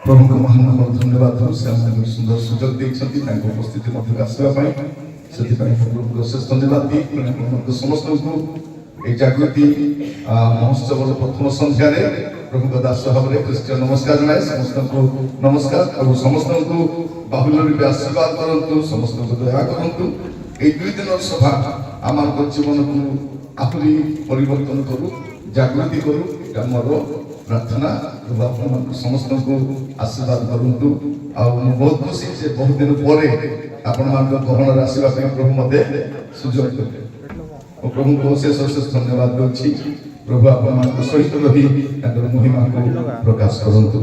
प्रभु को महान नाम धन्यवाद से आम सुंदर सुजोग देती उपस्थिति आसवाई से प्रभु को शेष धन्यवाद दी समस्त को ये जागृति महोत्सव प्रथम संध्यार प्रभु को दास भाव में ख्रीष्टिय नमस्कार जनाए समस्त को नमस्कार प्रभु समस्त को बाहुल्य रूपे आशीर्वाद करूँ समस्त को दया करूँ ये 2 दिन सभा आम जीवन को आहरी परिवर्तन करूँ जागृति करूँ मोर प्रार्थना प्रभु समस्त को आशीर्वाद करूँ बहुत खुशी से बहुत दिन पर आपण गहन आसवा प्रभु मत सुजोग करें और प्रभु को शेष शेष धन्यवाद दूसरी प्रभु आप सहित रही महिमा को प्रकाश करूँ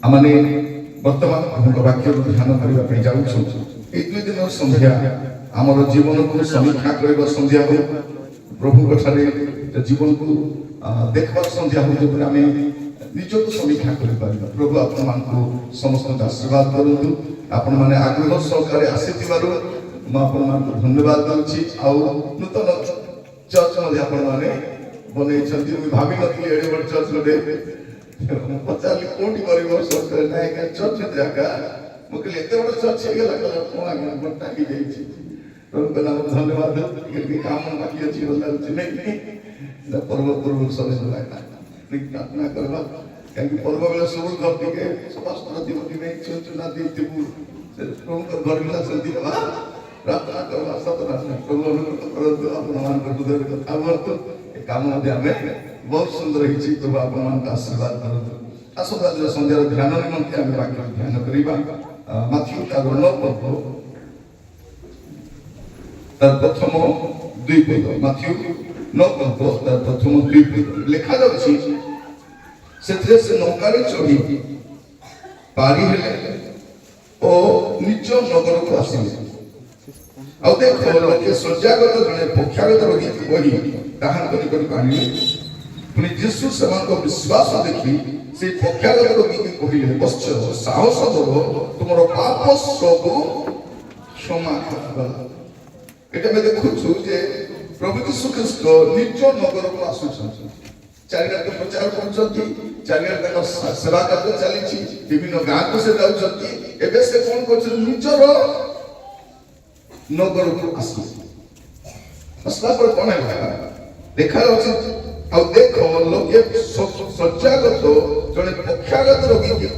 आमने वर्तमान प्रभु वाक्य ध्यान करने जाऊँ 2 दिन संध्या आमर जीवन को समीक्षा कर संध्या हो प्रभु जीवन को देखबार संध्या हो आम निजक समीक्षा कर प्रभु आप समस्त आशीर्वाद करूँ आपण मैंने आग्रह सहकार आसी धन्यवाद दूसरी नूतन चर्च मैंने बनई भावी नी एडे बड़ चर्च गोटे पचारि कौटी कर चर्च जगह मुझे एत बड़ चर्च हो टाँगी धन्यवाद काम बाकी अच्छी पर्व पूर्व सब प्रार्थना करवा कहीं पर्व बेले सब घर टे सफासुतरा थी चुना देबू घर गला चलती प्रार्थना करवा सतना प्रभु अनुग्रह कर हृदय कथा बर्तु काम बहुत सुंदर होती प्रभु आप आशीर्वाद करूँ आसंता दिन संध्यार ध्यान निमंते आम वाक्य ध्यान करवा माथ्यू तार 9 पर्व तार प्रथम 2 पद माथ्यू 9 पर्व तार प्रथम 2 पद लिखा जाउछि से नौकार चढ़ी पारी हेले ओ निज नगर को आसिले आ देख लोके सज्जागत जने पक्षागत रोगी वही ताहार निकट आनिले पुनि यीशु सेमान विश्वास देखी से पक्षागत रोगी के कहिले बच्चो साहस धरो तुमरो पाप सब क्षमा करगला एटा में देखु जे प्रभु यीशु ख्रीष्ट निज नगर को आसुछन चारियार प्रचार कर चारियार सेवा कार्य चली विभिन्न गाँव को से जाऊँगी एवं से कौन कर निजर नगर को आसला पर कौन है देखा देख लोके सज्जागत जड़े पक्षागत रोगी की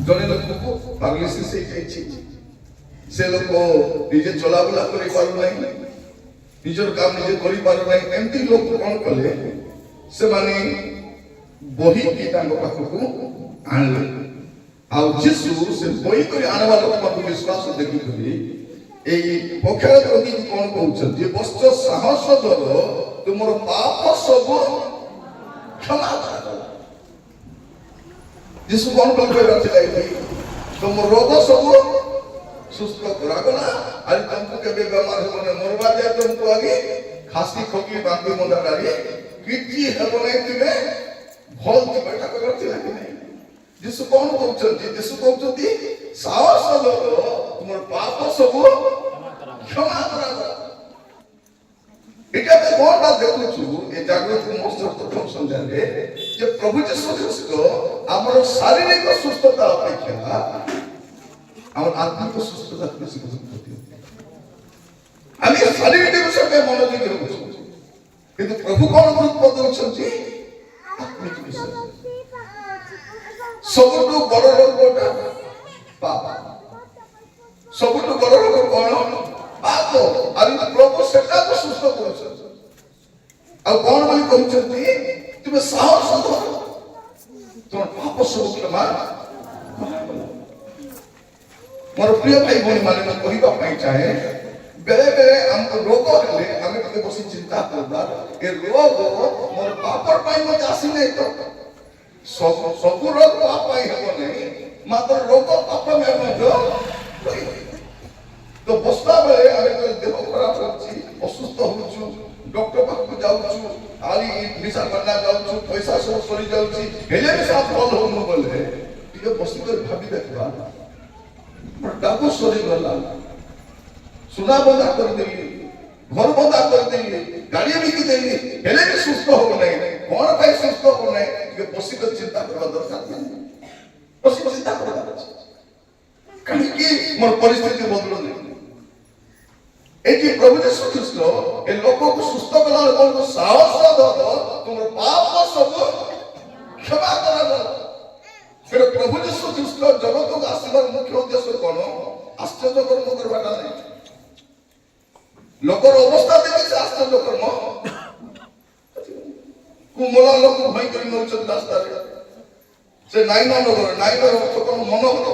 जड़े लोक को पारालिसिस से लोक निजे चलाबुला कर निजर काम निजे करि पारो नै एमती लोक कोन कले से माने बही की तांको पाखको आनले आ यीशु से बही करी आनवा लोक पाखको विश्वास देखि करी एई पक्षागत रोगी कोन कहउछ जे बच्चो साहस धरो तुमर पाप सब क्षमा कर यीशु कोन कहले रथिलाई तुम रोग सब सुस्त करागला अरे तुमको केबे बेमार होने मरवा जाए तुमको आगे खांसी खोकी बांधी मुंडारी किछि हेबो नै तुमे भल की बैठा करथि लागे नै यीशु कोन कहउछथि यीशु कहउछथि साहस धरो तुमर पाप सब क्षमा करा एटा पे कोन बात देखुछु ए जागृति महोत्सव प्रथम संध्या रे जे प्रभु यीशु ख्रीष्ट हमर शारीरिक सुस्थता अपेक्षा और आत्मिक सुस्थता कृषि करते हम शारीरिक विषय में मनोযোগী रहउछु किंतु प्रभु कौन गुरुत्व दउछथि आत्मिक विषय सबटु बड़ रोगटा पाप सबटु बड़ रोग कौन पाप अरे प्रभु सेटा को सुस्थ करछथि आ कौन बोली कहउछथि तुमे साहस धरो तुम पाप सब क्षमा मोर प्रिय भाई भौणी माने कहवा चाहे बेले बेले हमको रोग हेले आम टे बस चिंता करबा ए रोग मोर पापर पाई मत आसी नै तो सब रोग पाप पाई हेबो नै मात्र रोग पाप में मत तो बसला बेले आम देह खराब होछि असुस्थ होछु डॉक्टर पाख को जाउछु आली निशा करना जाउछु पैसा सब सरी जाउछि हेले भी साथ भल होनु बोले टिके बसी कर भाबी देखबा डाको सरी गला सुना बंदा कर देली घर बंदा कर देली गाड़ी बिकी देली हेले भी सुस्त हो नै कोन पाई सुस्त हो नै ଟିକେ ବସିକି ଚିନ୍ତା କରିବା ଦରକାର ନାହିଁ ବସିକି ଚିନ୍ତା କରିବା କାହିଁକି ମୋର ପରିସ୍ଥିତି ବଦଳୁନି ଏଠି ପ୍ରଭୁ ଯୀଶୁ ଖ୍ରୀଷ୍ଟ ଏ ଲୋକକୁ ସୁସ୍ଥ କଲା ଲୋକଙ୍କୁ ସାହସ ଦବ ତୁମର ପାପ ସବୁ କ୍ଷମା କରାଗଲା ସେଟା ପ୍ରଭୁ ଯୀଶୁ ଖ୍ରୀଷ୍ଟ ଜଗତକୁ ଆସିବାର ମୁଖ୍ୟ ଉଦ୍ଦେଶ୍ୟ କଣ ଆଶ୍ଚର୍ଯ୍ୟ କର୍ମ କରିବାଟା ନାହିଁ ଲୋକର ଅବସ୍ଥା ଦେଖି ସେ ଆଶ୍ଚର୍ଯ୍ୟ କର୍ମ କୁମଲା ଲୋକ ଭୟ କରି ନଉଛନ୍ତି ରାସ୍ତାରେ ସେ ନାଇନ ନଗର ଅର୍ଥ କଣ ମନୋହର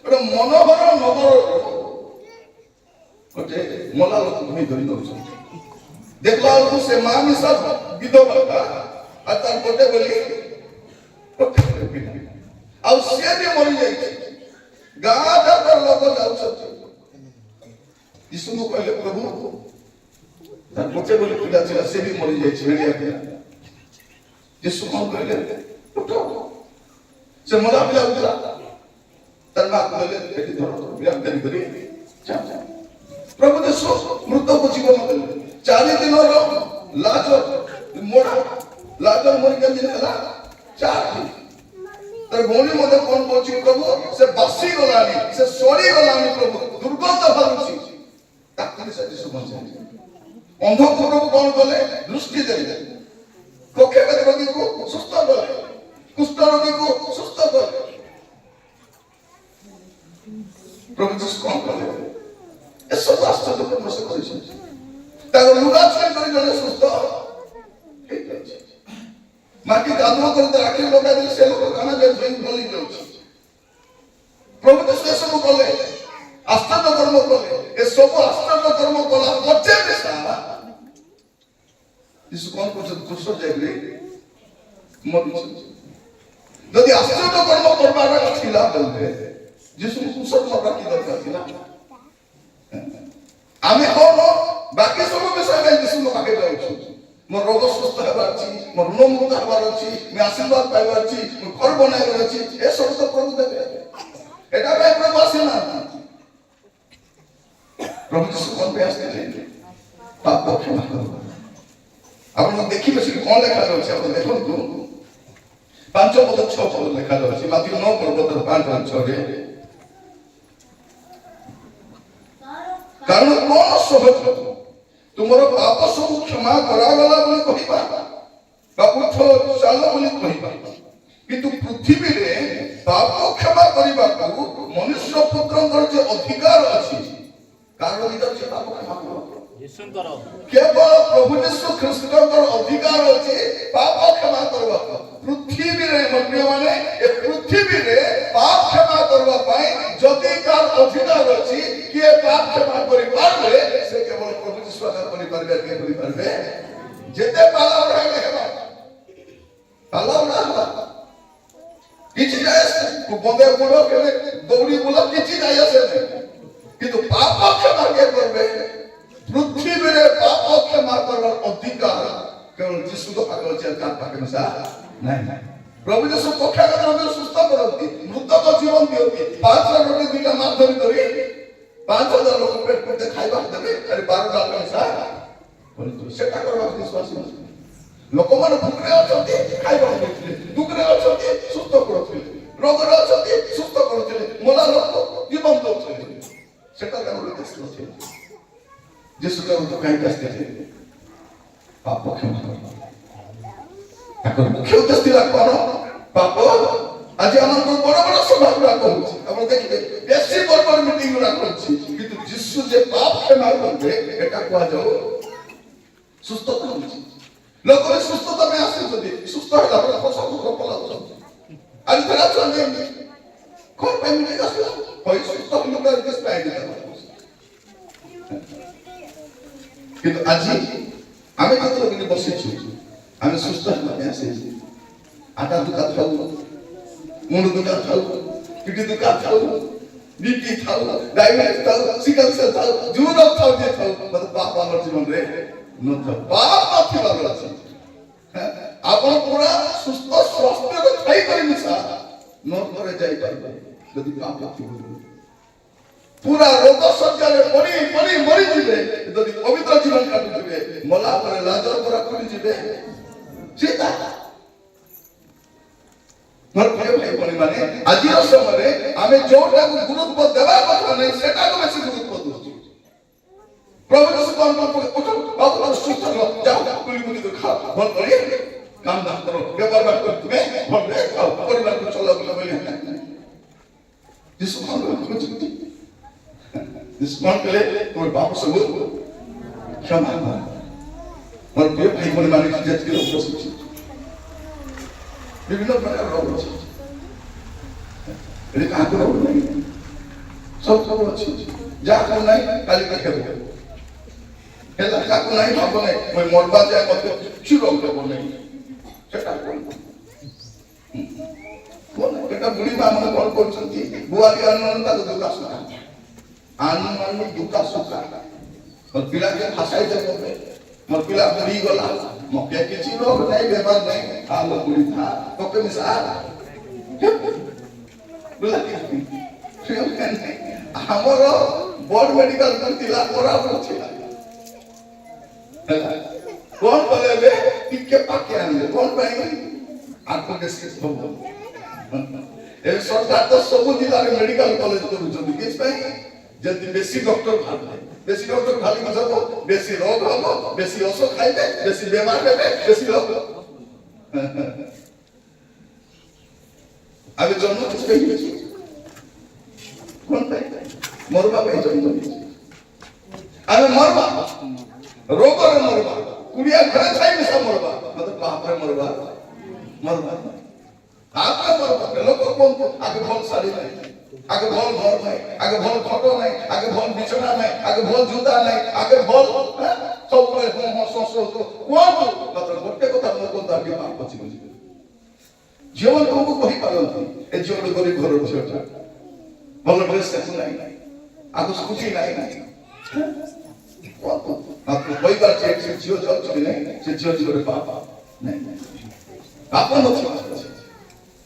ଗୋଟେ ମନୋହର ନଗର ଗୋଟେ ମଲା ଲୋକ ଭୟ କରି ନଉଛନ୍ତି ଦେଖିଲା ବେଳକୁ ସେ ମା ମିଶା ବିଧବା ଆଉ ତାର ଗୋଟେ ବୋଲି ଆଉ ସିଏ ବି ମରିଯାଇଛି ଗାଁ ଯାକ ଲୋକ ଯାଉଛନ୍ତି ଯୀଶୁଙ୍କୁ କହିଲେ ପ୍ରଭୁ ତାର ଗୋଟେ ବୋଲି ପିଲା ଥିଲା ସେ ବି ମରିଯାଇଛି ଭେଳିଆ ପିଲା ଯୀଶୁ କଣ କହିଲେ ଉଠ ସେ ମଲା ପିଲା ଉଠିଲା ତାର ମା କହିଲେ ଏଠି ଧର ବିରାମ କରି ପ୍ରଭୁ ଯୀଶୁ ମୃତକୁ ଜୀବନ ଦେଲେ 4 ଦିନର ଲାଜର ମରି କେମିତି ହେଲା 4 ଦିନ ତାର ଭଉଣୀ ମଧ୍ୟ କଣ କହୁଛି ପ୍ରଭୁ ସେ ବାସି ଗଲାଣି ସେ ସରି ଗଲାଣି ପ୍ରଭୁ ଦୁର୍ଗନ୍ଧ ବାହାରୁଛି ତାକୁ ସେ ଯୀଶୁ ବଞ୍ଚାଇଲେ ଅନ୍ଧ ପ୍ରଭୁ କଣ କଲେ ଦୃଷ୍ଟି ଦେଲେ ପକ୍ଷାଘାତ ରୋଗୀକୁ ସୁସ୍ଥ କଲେ କୁଷ୍ଠ ରୋଗୀକୁ ସୁସ୍ଥ କଲେ ପ୍ରଭୁ ଯୀଶୁ କଣ କଲେ ଏସବୁ ଆଶ୍ଚର୍ଯ୍ୟ କର୍ମ ସେ କରିଛନ୍ତି ତାଙ୍କ ଲୁଗା ଛୁଇଁ କରି ଜଣେ ସୁସ୍ଥ ହେଇଯାଇଛି ମାଟି ଗାଧୁଆ କରି ତାର ଆଖିରେ ଲଗାଇଦେଲେ ସେ ଲୋକ କାଣା ଯେ ଗଲି ଯାଉଛି ପ୍ରଭୁ ଯୀଶୁ ଏସବୁ କଲେ ଆଶ୍ଚର୍ଯ୍ୟ କର୍ମ କଲେ ଏସବୁ ଆଶ୍ଚର୍ଯ୍ୟ କର୍ମ କଲା ପଛେ ମିଶା ଯୀଶୁ କଣ କରୁଛନ୍ତି କୃଷ ଯାଇକରି ମରିଛନ୍ତି ଯଦି ଆଶ୍ଚର୍ଯ୍ୟ କର୍ମ କରିବାର ଥିଲା ବୋଲେ ଯୀଶୁଙ୍କୁ କୃଷ ମରା କି ଦରକାର ଥିଲା ଆମେ କଣ ବାକି ସବୁ ବିଷୟ ପାଇଁ ଯୀଶୁଙ୍କ ପାଖେ ଯାଉଛୁ ମୋ ରୋଗ ସୁସ୍ଥ ହେବାର ଅଛି ମୋ ଋଣ ମୁକ୍ତ ହେବାର ଅଛି ମୁଁ ଆଶୀର୍ବାଦ ପାଇବାର ଅଛି ମୁଁ ଘର ବନାଇବାର ଅଛି ଏସବୁ ତ ପ୍ରଭୁ ଦେବେ ଏଟା ପାଇଁ ପ୍ରଭୁ ଆସିନାହାନ୍ତି ପ୍ରଭୁ ଯୀଶୁ କଣ ପାଇଁ ଆସିଥିଲେ ପାପ କ୍ଷମା କରିବା ଆପଣ ଦେଖିବେ ସେଠି କଣ ଲେଖାଯାଉଛି ଆପଣ ଦେଖନ୍ତୁ 5 ପଦ 6 ପଦ ଲେଖାଯାଉଛି ମାତ୍ର 9 ପର୍ବତ 5 ଆଉ 6ରେ କାରଣ କଣ ସହଜ ତୁମର ପାପ ସବୁ କ୍ଷମା କରାଗଲା ବୋଲି କହିବା ବା ଉଠ ଚାଲ ବୋଲି କହିବା କିନ୍ତୁ ପୃଥିବୀରେ ପାପ କ୍ଷମା କରିବାକୁ ମନୁଷ୍ୟ ପୁତ୍ରଙ୍କର ଯେ ଅଧିକାର ଅଛି କାରଣ ଅଛି ପାପ କ୍ଷମା କରିବା କେବଳ ପ୍ରଭୁ ଯୀଶୁ ଖ୍ରୀଷ୍ଟଙ୍କର ଅଧିକାର ଅଛି ପାପ କ୍ଷମା କରିବାକୁ ପୃଥିବୀରେ ମାନେ ଏ ପୃଥିବୀରେ ପାପ କ୍ଷମା କରିବା ପାଇଁ ଯଦି କାହାର ଅଧିକାର ଅଛି କିଏ ପାପ କ୍ଷମା କରିପାରିବେ ସେ କେବଳ ପ୍ରଭୁ ଯୀଶୁ କରିପାରିବେ କିଏ କରିପାରିବେ ଯେତେ ପାଲା ଉଡ଼ାଇଲେ ହେବା ପାଲା ଉଡ଼ା ହେବା କିଛି ଯାଏ ବନ୍ଦେ ବୁଡ଼ କେବେ ଦୌଡ଼ି ବୁଲ କିଛି ଯାଇ ଆସେ କିନ୍ତୁ ପାପ କ୍ଷମା କିଏ କରିବେ ପୃଥିବୀରେ ପାପ କ୍ଷମା କରିବାର ଅଧିକାର କେବଳ ଯୀଶୁଙ୍କ ପାଖରେ ଅଛି କାହାର ପାଖରେ ମିଶା ନାହିଁ ପ୍ରଭୁ ଯୀଶୁ ପକ୍ଷାଘାତ ରୋଗୀକୁ ସୁସ୍ଥ କରନ୍ତି ମୃତକ ଜୀବନ ଦିଅନ୍ତି 5 ରୋଗୀ 2ଟା ମାସ ଧରି 5,000 ଲୋକ ପେଟ ପେଟ ଖାଇବା ଦେବେ ଆରେ 12ଟା ମିଶା ସେଟା କରିବାକୁ ବିଶ୍ୱାସ ନାହିଁ ଲୋକମାନେ ଭୋକରେ ଅଛନ୍ତି ଖାଇବା ଦେଉଥିଲେ ଦୁଃଖରେ ଅଛନ୍ତି ସୁସ୍ଥ କରୁଥିଲେ ରୋଗରେ ଅଛନ୍ତି ସୁସ୍ଥ କରୁଥିଲେ ମଲା ଲୋକ ଜୀବନ ଦେଉଥିଲେ ସେଟା ତାଙ୍କର ଉଦ୍ଦେଶ୍ୟ ନଥିଲା ଯୀଶୁ ତ କାହିଁକି ଆସିଥିଲେ ପାପ କ୍ଷମା କରିବା ତାଙ୍କର ମୁଖ୍ୟ ଉଦ୍ଦେଶ୍ୟ ଥିଲା କଣ ପାପ ଆଜି ଆମର ବଡ ବଡ ସଭା ଗୁଡାକ ହଉଛି ଆପଣ ଦେଖିବେ ବେଶୀ ବଡ ବଡ ମିଟିଂ ଗୁଡାକ ହଉଛି କିନ୍ତୁ ଯୀଶୁ ଯେ ପାପ କ୍ଷମା କରିବେ ଏଟା କୁହାଯାଉ ସୁସ୍ଥତା ହଉଛି ଲୋକମାନେ ସୁସ୍ଥତା ପାଇଁ ଆସୁଛନ୍ତି ସୁସ୍ଥ ହେଲା ପରେ ସବୁ ରୋଗ ଲାଗୁଛନ୍ତି ଆଜି ଫେରା ଅଛନ୍ତି କଣ ପାଇଁ ମିଟିଂ ଆସିଲା କହି ସୁସ୍ଥ ଲୋକ କିନ୍ତୁ ଆଜି ଆମେ ଯେତେବେଳେ ବସିଛୁ ଆମେ ସୁସ୍ଥ ହେବା ପାଇଁ ଆସିଛୁ ଆଟା ଦୁକା ଥାଉ ମୁଣ୍ଡ ଦୁକା ଥାଉ ପିଠି ଦୁକା ଥାଉ ବିପି ଥାଉ ଡାଇବେଟିସ୍ ଥାଉ ସିକଲ ସେଲ୍ ଥାଉ ଯୋଉ ରୋଗ ଥାଉ ଯେ ଥାଉ ମତେ ପାପ ଆମର ଜୀବନରେ ନଥାଉ ପାପ ନଥିବାର ଅଛି ଆପଣ ପୁରା ସୁସ୍ଥ ସ୍ୱାସ୍ଥ୍ୟରେ ଥାଇକରି ମିଶା ନର୍କରେ ଯାଇପାରିବେ ଯଦି ପାପ ଥିବ ପୁରା ରୋଗ ଶଯ୍ୟାରେ ମରିଯିବେ ଯଦି ପବିତ୍ର ଜୀବନ କାଟୁଥିବେ ମଲା ପରେ ଲାଜର ପୁରା ଖୋଲିଯିବେ ମୋର ପ୍ରିୟ ଭାଇ ଭଉଣୀ ମାନେ ଆଜିର ସମୟରେ ଆମେ ଯୋଉଟାକୁ ଗୁରୁତ୍ୱ ଦେବା କଥା ନାହିଁ ସେଟାକୁ ବେଶୀ ଗୁରୁତ୍ୱ ଦଉଛୁ। ପ୍ରଭୁ ଯୀଶୁ କଣ ଉଠ ବାବୁ ସୁସ୍ଥ ଯାଅ ବୁଲି ବୁଲି ଖାଅ ଭଲ କରି କାମ ଦାମ କର ବେପାର ବାଟ କରି ତୁମେ ଭଲରେ ଖାଅ ପରିବାରକୁ ଚଲାଅ ବୋଲି ଯୀଶୁ କଣ କହୁଛନ୍ତି? ଯୀଶୁ କଣ କଲେ ତୁମ ପାପ ସବୁ କ୍ଷମା କର। ମୋର ପ୍ରିୟ ଭାଇ ଭଉଣୀ ମାନେ ଯେତିକି ରୋଗ ଅଛି ବିଭିନ୍ନ ପ୍ରକାର ରୋଗ ଅଛି ଏଠି କାହାକୁ ରୋଗ ନାହିଁ ସବୁ ଅଛି ଯାହାକୁ ନାହିଁ କାଲି ଦେଖେଇବ ହେଲା କାହାକୁ ନାହିଁ ଭାବ ନାହିଁ ମୁଁ ମରବା ଯାଏ ମଧ୍ୟ କିଛି ରୋଗ ଦେବ ନାହିଁ ସେଟା ସେଟା ବୁଢ଼ୀ ମା ମାନେ କଣ କରୁଛନ୍ତି ବୁଆରୀ ଆନୁ ତାକୁ ଦୁଃଖା ସୁଖା ଆନୁ ଦୁଃଖା ସୁଖା ମୋର ପିଲାকে ଭାଷାଇ ଦେବେ ମୋର ପିଲା ବୁଢ଼ୀ ଗଲା ମତେ କିଛି ରୋଗ ନାହିଁ ବେମାର ନାହିଁ ଆଲୋ ବୁଢ଼ୀ ଥା ତୋକେ ମିଶା ଆମର ବଡ ମେଡିକାଲ କରିଥିଲା କୋରାପୁଟ ଥିଲା କଣ କଲେ ଏବେ ଟିକେ ପାଖେ ଆଣିଲେ କଣ ପାଇଁ ଆକୁ ବେଶୀ ହବ ଏବେ ସରକାର ତ ସବୁ ଜିଲ୍ଲାରେ ମେଡିକାଲ କଲେଜ କରୁଛନ୍ତି କିଛପାଇଁ ଯଦି ବେଶୀ ଡକ୍ଟର ବାହାରିଲେ ବେଶୀ ଡକ୍ଟର ଖାଲି ହବ ବେଶୀ ରୋଗ ହବ ବେଶୀ ଔଷଧ ଖାଇବେ ବେଶୀ ବେମାର ହେବେ ବେଶୀ ରୋଗ আগে জন্ম থেকে গেছি কোন তাই মরবা পাই জন্ম নিয়েছি আমি মরবা রোগরে মরবা কুড়িয়া ঘরে ছাই মিশা মরবা মত বাপরে মরবা মরবা আপরে মরবা লোক কোন আগে ভল শাড়ি নাই আগে ভল ঘর নাই আগে ভল খটো নাই আগে ভল বিছনা নাই আগে ভল জুতা নাই আগে ভল সব করে সসো কোন মাত্র গোটে কথা লোক আগে পাপ আছে বুঝি জীবন তোমাকে কহি পারନ୍ତି ଏ ଝିଅଟେ ଗରିବ ଘରର ଝିଅଟା ଭଲ ଡ୍ରେସ୍ ତାକୁ ନାହିଁ ଆଗ ସ୍କୁଟି ନାହିଁ ମାତ୍ର କହିପାରୁଛି ସେ ଝିଅ ଯାଉଛି କି ନାହିଁ ସେ ଝିଅ ଝିଅରେ ପାପ ନାହିଁ ପାପ ନଥିବ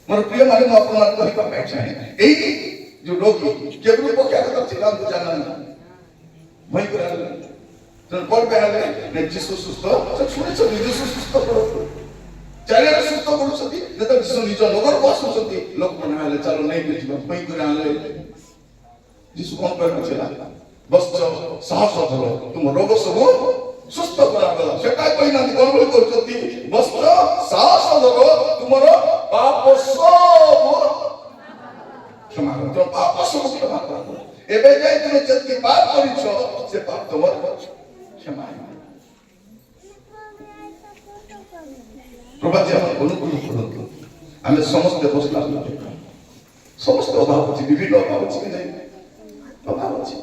ମୋର ପ୍ରିୟ ମାନେ ମୁଁ ଆପଣମାନଙ୍କୁ କହିବା ପାଇଁ ଚାହେଁ ଏଇ ଯୋଉ ରୋଗୀ କେବଳ ପକେଇବା କଥା ଥିଲା ମୁଁ ଜାଣିନାହିଁ ଭୟ କରି ତେଣୁ କଣ ପାଇଁ ହେଲେ ଯୀଶୁ ସୁସ୍ଥ ସେ ଶୁଣିଛନ୍ତି ଯୀଶୁ ସୁସ୍ଥ କରନ୍ତୁ ଚାରିଆଡେ ସୁସ୍ଥ କରୁଛନ୍ତି ଯେତେବେଳେ ଯୀଶୁ ନିଜ ନଗରକୁ ଆସୁଛନ୍ତି ଲୋକମାନେ ହେଲେ ଚାଲ ନେଇକି ଯିବା ପାଇଁ କରି ଆଣିଲେ ଯୀଶୁ କଣ କହିଥିଲା ବସ୍ତ ସାହସ ଧର ତୁମ ରୋଗ ସବୁ ସୁସ୍ଥ କରାଗଲା ସେଟା କହିନାହାନ୍ତି କଣ ବୋଲି କହୁଛନ୍ତି ବସ୍ତ ସାହସ ଧର ତୁମର ପାପ ସବୁ କ୍ଷମା କର ତୁମ ପାପ ସବୁ କ୍ଷମା କର ଏବେ ଯାଇ ତୁମେ ଯେତିକି ପାପ କରିଛ ସେ ପାପ ତୁମର କ୍ଷମା প্রভা যে আমার অনুগ্রহ করুন আমি সমস্ত বসলাম সমস্ত অভাব আছে বিভিন্ন অভাব আছে কি নাই অভাব আছে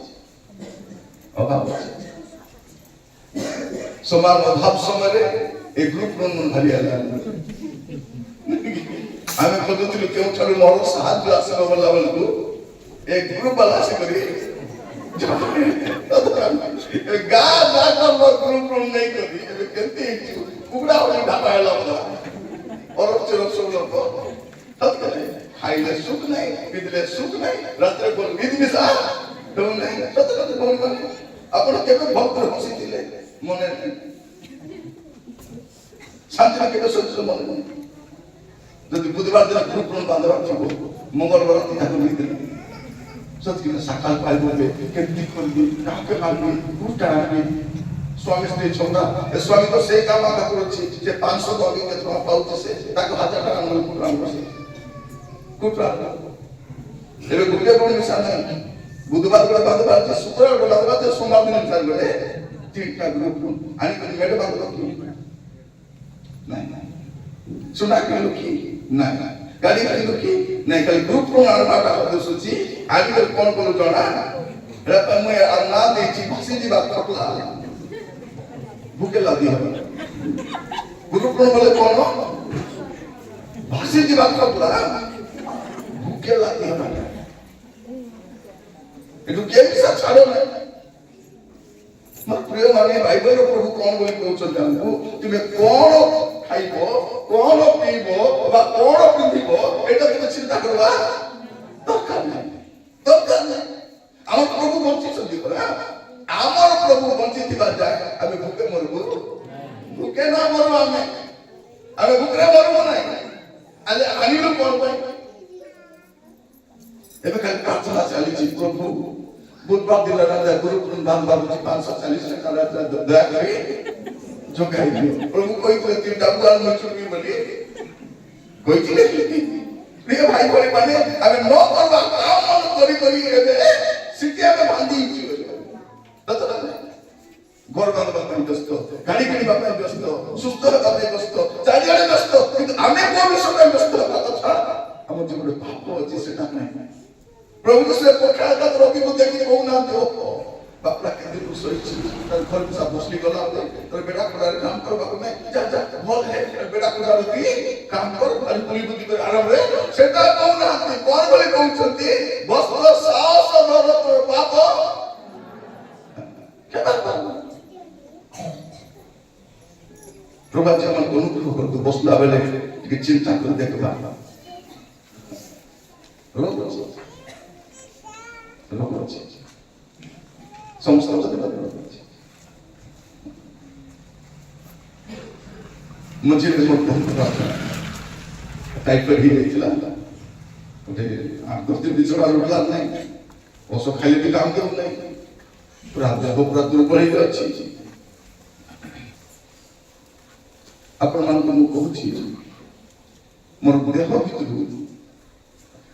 সমান অভাব সময়ে এই গ্রুপ রন ভাবি আলা আমি খোঁজুଥିଲି କେଉଁଠାରୁ ମୋର ସାହାଯ୍ୟ ଆସିବ ବୋଲା ବେଳକୁ ଏ ଗ୍ରୁପ ବାଲା ଆସିକରି ଗାଁ ଯାକ ଗ୍ରୁପ ରନ ନେଇକରି ଏବେ କେମିତି କୁକୁଡ଼ା ଭଳି ଢାବା ହେଲା ଅରବ ଚିରବ ସବୁ ଲୋକ ଖାଇଲେ ସୁଖ ନାହିଁ ପିନ୍ଧିଲେ ସୁଖ ନାହିଁ ରାତିରେ କୋଉ ନିଦ ମିଶା ହେଉ ନାହିଁ ସତ କଥା କହୁନି ଆପଣ କେବେ ଭକ୍ତରେ ବସିଥିଲେ ମନେ ଶାନ୍ତିରେ କେବେ ଶୋଇଥିଲେ ମନେ ନାହିଁ ଯଦି ବୁଧବାର ଦିନ ଗ୍ରୁପ ରନ୍ ବାନ୍ଧିବାର ଥିବ ମଙ୍ଗଳବାର ଦିନ ନେଇଥିଲେ ସତକିନା ସକାଳ ପାଇବ କେମିତି କରିବି କାହାକେ ମାରିବି କୋଉଟା ଆଣିବି स्वामी स्त्री छोटा ए स्वामी तो से काम का करूची जे 500 टका के थोड़ा पाउते से ताको 1000 टका मन कुटरा एबे गुटे कोन निशान नहीं बुधवार को बांधबार जे शुक्रवार को बांधबार जे सोमवार दिन निशान गले तीनटा ग्रुप आनी को मेड बांध रखी नहीं सुना के लुकी नहीं गाड़ी के लुकी नहीं कल ग्रुप को आरबाटा दसुची आदि कोन कोन जणा रे मैं ना देची भासी जी बात खटला भूखे लादी है गुरु प्रण बोले कौन भाषी जी बात करला भूखे लादी है एटू केम सा छाड़ो ना मत प्रिय माने बाइबल प्रभु कौन बोले कहउछन जानू तुमे कौन खाइबो कौन पीबो बा कौन पिंधिबो एटा तुमे चिंता करबा दरकार नहीं हम प्रभु बंची छथि परा আমার প্রভু বঞ্চিত যায় আমি ভুকে মরবো ভুকে না মরবো আমি ভুকরে মরবো নাই ଆଜି ଆଣିଲୁ କଣ ପାଇଁ? ଏବେ ଖାଲି ପ୍ରାର୍ଥନା ଚାଲିଛି ପ୍ରଭୁ ବୁଧବାର ଦିନ ରାଜା ଗୁରୁ ବୃନ୍ଦାବନ ବାବୁଜୀ 540 ଟଙ୍କା ଦୟାକରି ଯୋଗାଇ ଦିଅ। ପ୍ରଭୁ କହିଥିଲେ 3ଟା ବୁଆ ମିଳୁଛି ବୋଲି କହିଥିଲେ। ପ୍ରିୟ ଭାଇ ଭଳି ମାନେ ଆମେ ନ କରିବା କାମ କରି କରି ଏବେ ସିଟି ଆମେ ବାନ୍ଧି ଘର ବାନ୍ଧିବା ପାଇଁ ବ୍ୟସ୍ତ, ଗାଡ଼ି କିଣିବା ପାଇଁ ବ୍ୟସ୍ତ, ସୁସ୍ଥ ହେବା ପାଇଁ ବ୍ୟସ୍ତ, ଚାରିଆଡ଼େ ବ୍ୟସ୍ତ, କିନ୍ତୁ ଆମେ କୋଉ ବିଷୟ ପାଇଁ ବ୍ୟସ୍ତ ହେବା କଥା? ଆମର ଯୋଉ ଗୋଟେ ପାପ ଅଛି ସେଟା ନାହିଁ। ପ୍ରଭୁ ସେ ପଖାଳ ଭାତ ରଖିବୁ ଦେଖି କହୁନାହାନ୍ତି ଓହୋ ବାପା କେତେ ଦୁଃଖ ସହିଛି, ତାର ଘରକୁ ସା ବସଲି ଗଲା ତୋର ବେଟା ଖୋଲାରେ କାମ କରିବାକୁ ନାହିଁ, ଯା ଯା ଭଲ ହେ ବେଟା ଖୋଲା ରଖି କାମ କର ଆଜି ପୁରୀ ବୁଦ୍ଧି କରି ଆରାମରେ, ସେଟା କହୁନାହାନ୍ତି। କଣ ବୋଲି କହୁଛନ୍ତି? ବସ୍ତ୍ର ସାହସ ଧର ତୋର ପାପ ପ୍ରଭୁ ଆଜି ଆମକୁ ଅନୁଗ୍ରହ କରନ୍ତୁ। ବସିଲା ବେଳେ ଟିକେ ଚିନ୍ତା କରି ଦେଖିବା ରୋଗ ଅଛି ସମସ୍ତଙ୍କ ମଝିରେ ମୋର ଟାଇଫଏଡ୍ ହେଇଯାଇଥିଲା, ଗୋଟେ 8-10 ଦିନ ବିଛଣା ଉଠିଲା ନାହିଁ, ଔଷଧ ଖାଇଲେ ବି କାମ ଦେଉ ନାହିଁ, ପୁରା ଦେହ ପୁରା ଦୁର୍ବଳ ହେଇକି ଅଛି। ଆପଣମାନଙ୍କୁ ମୁଁ କହୁଛି ମୋର ଦେହ ଭିତରୁ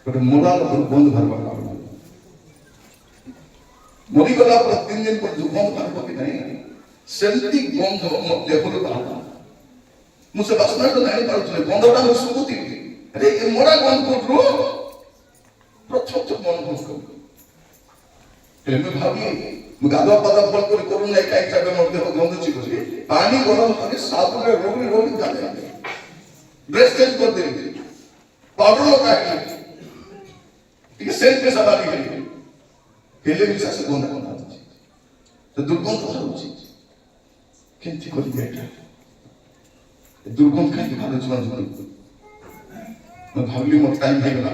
ଗୋଟେ ମୋରାଲ ବନ୍ଦ ବାହାରିବା, ମରିଗଲା ପରେ 3 ଦିନ ପରେ ଯୋଉ ଗନ୍ଧ ବାହାରିବ କି ନାହିଁ ସେମିତି ଗନ୍ଧ ମୋ ଦେହରୁ ବାହାରିଲା। ମୁଁ ସେ ବାସ୍ନାଟା ଜାଣିପାରୁଥିଲି, ଗନ୍ଧଟା ମୁଁ ଶୁଭୁଥିଲି। ଆରେ ଏ ମରା ଗନ୍ଧ କୋଉଠୁ? ପ୍ରଥମ ଅନୁଭବ କଲି। ମୁଁ ଭାବି ମୁଁ ଗାଧୁଆ ପାଧୁଆ ଭଲ କରି କରୁ ନାହିଁ କାହିଁକି ଏବେ ମୋ ଦେହ ଗନ୍ଧୁଛି ବୋଲି ପାଣି ଗରମ କରି ସାବୁନରେ ରୋଗୀ ରୋଗୀ ଗାଧେଇଲି, ଡ୍ରେସ୍ ଚେଞ୍ଜ କରିଦେଲି, ପାଉଡର ଲଗାଇଲି, ଟିକେ ସେଣ୍ଟ ସାବାରି ହେଲି, ହେଲେ ବି ସେ ଗନ୍ଧ ବାହାରୁଛି, ସେ ଦୁର୍ଗନ୍ଧ ବାହାରୁଛି। କେମିତି କରିବି ଏଇଟା? ଦୁର୍ଗନ୍ଧ କାହିଁକି ବାହାରୁଛି? ମୁଁ ଭାବିଲି ମୋର ଟାଇମ୍ ହେଇଗଲା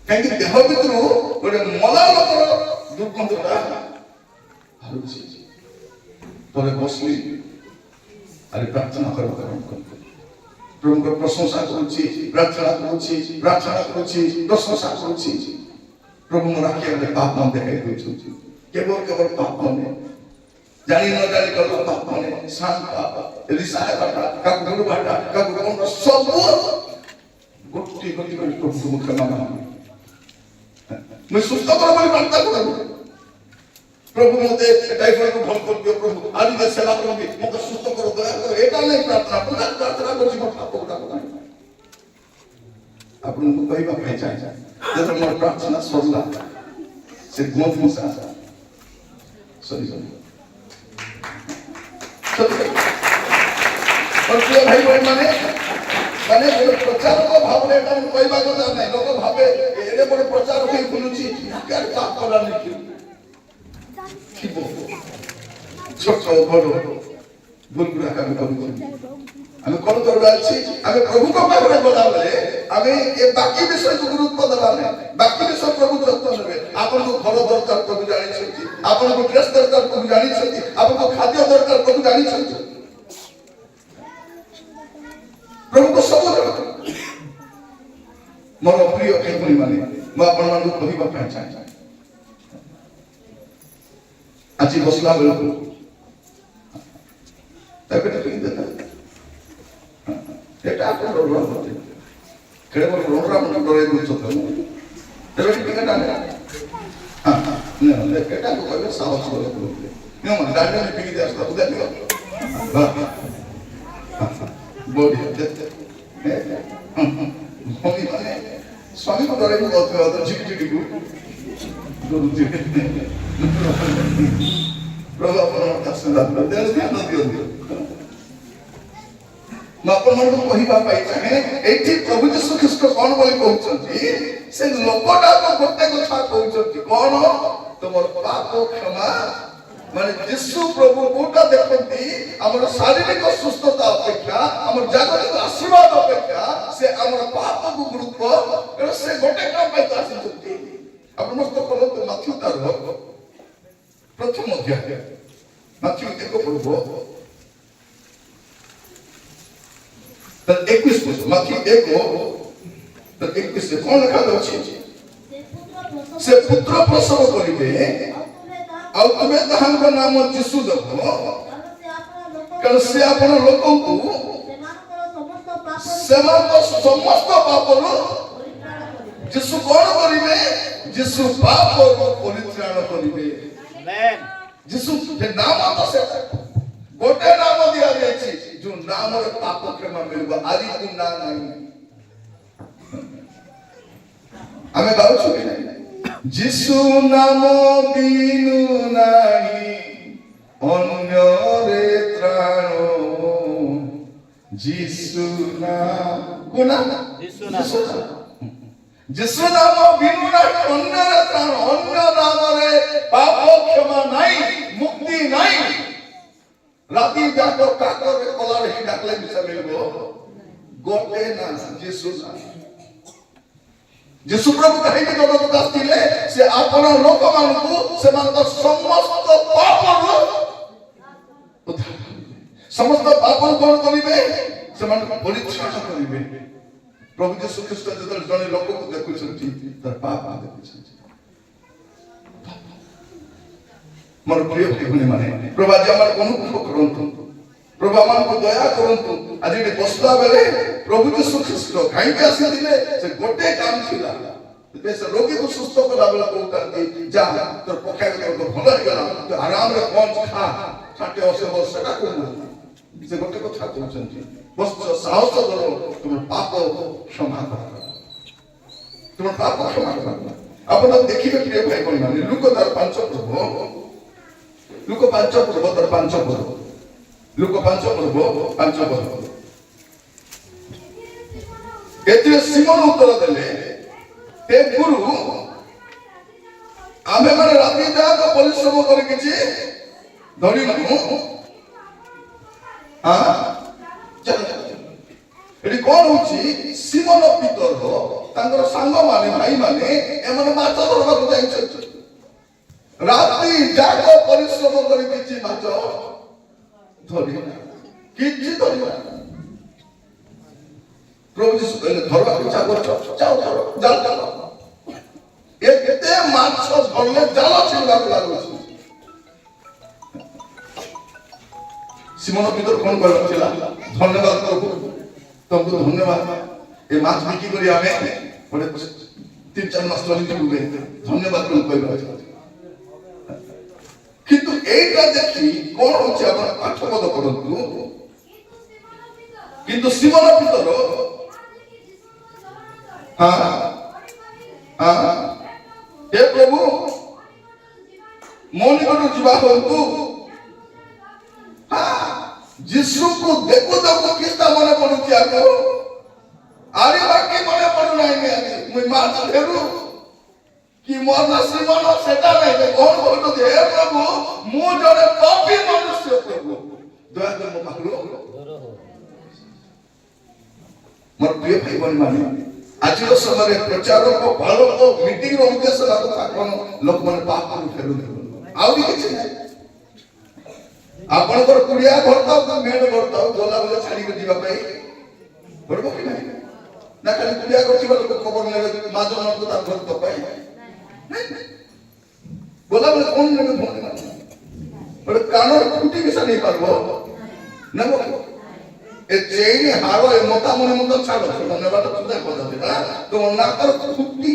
କାହିଁକି ଦେହ ଭିତରୁ ଗୋଟେ ମଲା ଲୋକର ଦୁର୍ଗନ୍ଧଟା ବାହାରୁଛି। ପରେ ବସିଲି, ଆରେ ପ୍ରାର୍ଥନା କରିବା ପ୍ରଭୁଙ୍କର ପ୍ରଶଂସା କରୁଛି, ପ୍ରାର୍ଥନା କରୁଛି, ପ୍ରଶଂସା କରୁଛି। ପ୍ରଭୁ ମୋର ଆଖି ଆଗରେ ପାପ ଦେଖାଇ ଦେଉଛନ୍ତି, କେବଳ ପାପ ନୁହେଁ, ଜାଣି ନ ଜାଣି କଲା ପାପ ନୁହେଁ, ରିସା ହେବାଟା, କାହାକୁ ଗୁରୁବାଟା, କାହାକୁ କଣ ସବୁ ଗୋଟି ଗୋଟି କରି ପ୍ରଭୁଙ୍କୁ ମୁଁ କ୍ଷମା ମାଗେ। ମୁଁ ସୁସ୍ଥ କର ବୋଲି ପ୍ରାର୍ଥନା କରୁ, ପ୍ରଭୁ ମତେ ଟାଇଫଏଡ୍ ଭଲ କରିଦିଅ, ପ୍ରଭୁ ଆଜି ଯେ ସେବା କରନ୍ତି ମତେ ସୁସ୍ଥ କର, ଦୟା କର, ଏଇଟା ନାହିଁ ପ୍ରାର୍ଥନା। ପ୍ରାର୍ଥନା କରୁଛି ମୋ ପାପ ଗୁଡ଼ାକ ନାହିଁ। ଆପଣଙ୍କୁ କହିବା ପାଇଁ ଚାହେଁ ଯେତେବେଳେ ମୋର ପ୍ରାର୍ଥନା ସରିଲା ସେ ଗନ୍ଧ ସରିଗଲା। ପ୍ରିୟ ଭାଇ ଭଉଣୀ ମାନେ ପ୍ରଚାରକ ଭାବରେ ଏଟା ମୁଁ କହିବା କଥା ନାହିଁ। ଲୋକ ଭାବେ ଏଡେ ବଡ ପ୍ରଚାରକ ହେଇ ବୁଲୁଛି, ଛୋଟ ବଡ ଭୁଲଗୁଡାକ ଆମେ କରୁଛୁ। ଆମେ କଣ କରିବା ଅଛି? ଆମେ ପ୍ରଭୁଙ୍କ ପାଖରେ ଗଲାବେଳେ ଆମେ ଏ ବାକି ବିଷୟକୁ ଗୁରୁତ୍ୱ ଦେବା ନାହିଁ। ବାକି ବିଷୟ ପ୍ରଭୁ ଯତ୍ନ ନେବେ। ଆପଣଙ୍କୁ ଘର ଦରକାର ପ୍ରଭୁ ଜାଣିଛନ୍ତି, ଆପଣଙ୍କୁ ଡ୍ରେସ୍ ଦରକାର ପ୍ରଭୁ ଜାଣିଛନ୍ତି, ଆପଣଙ୍କୁ ଖାଦ୍ୟ ଦରକାର ପ୍ରଭୁ ଜାଣିଛନ୍ତି, ପ୍ରଭୁଙ୍କ ସବୁ ଦରକାର। ମୋର ପ୍ରିୟ ଭାଇ ଭଉଣୀ ମାନେ, ମୁଁ ଆପଣମାନଙ୍କୁ କହିବା ପାଇଁ ଚାହେଁ, ଆଜି ବସିଲା ବେଳକୁ এটা আপনার রোড হতে কেড়ে বলে রোডরা মনে করে দিচ্ছ তেবে ঠিক না হ্যাঁ না এটা তো কইবে সাহস করে বলতে নিয়ম দাঁড়িয়ে পিকে দিয়ে আসতো বুঝা দিও বডি দেখতে ভূমি মানে স্বামী কো ধরে বলতে হবে ঝিকি ঝিকি করুছি প্রভু আপনার কাছে দাঁড়াতে দেন ধ্যান দিও ଆପଣମାନଙ୍କୁ କହିବା ପାଇଁ ଚାହେଁ, ଏଇଠି ପ୍ରଭୁ ଯୀଶୁ ଖ୍ରୀଷ୍ଟ କଣ ବୋଲି କହୁଛନ୍ତି? ସେ ଲୋକଟାକୁ ଗୋଟେ କଥା କହୁଛନ୍ତି, କଣ? ତମର ପାପ କ୍ଷମା। ମାନେ ଯୀଶୁ ପ୍ରଭୁ କୋଉଟା ଦେଖନ୍ତି? ଆମର ଶାରୀରିକ ସୁସ୍ଥତା ଅପେକ୍ଷା, ଆମର ଜାଗତିକ ଆଶୀର୍ବାଦ ଅପେକ୍ଷା ସେ ଆମର ପାପକୁ ଗୁରୁତ୍ୱ, ସେ ଗୋଟେ କାମ ପାଇଁ ଆସିଛନ୍ତି। ଆପଣ ମସ୍ତ କରନ୍ତୁ ମାଥ୍ୟୁ ତାର ପ୍ରଥମ ଅଧ୍ୟାୟ, ମାଥ୍ୟୁ ଏକ ପର୍ବ तर 21 पद माथि 1 तर 21 से कोन लिखा अछि से पुत्र प्रसव करिवे आ तुमे ताहांक नाम यीशु दबो कारण से आपण लोकंकु समस्त पापरु यीशु कोन करिवे यीशु पापरु परित्राण करिवे आमेन यीशु के नाम तो से गोटे नाम दिया जायछि जो नाम रे पाप क्षमा मिलबो आदि गुना नहीं हमें गाउ छु कि नहीं यीशु नाम बिनु नहीं अन्य रे त्राण यीशु नाम गुना यीशु नाम बिनु नहीं अन्य रे त्राण अन्य नाम रे पाप क्षमा नहीं मुक्ति नहीं राती जाको काकर रे कलर ही डाकले बिसा मिलबो गोटे ना यीशु यीशु प्रभु कहीं जगत आसथिले से आपण लोक मानकु सेमान समस्त पापरु समस्त पापरु कोन करिवे सेमान परित्राण करिवे प्रभु यीशु ख्रीष्ट जदर जने लोक को देखुछंती तर पाप देखुछंती मोर प्रिय भाई माने प्रभु आज हमर अनुग्रह करंतु प्रभु हमन को दया करंतु आज एटे बसला बेले प्रभु यीशु ख्रीष्ट काई के आसी दिले से गोटे काम थिला से रोगी को सुस्थ कला बेला कहतांती जा तोर पखाय तो भलो हो गला तो आराम रे पहुंच खा छाटे ओसे बस सेटा करना से गोटे कथा कहउछंती बस साहस करो तुम पाप क्षमा कर तुम पाप क्षमा कर अपन देखिबे प्रिय भाई माने लुक दर 5 प्रभु लुक 5 प्रभु दर 5 प्रभु लुक 5 प्रभु 5 प्रभु एते सिमोन उत्तर देले हे गुरु आमे माने राती जाक परिश्रम करि किछि धरि नु हां चल एडी कोन होछि सिमोन पितर तांगर संग माने भाई माने एमने माछ धरबा को जाय छै राती जाक परिश्रम करि किछि माछ धरि किछि धरि प्रभु यीशु कहले धरबा इच्छा करछ जाओ धरो जाल जाल एते माछ धरले जाल छिलबा लागो सिमोन पितर कोन करथिला धन्यवाद प्रभु तुमको धन्यवाद ए माछ बिकी करी आमे बड़े 3-4 मास चली जुबे धन्यवाद कोन कहबा किंतु एटा देखि कोन होछि आपण पाठ पद करंतु किंतु सिमोन पितर हे प्रभु मोनि को जीवा होतु यीशु को देखो देखो किस्ता मने पडुची आको आरे बाकी मने पडु नाही ने मुई माछ फेरु कि मोर ना श्रीमान सेटा नाही कोन बोलतो हे प्रभु मु जड़े पापी मनुष्य प्रभु दया कर मो पाखलो मोर प्रिय भाई बहन माने आज समय प्रचार को बालक मीटिंग रो उद्देश्य कथा कोन लोक माने पाप को फेरु आउ किछि नाही आपण कर कुड़िया भरता तो मेड भरता गोला बोले छाड़ी के दिबा पई भरबो कि नाही ना खाली कुड़िया करथिबा लोक खबर ले माजो न तो घर तो पई गोला बोले कोन ने फोन ना बड़े कानो फुटी के नहीं पारबो ना बो ए चेनी हारो ए मोटा मने मुंड छाड़ो धन्यवाद तुदा बता दे तो ना कर फुटी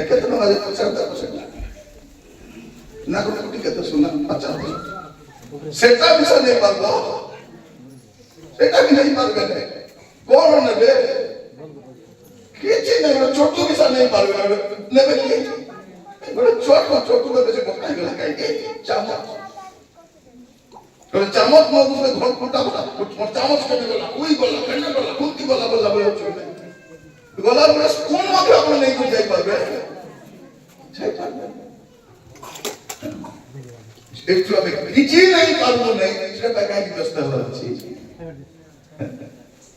एके तो ना पचारता पचारता ना को फुटी के तो सुना अच्छा सेटा विषय नहीं पारबो सेटा भी नहीं पारबे कोन नेबे किछि नहीं छोटू विषय नहीं पारबे नेबे कि बड़े छोटू के बेसे पकाई गला काई के चामच तो चामच मो दूसरे घर फुटा फुटा चामच के गला कोई गला कंडा गला कुंती गला बोला बोला छोटे गला बोले कोन मत आपण नहीं को जाई पारबे छै पारबे एक तो में किछि नहीं पारबो नहीं से पकाई की व्यवस्था हो छी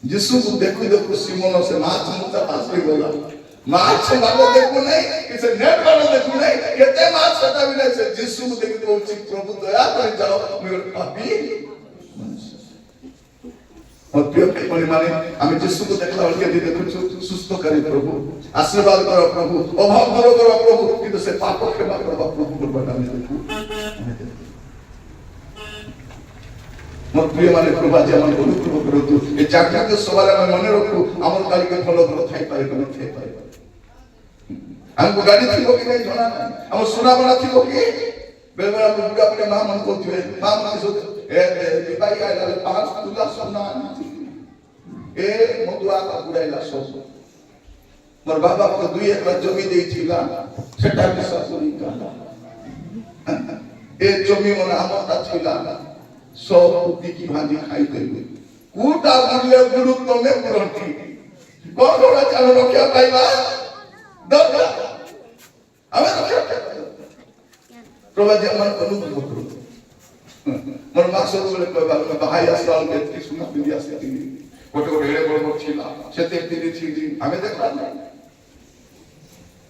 यीशु को देखो देखो सिमोन से माछ मुता पास रे गला माछ वाला देखो नहीं किसे नेट वाला देखो नहीं केते माछ सटा भी नहीं से यीशु को देखो तो प्रभु दया कर जाओ मेरे पापी ମୋର ପ୍ରିୟ ଭାଇ ମାନେ ଆମେ ଯୀଶୁକୁ ଦେଖିଲା ବେଳେ କେମିତି ଦେଖୁଛୁ ସୁସ୍ଥକାରୀ ପ୍ରଭୁ, ଆଶୀର୍ବାଦ କର ପ୍ରଭୁ, ଅଭାବ ଦୂର କର ପ୍ରଭୁ, କିନ୍ତୁ ସେ ପାପ କ୍ଷମା କରିବା ପ୍ରଭୁ କୃପାଟା ଆମେ ଦେଖୁ। ମୋର ପ୍ରିୟ ମାନେ ପ୍ରଭୁ ଆଜି ଆମକୁ ଅନୁଗ୍ରହ କରନ୍ତୁ, ଏ ଜାଗ୍ରତ ସଭାରେ ଆମେ ମନେ ରଖୁ ଆମର କାଲିକେ ଭଲ ଭଲ ଥାଇପାରେ କି ନଥାଇପାରେ। ଆମକୁ ଗାଡ଼ି ଥିବ କି ନାହିଁ ଜଣା ନାହିଁ, ଆମ ସୁନାବଣା ଥିବ କି ବେଳେ ବେଳେ ଆମେ ବୁଢ଼ା ବୁଢ଼ା ମା ମାନେ କହୁଥିବେ, ମା ମାନେ ଦିବାଇ ଆଇଲା 5 ତୁଲା ସୁନା ଏ ମଧୁଆ ବୁଢ଼ାଇଲା ସବୁ। ମୋର ବାବା 2 ଏକର ଜମି ଦେଇଥିଲା ସେଟା ବି ଶାଶୁରୀ ଗଲା। ଏ ଜମି ମାନେ ଆମଟା ଥିଲା ସବୁ ବିକି ଭାଙ୍ଗି ଖାଇଦେଲୁ। କୋଉଟା ବୁଢ଼ିଲେ ବୁଢ଼ୁ ତମେ ବୁଢ଼ନ୍ତି କଣ କଣ ଚାଲ ରକ୍ଷା ପାଇବା ଦରକାର ଆମେ ରକ୍ଷା ପାଇବା ପ୍ରଭୁ ଆଜି ଆମମାନଙ୍କୁ ଅନୁଗ୍ରହ କରୁ। ମୋର ମା ସବୁବେଳେ କହିବା ବାହାଇ ଆସିଲା ବେଳକୁ ଏତିକି ସୁନା ପିନ୍ଧି ଆସିଥିଲି, ଗୋଟେ ଗୋଟେ ଏଡ଼େ ବଡ଼ ବଡ଼ ଥିଲା ସେତେ ପିନ୍ଧିଥିଲି ଆମେ ଦେଖିଲା ନାହିଁ।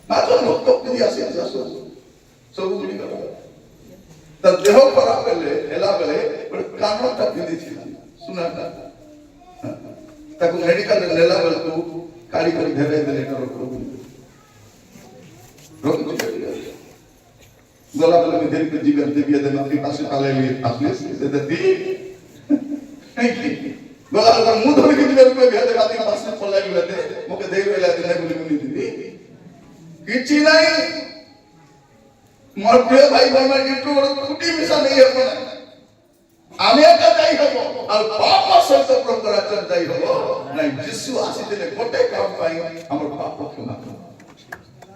ମାତ୍ର ଲୋକ ପିନ୍ଧି ଆସିଛି ସବୁ ଗୁଡ଼ିକ ତା ଦେହ ଖରାପ ହେଲା ବେଳେ ଗୋଟେ କାନଟା ପିନ୍ଧିଥିଲା ସୁନାଟା, ତାକୁ ମେଡିକାଲରେ ନେଲା ବେଳକୁ କାଢି କରି ଧରେଇ ଦେଲେ गला वाले में देरी कर जी करते भी है नौकरी पास पाले लिए असली से देती नहीं की गला वाला मुंह धोने के लिए कोई भी देखा नहीं पास में पल्ले लेते मुझे देख रहे लेते नहीं बोली बोली दीदी किसी नहीं मोर प्रिय भाई बहन की तो कुटी मिसा नहीं है कोई आमे का जाई हो और पाप सहित प्रभुरा चल जाई हो नहीं जिसु आसी दिले गोटे काम पाई हमर पाप क्षमा कर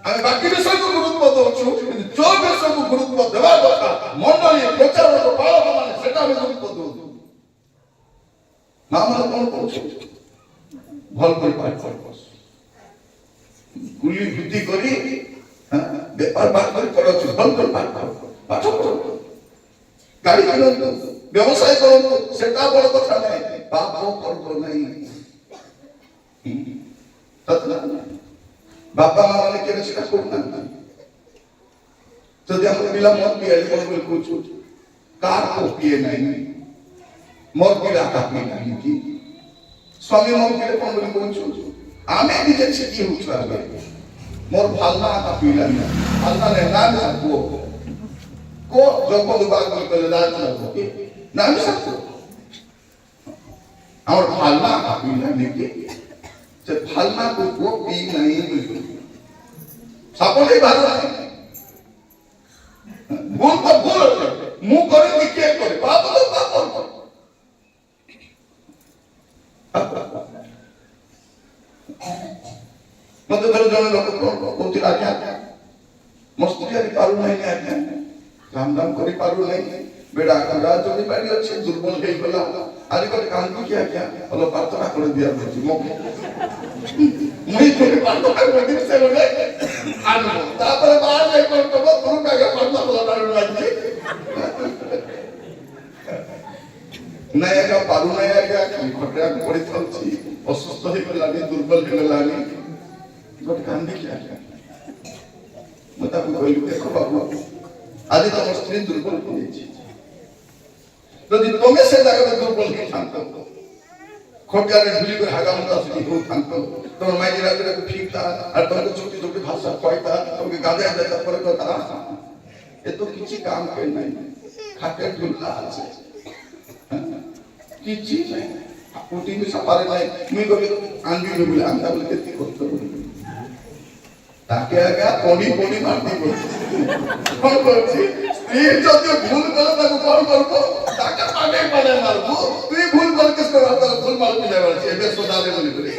আমি বাকি বিষয়କୁ ଗୁରୁତ୍ୱ ଦେଉଛୁ, କିନ୍ତୁ ଯୋଉ ବିଷୟକୁ ଗୁରୁତ୍ୱ ଦେବା କଥା ମଣ୍ଡଳୀ ପ୍ରଚାରକ ପାଳକ ମାନେ ସେଟା ଆମେ ଗୁରୁତ୍ୱ ଦେଉଛୁ। ମା ମାନେ କଣ କରୁଛୁ ଭଲ କରି ପାଠ ଗୁଲି ବୃଦ୍ଧି କରି ବେପାର ବାଟ କରି ପଢୁଛୁ, ଭଲ କରି ପାଠ ପଢନ୍ତୁ, ଗାଡ଼ି କିଣନ୍ତୁ, ବ୍ୟବସାୟ କରନ୍ତୁ, ସେଟା ବଡ଼ କଥା ନାହିଁ, ପାପ କର୍ମ ନାହିଁ। बापा माँ ने केने सेटा करना जदि हम पिला मत पिए कोन बोल कुछ कार को पिए नहीं मत पिला का पिए नहीं की स्वामी मत पिए कोन बोल कुछ आमे भी जे छी की हुछ आगे मोर भालना का पिला नहीं भालना ने नाम को जो को बात बोल कर राज नाम सकतो और भालना का पिला नहीं की से फलना को पी नहीं मिलती सापोले बाहर नहीं भूल तो भूल मुंह करे कि क्या करे पाप तो पाप मतलब मेरे जन लोग को तिला क्या मस्ती करी पारू नहीं आज्ञा काम दाम करी पारू नहीं बेड़ा करा जो भी बाड़ी अच्छे दुर्बल हे गला आज को काम की क्या बोलो प्रार्थना कर दिया मुझे मुई तो प्रार्थना कर दिन से बोले आनो तापर बाहर जाई को तो गुरु का प्रार्थना बोला डाल लागी नया का पारू नया क्या खटरा पड़ी थलची असुस्थ हे गलानी दुर्बल हे गलानी बट काम की क्या मता को कहलु देखो बाबू आज तो स्त्री दुर्बल हो जाई যদি তুমি সে জায়গাতে দুর্বল হয়ে থাকতো খোটারে ঢুলি করে হাগামতা সুতি হয়ে থাকতো তোমার মাইজি রাতে ফিরতা আর তোমাকে ছোট ছোট ভাষা কয়তা তোমাকে গাদে গাদে করে কথা এ তো কিছু কাম করে নাই খাটে ঢুললা আছে কিছু নাই পুটি মিশা পারে নাই মুই বলি আনবি বলে আনতা বলে কি করতে বলি তাকে আগে কোনি কোনি মারতি বলি কোন করছি স্ত্রী যদি ভুল করে তাকে কোন করব তাকে পাবে পাবে মারবো তুই ভুল করে কিসকে মারতা ভুল মার পিলে বলছি এবে সোদালে বলি বলি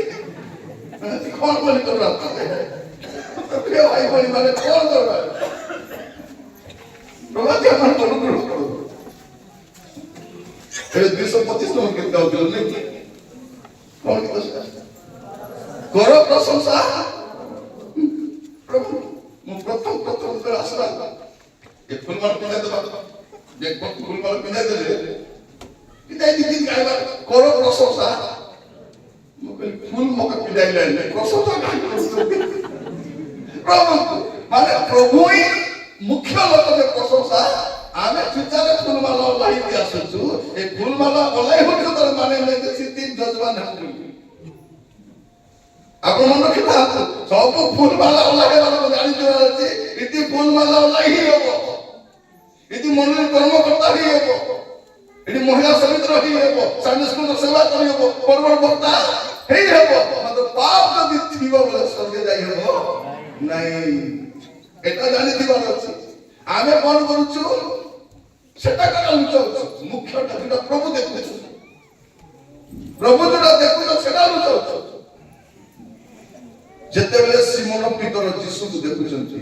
কোন বলি তো রাখতে প্রিয় ভাই বলি মানে কোন করবে প্রবাদী আমার অনুগ্রহ করো এই 225 নম্বর কে দাও দিল নাকি কোন কথা করো প্রশংসা প্রভু প্রথম করে আসলা ये फुलमाल पिना दे देख बहुत फुलमाल पिना दे पिना दी दिन गायबा करो प्रशंसा मुके फुल मके पिना ले प्रशंसा गाय प्रभु माने प्रभु ही मुख्य लोक के प्रशंसा आमे चितारे फुलमाल लाई दिया सचु ए फूलमाला ओलाई हो तो माने नहीं से तीन जजमान हम आपण मन रखिता सब फूलमाला ओलाई वाला जानि दिया अछि इति फूलमाला ओलाई ही हो इति मनरे कर्म करता ही हो इति महिला समिति रही हो संदेश को सेवा करी हो परवर बक्ता हे हो मतलब पाप जदि थिबो बोले स्वर्ग जाई हो नहीं एटा जानि दिबार अछि आमे कोन करूछु सेटा करा लुचाउछु मुख्यटा जेटा प्रभु देखुछु प्रभु जेटा देखुछु सेटा लुचाउछु जते बेले सिमोन पीटर यीशु को देखुछंती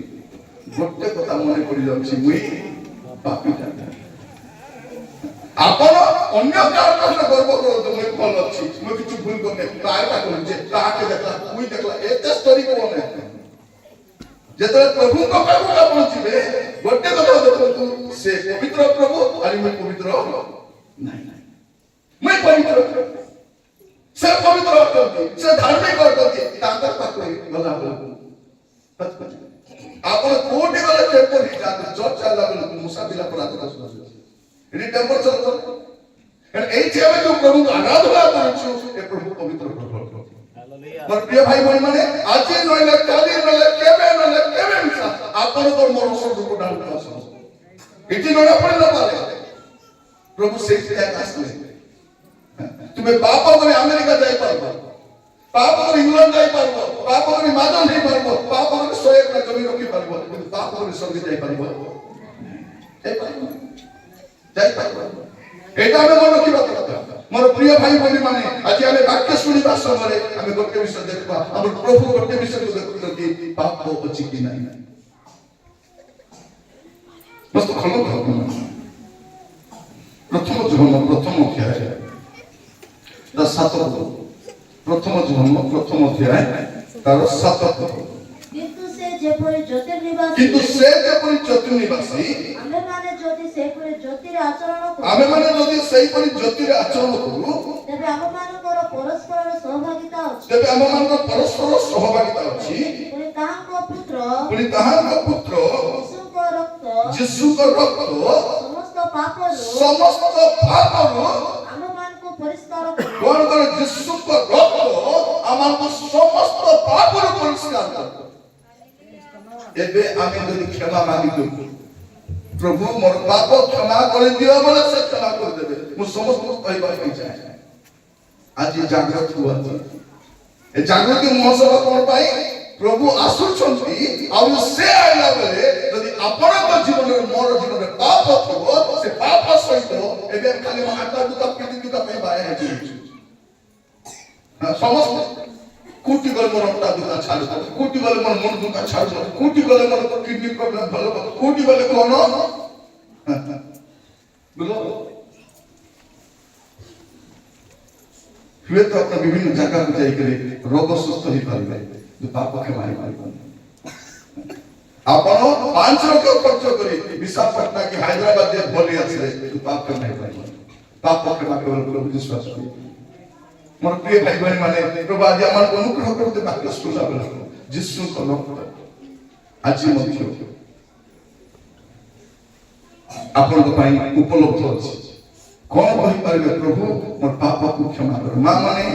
गोटे कथा मने पड़ी जाउछि मुई पापीटा आपण अन्य कारण से गर्व करो मुई फल अछि मुई किछु भूल करने कायटा करू जे ताके देखला मुई देखला एते स्टोरी को ने जेतले प्रभु को पाखु आपण छिबे गोटे कथा देखो से पवित्र प्रभु आणि मुई पवित्र नहीं मुई पवित्र से पवित्र करती से धार्मिक करती ताकर पाखु गला आपण कोटे गले टेम्पल ही जाते चर्च आला बेले मुसा दिला अपराध कर इनी टेम्पल चलतो एंड एई छेवे जो प्रभु आराधना करछु ए प्रभु पवित्र प्रभु हालेलुया मोर प्रिय भाई बहन माने आज नले काली नले केबे मिसा आपण तो मोर सब को डाल पास इति नले पड़े न पाले प्रभु से त्याग आसले तुमे पाप करे अमेरिका जाई पारबो पाप करे इंग्लैंड जाई पारबो पाप करे मादन नहीं पारबो पाप करे सोए ना जमीन रखी पारबो पाप करे स्वर्ग जाई पारबो जाई पारबो एटा में मन रखिबा କଥା मोर प्रिय भाई बहन माने आज हमें वाक्य सुनिबा समय हमें गोटे विषय देखबा हमर प्रभु गोटे विषय को देखुती पाप अछि कि नहीं बस खलो प्रथम जन्म प्रथम अध्याय ता 7 प्रथम जन्म प्रथम अध्याय तार 7 किंतु से जेपरि ज्योतिर्निवासी आमे माने जदि सेपरि ज्योतिर आचरण करू तबे आम मानकर परस्पर सहभागिता अछि पुनि ताहाको पुत्र यीशु को रक्त समस्त पापरु आम मानको परिष्कार कोन कर यीशु को रक्त आमको समस्त पापरु परिष्कार कर एबे आमे जदि क्षमा मांगितु प्रभु मोर पाप क्षमा कर दियो बोले से क्षमा कर देबे मु समस्त कहबा पई चाहे आज जागृत हुआ ए जागृति महोत्सव कोन पाई प्रभु आसुछंती और से आइला बेले जदि आपण को जीवन रे मोर जीवन रे पाप थबो से पाप सहित एबे खाली आटा दुका पीटी दुका पे बाय है समस्त कोटि गले मोर अंटा दुका छाड़ कोटि गले मोर मन दुका छाड़ कोटि गले मोर किडनी प्रॉब्लम भलो कोटि गले कोन बोलो हुए तो अपना विभिन्न जगह को जाई करे रोग सुस्थ ही पारिबे जो पाप के मारी पारिबे आपण 5 लाख खर्च करी विशाखापट्टनम के हैदराबाद दे बोली आछे जो पाप के नहीं पारिबे पाप के माके प्रभु विश्वास करी मोर प्रिय भाई बहन माने प्रभु आज आमान को अनुग्रह करते बाकी सुला बोला यीशु को रक्त आज मध्य आपण को पाई उपलब्ध अछि कोन कहि पारिबे प्रभु मोर पाप को क्षमा कर मां माने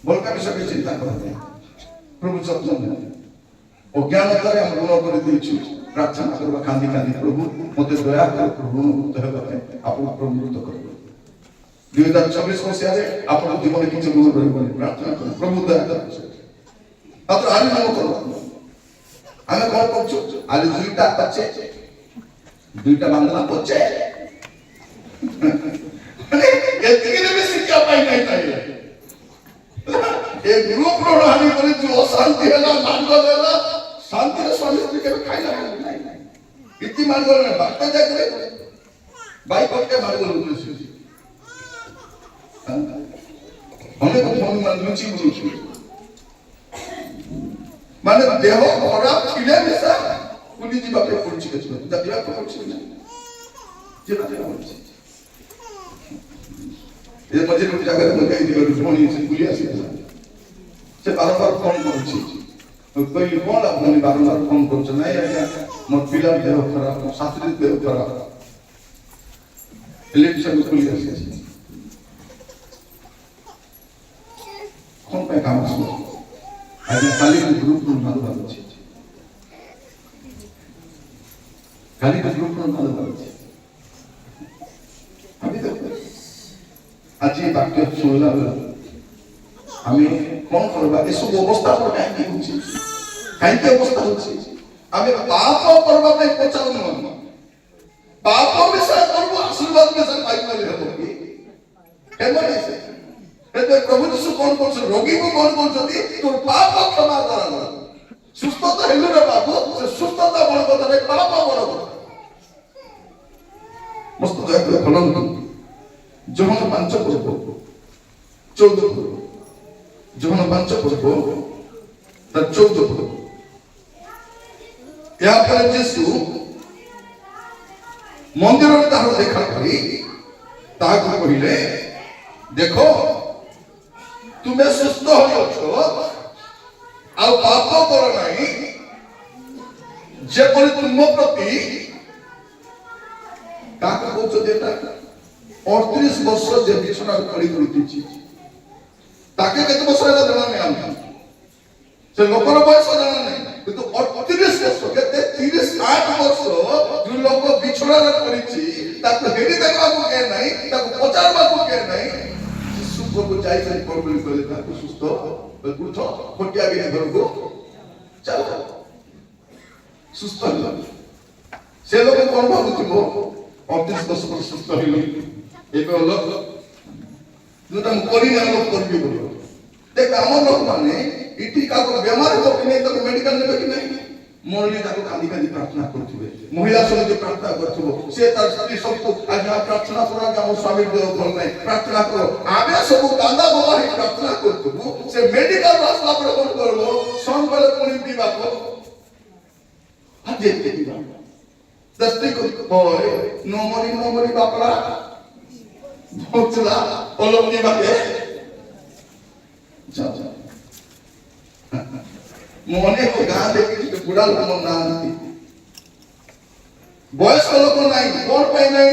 बोलका विषय के चिंता करते प्रभु जत्न अज्ञानतारे हम ऋण कर देछु प्रार्थना करबा कांदी कांदी प्रभु मते दया कर प्रभु मुक्त हेबा आपण प्रभु मुक्त कर 2024 मसीह रे आपण जीवन किछ गुण करिबो प्रार्थना कर प्रभु दया कर अतर आज हम करू आमे कोन करछु आज दुईटा बांगला पचे एतिके भी शिक्षा पाई नहीं ताई ए ग्रुप रो हानि करे जो शांति हैला मानगो देला शांति रे स्वामी के खाइला नहीं इति मानगो ने बात जा करे बाई करके मानगो लुचि अनेक फोन मान लुचि लुचि माने देह खराब थिले मिसा पुली जी बापे पुरछि के छ दिया को पुरछि ना जेना जेना पुरछि ए मजे को जगह में गई दिलो फोन से पुली आसी से बारंबार फोन करछि कोई कोन फोन बारंबार फोन करछ नहीं आज्ञा मोर पिला देह खराब साथी देह खराब ইলেকশন খুলি আছে কোন কাম আছে আজ খালি গ্রুপ না আছে খালি গ্রুপ না আছে আমি তো আজ এই বাক্য শুনলাম আমি কোন করবা এসব অবস্থা পর কাহিনী হচ্ছে কাহিনী অবস্থা হচ্ছে আমি পাপ করবা নাই পচাউন না পাপ বিষয় করব আশীর্বাদ বিষয় পাইলে হবে কি কেমন আছে এতে প্রভু যিশু কোন করছে রোগীকে কোন করছে তোর পাপ ক্ষমা করা না সুস্থতা হইল রে বাবু সে সুস্থতা বড় কথা নাই পাপ বড় কথা মস্ত দয়া করে ফলন যখন পাঞ্চ করব 14 করব যখন পাঞ্চ করব তার 14 করব ইয়াপরে যিশু মন্দিরের তাহার দেখা করি তাহাকে কহিলে দেখো তুমি সুস্থ হইছ আর পাপ কর নাই যেপরি তুম প্রতি কাকে কৌছ যেটা 38 বর্ষ যে বিছানার পড়ি করতেছি তাকে কেতে বছর এটা জানা নেই আমি সে লোকের বয়স জানা নেই কিন্তু 38 বর্ষ কেতে 38 বর্ষ যে লোক বিছানার করিছি তাকে হেডি দেখବାକୁ কে নাই তাকে পচারବାକୁ কে নাই যিশু প্রভু যাই যাই করবলি কইলে তাকে সুস্থ উঠ ফটিয়া গিয়ে ঘরକୁ চাল সুস্থ হল সে লোক কোন ভাবুଥିବ 38 বর্ষ পর সুস্থ হইল ଏବେ ଲୋକ ଯୋଉଟା ମୁଁ କରିନି ଲୋକ କରିବି ବୋଲି ଦେଖ ଆମ ଲୋକମାନେ ଏଠି କାହାକୁ ବେମାର ହେବ କି ନାହିଁ ତାକୁ ମେଡିକାଲ ନେବେ କି ନାହିଁ ମରଲି ତାକୁ କାନ୍ଦି କାନ୍ଦି ପ୍ରାର୍ଥନା କରୁଥିବେ ମହିଳା ସମିତି ପ୍ରାର୍ଥନା କରୁଥିବ ସେ ତାର ସ୍ତ୍ରୀ ସବୁ ଆଜ୍ଞା ପ୍ରାର୍ଥନା କର ଆମ ସ୍ୱାମୀ ଦେହ ଭଲ ନାହିଁ ପ୍ରାର୍ଥନା କର ଆମେ ସବୁ କାନ୍ଦା ବୋବା ହେଇ ପ୍ରାର୍ଥନା କରୁଥିବୁ ସେ ମେଡିକାଲ ଆସିଲା ପରେ କଣ କରିବ ସନ୍ଧ୍ୟାବେଳେ ପୁଣି ପିଇବାକୁ ଆଜି ପିଇବା ଦସ୍ତି କରେ ନ ମରି ବାପରା ভোচলা অলমনি বাকে যাও যাও মনে কো গাঁ দেখি বুড়া লোক না বয়স লোক নাই কোন পাই নাই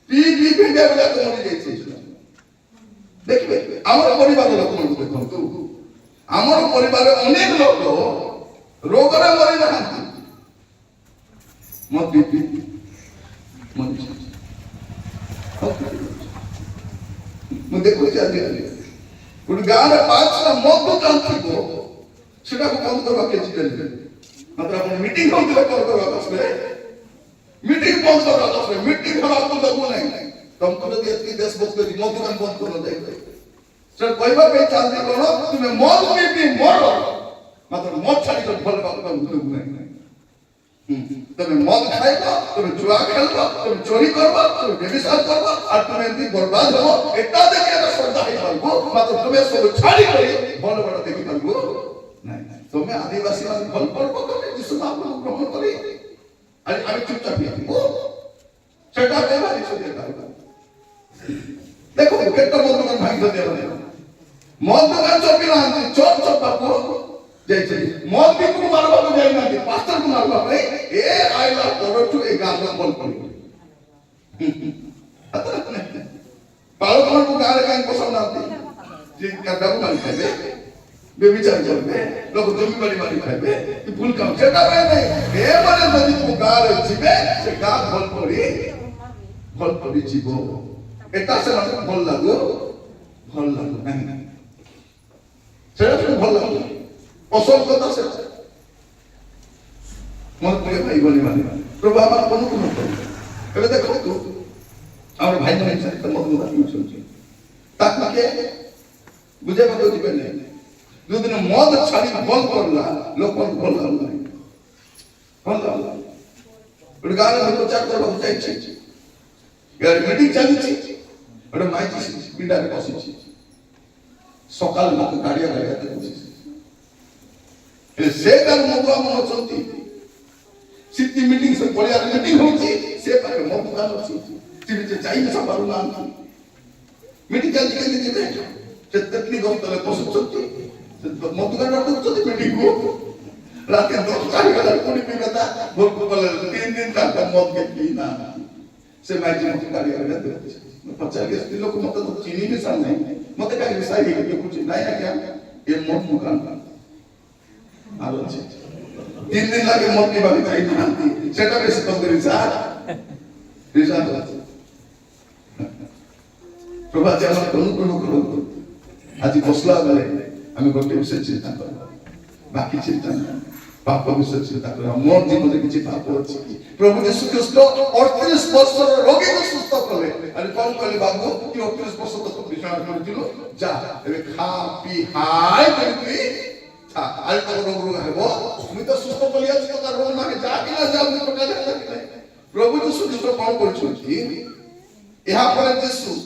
পি ভিডিও বলে তো মরে যাইছে দেখবে আমার পরিবারের লোক মনে দেখন্তু আমার পরিবারে অনেক লোক রোগরে মরে যাচ্ছেন মত বিপি মরে যাচ্ছে ମୁଁ ଦେଖୁଛି ଆଜିକାଲି ଗୋଟେ ଗାଁରେ 5ଟା ମଦ ଦୋକାନ ଥିବ ସେଟାକୁ ବନ୍ଦ କରିବା କିଛି ଦେଲେ ମାତ୍ର ଆପଣ ମିଟିଂ ହଉଥିଲେ କଣ କରିବା ଆସିଲେ ମିଟିଂ ବନ୍ଦ କରିବା ଆସିଲେ ମିଟିଂ ହେବାକୁ ଦେବୁ ନାହିଁ ତମକୁ ଯଦି ଏତିକି ଦେଶଭକ୍ତ ଯଦି ମଦ ଦୋକାନ ବନ୍ଦ କର ଯାଇଥାଏ ସେଟା କହିବା ପାଇଁ ଚାହୁଁଛି କଣ ତୁମେ ମଦ ପିଇ ମର ମାତ୍ର ମଦ ଛାଡ଼ି ଭଲ ବାପା ଦେବୁ ନାହିଁ তুমি মদ খাইবা তুমি জুয়া খেলবা তুমি চোরি করবা তুমি ব্যভিচার করবা আর তুমি এমনি বরবাদ হবো এটা দেখে আমরা শ্রদ্ধা হয়ে পারবো মাত্র তুমি সব ছাড়ি করে বড় বড় দেখি পারবো নাই তুমি আদিবাসী মানে ভাল করবো তুমি যিশু নামকে গ্রহণ করে আর আমি চুপচাপ থাকবো সেটা বেমারি চলে যাবে দেখো কেটটা মদ দোকান ভাঙিয়ে দেবে মদ দোকান চলবি না চোর চোর বাবু যাইছে মদ বিক্রি মারবাকে যাই না পাস্টার কো মারবা ভাই এ আইলা পরটু এ গাঁর বল করি পালো তোমার কো গাঁর কাই পছন্দ না যে কাটাবো মারি খাবে বেবিচার করবে লোক জমি বাড়ি মারি খাবে কি ভুল কাম সেটা হয় নাই এ মানে যদি তুমি গাঁর জিবে সে গাঁ ভাল করি জীব এটা সে ভাল লাগো নাই সেটা ভাল লাগো অসল কথা সেটা মত করে ভাই বলি মানে প্রভু আমার কোন করবে এবার দেখো তো আমার ভাই বোনের সাথে মত চলছে তাকে বুঝাইବାକୁ ଯିବେ ନାହିଁ ଯୋଉଦିନ ମଦ ଛାଡି ବନ୍ଦ କରିଲା ଲୋକ ଭଲ ଲାଗୁନାହିଁ ଭଲ ଲାଗୁନାହିଁ ଗୋଟେ ଗାଁରେ ପ୍ରଚାର କରିବାକୁ ଯାଇଛି ମିଟିଂ ଚାଲିଛି ଗୋଟେ ମାଇକି ପିଣ୍ଡାରେ ବସିଛି ସକାଳ ଲୋକ ଗାଡିଆ ଗାଡିଆতে ବସିଛି ସେ ତାର ମଦୁଆ ମନ ଅଛନ୍ତି ସିଟି ମିଟିଂ ସେ ପଡ଼ିଆରେ ମିଟିଂ ହଉଛି ସେ ପାଖରେ ମଦ ଦୋକାନ ଅଛି ସେ ଯାଇ ପାରୁନାହାନ୍ତି ମିଟିଂ ଚାଲିଛି କେମିତି ଯିବେ ସେ ତେତଲି ଗସ୍ତରେ ବସୁଛନ୍ତି ମଦ ଦୋକାନ କରୁଛନ୍ତି ମିଟିଂକୁ ରାତି 10ଟା ହେଇଗଲା ପୁଣି ପିଇବା ତା ଭୋକ କଲେ 3 ଦିନ ତାଙ୍କ ମଦ ପିଇ ନାହାନ୍ତି से माइटी मत गाड़ी आगे दे पचास के स्त्री लोग मत तो चीनी भी सान नहीं मत का रिसाई के कुछ नहीं है क्या ये मोट दुकान आलो छे 3 दिन लगे मोट की बात चाहिए जानती सेटा पे से तो रिसा प्रभा जान करू आज बसला बेले आम गोटे विषय चिंता कर बाकी चिंता नहीं पाप विषय चिंता कर मोर जीवन में किसी पाप अच्छी प्रभु यीशु ख्रीस्ट 38 वर्ष रोगी को सुस्थ कले अरे कौन कहले बाबू कि 38 वर्ष तो विश्राम करथिलो जा एबे खा पी हाय करती था आज तो रोग हेबो मी तो सुस्थ कलिया छी तो रोग ना जा कि ना जा मी पकड़ प्रभु यीशु ख्रीस्ट कौन करछथि यहा पर यीशु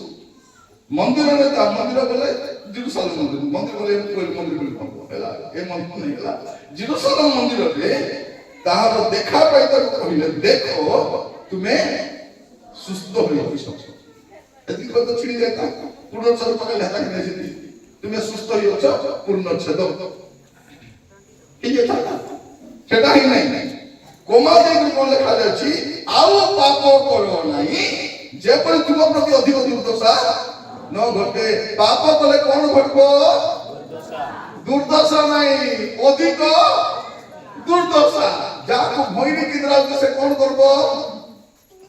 मंदिर में था मंदिर बोले जेरूशलेम मंदिर बोले कोई मंदिर बोले हैला ए मंदिर नहीं हैला जेरूशलेम मंदिर रे ताहार देखा पाई तो कहले देखो तुम्हें सुस्थ हो जाओ यदि को तो छिड़ी जाता पूर्ण स्वरूप पकड़ लेता कि नहीं तुम्हें सुस्थ हो जाओ पूर्ण छेद ये था सेटा ही नहीं कोमा दे को लिखा जाछि आओ पाप करो नहीं जे पर तुम प्रति अधिक दुर्दशा न घटे पाप कले कौन घटबो दुर्दशा नहीं अधिक दुर्दशा जाको भइनी किदरा से कौन करबो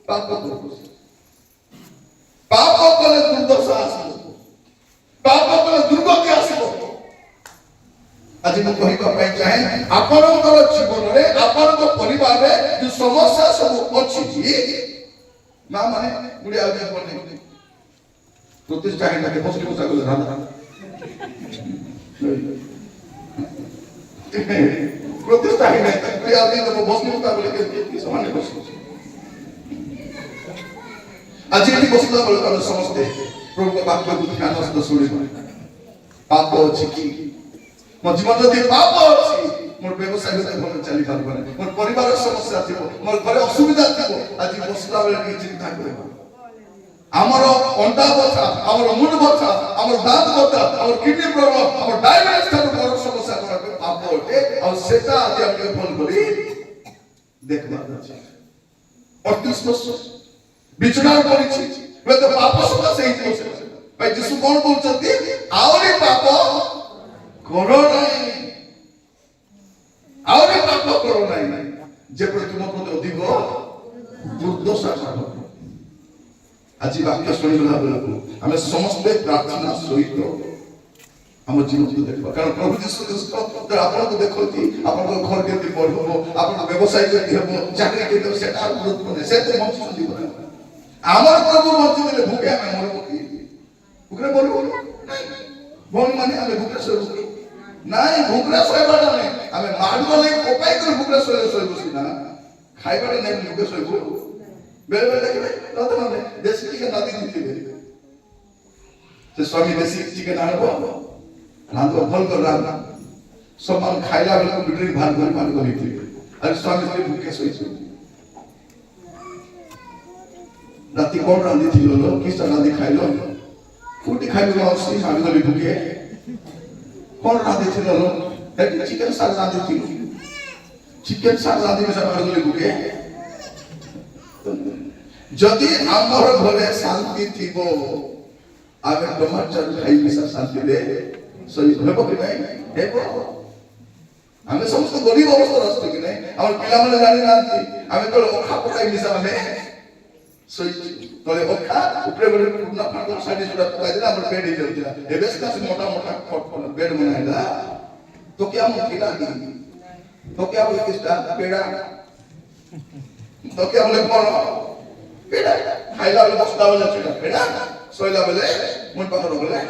पाप करबो पाप कले दुर्दशा आसीबो पाप कले दुर्गति आसीबो आज मैं कहबा पई चाहे आपनकर जीवन रे आपनकर परिवार रे जो समस्या सब अछि ना माने गुडी आगे बोले प्रतिष्ठा है कि मुस्लिम का कोई राधा प्रतिष्ठा है कोई आदमी तो मुस्लिम का बोले कि सामान्य प्रश्न आज ये बसला बोले तो समझते प्रभु का वाक्य को ध्यान से सुनी पाप अछि कि मोर जीवन जदि पाप अछि मोर व्यवसाय से भल चली पारबो मोर परिवार समस्या थिबो मोर घरे असुविधा थिबो आज बसला बोले कि चिंता करबो आमर अंडा बथा आमर मुंड बथा आमर दांत बथा आमर किडनी प्रॉब्लम आमर डायबिटीज का बड़ समस्या कर पाप होते और सेटा आदि हमके फोन करी देखबा अछि 38 वर्ष बिचनार करी छी वे तो पाप सदा सही छै भाई यीशु कोन बोलछथि आउरी पाप करो नहीं आउरी पाप करो नहीं जे पर तुम प्रति अधिक दुर्दशा करो आज वाक्य शुणला बेलू आम समस्ते प्रार्थना सहित आम जीवन को देखा कारण प्रभु यीशु ख्रीस्ट आपको देखती आप घर के बढ़ो आप व्यवसाय के हम चाकरी के सेटा गुरुत्व नहीं से तो बंचुंदी आमर प्रभु बंचुले भूखे आम मर पकई भूखे बोलू भौणी माने आम भूखे सोई नहीं भूखे सोईबाटा नहीं आम माडुआ नहीं कोपाई कर भूखे सोई बसी ना खाइबाटा नहीं भूखे सोईबो बेले बेले देखिए रात में देसी चिकन आदि नीति बेले से स्वामी देसी चिकन आनबो रांधो भल कर रांधा सब मान खाइला बेले बिटरी भात घर मान को नीति अरे स्वामी से भूखे सोई राती कौन रांधी थी लो किस तरह रांधी खाइलो फूटी खाइलो मौसी स्वामी को भूखे कौन रांधी थी लो है चिकन साग रांधी थी चिकन साग रांधी में सब को भूखे जदि आमर घरे शांति थिबो आमे टमाटर खाई मिसा शांति दे सही हेबो कि नहीं हेबो आमे समस्त गरीब अवस्था रस्ते कि नहीं हमर पिला माने जानि नांती आमे तो ओखा पकाई मिसा माने सही तले ओखा ऊपर बड़े पुना फाटो साइड सुरा पकाई देला हमर बेड ही जाउला एबेस का से मोटा मोटा फट बेड बनाइला तो क्या हम खिला दी तो क्या बोले किसका पेड़ा तो क्या बोले कौन पेड़ा खाइला वाला बसला वाला पेड़ा पेड़ा सोइला वाले मन पकड़ बोले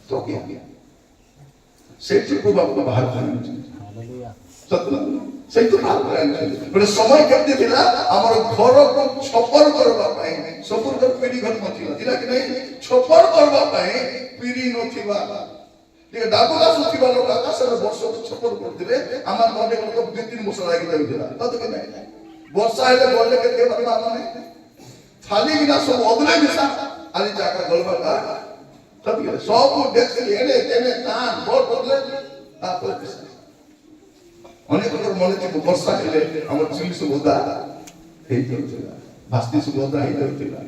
तो क्या सेठ को बाबू बाहर खाने चाहिए सत्य सेठ तो बाहर खाने चाहिए बड़े समय केते थिला हमर घर को छपर करबा पाए सपुर घर पीढ़ी घर नथिला थिला कि नहीं छपर करबा पाए पीढ़ी नथिबा ठीक दाबुला सुथिबा लोक आकाश रे वर्ष छपर करथिले हमर मने को 2-3 वर्ष लागि जाउला तो कि नहीं वर्षा हेले बोलले के देव माने थाली बिना सब ओदले बिसा आली जाका गलबा तब ये सब देखते एने तेने कान बहुत बोलले तापर बिसा अनेक कर मने कि वर्षा हेले हमर चिली सब ओदा हे ଭାସ୍ତି ସୁଭଦ୍ରା ହେଇଯାଉଥିଲା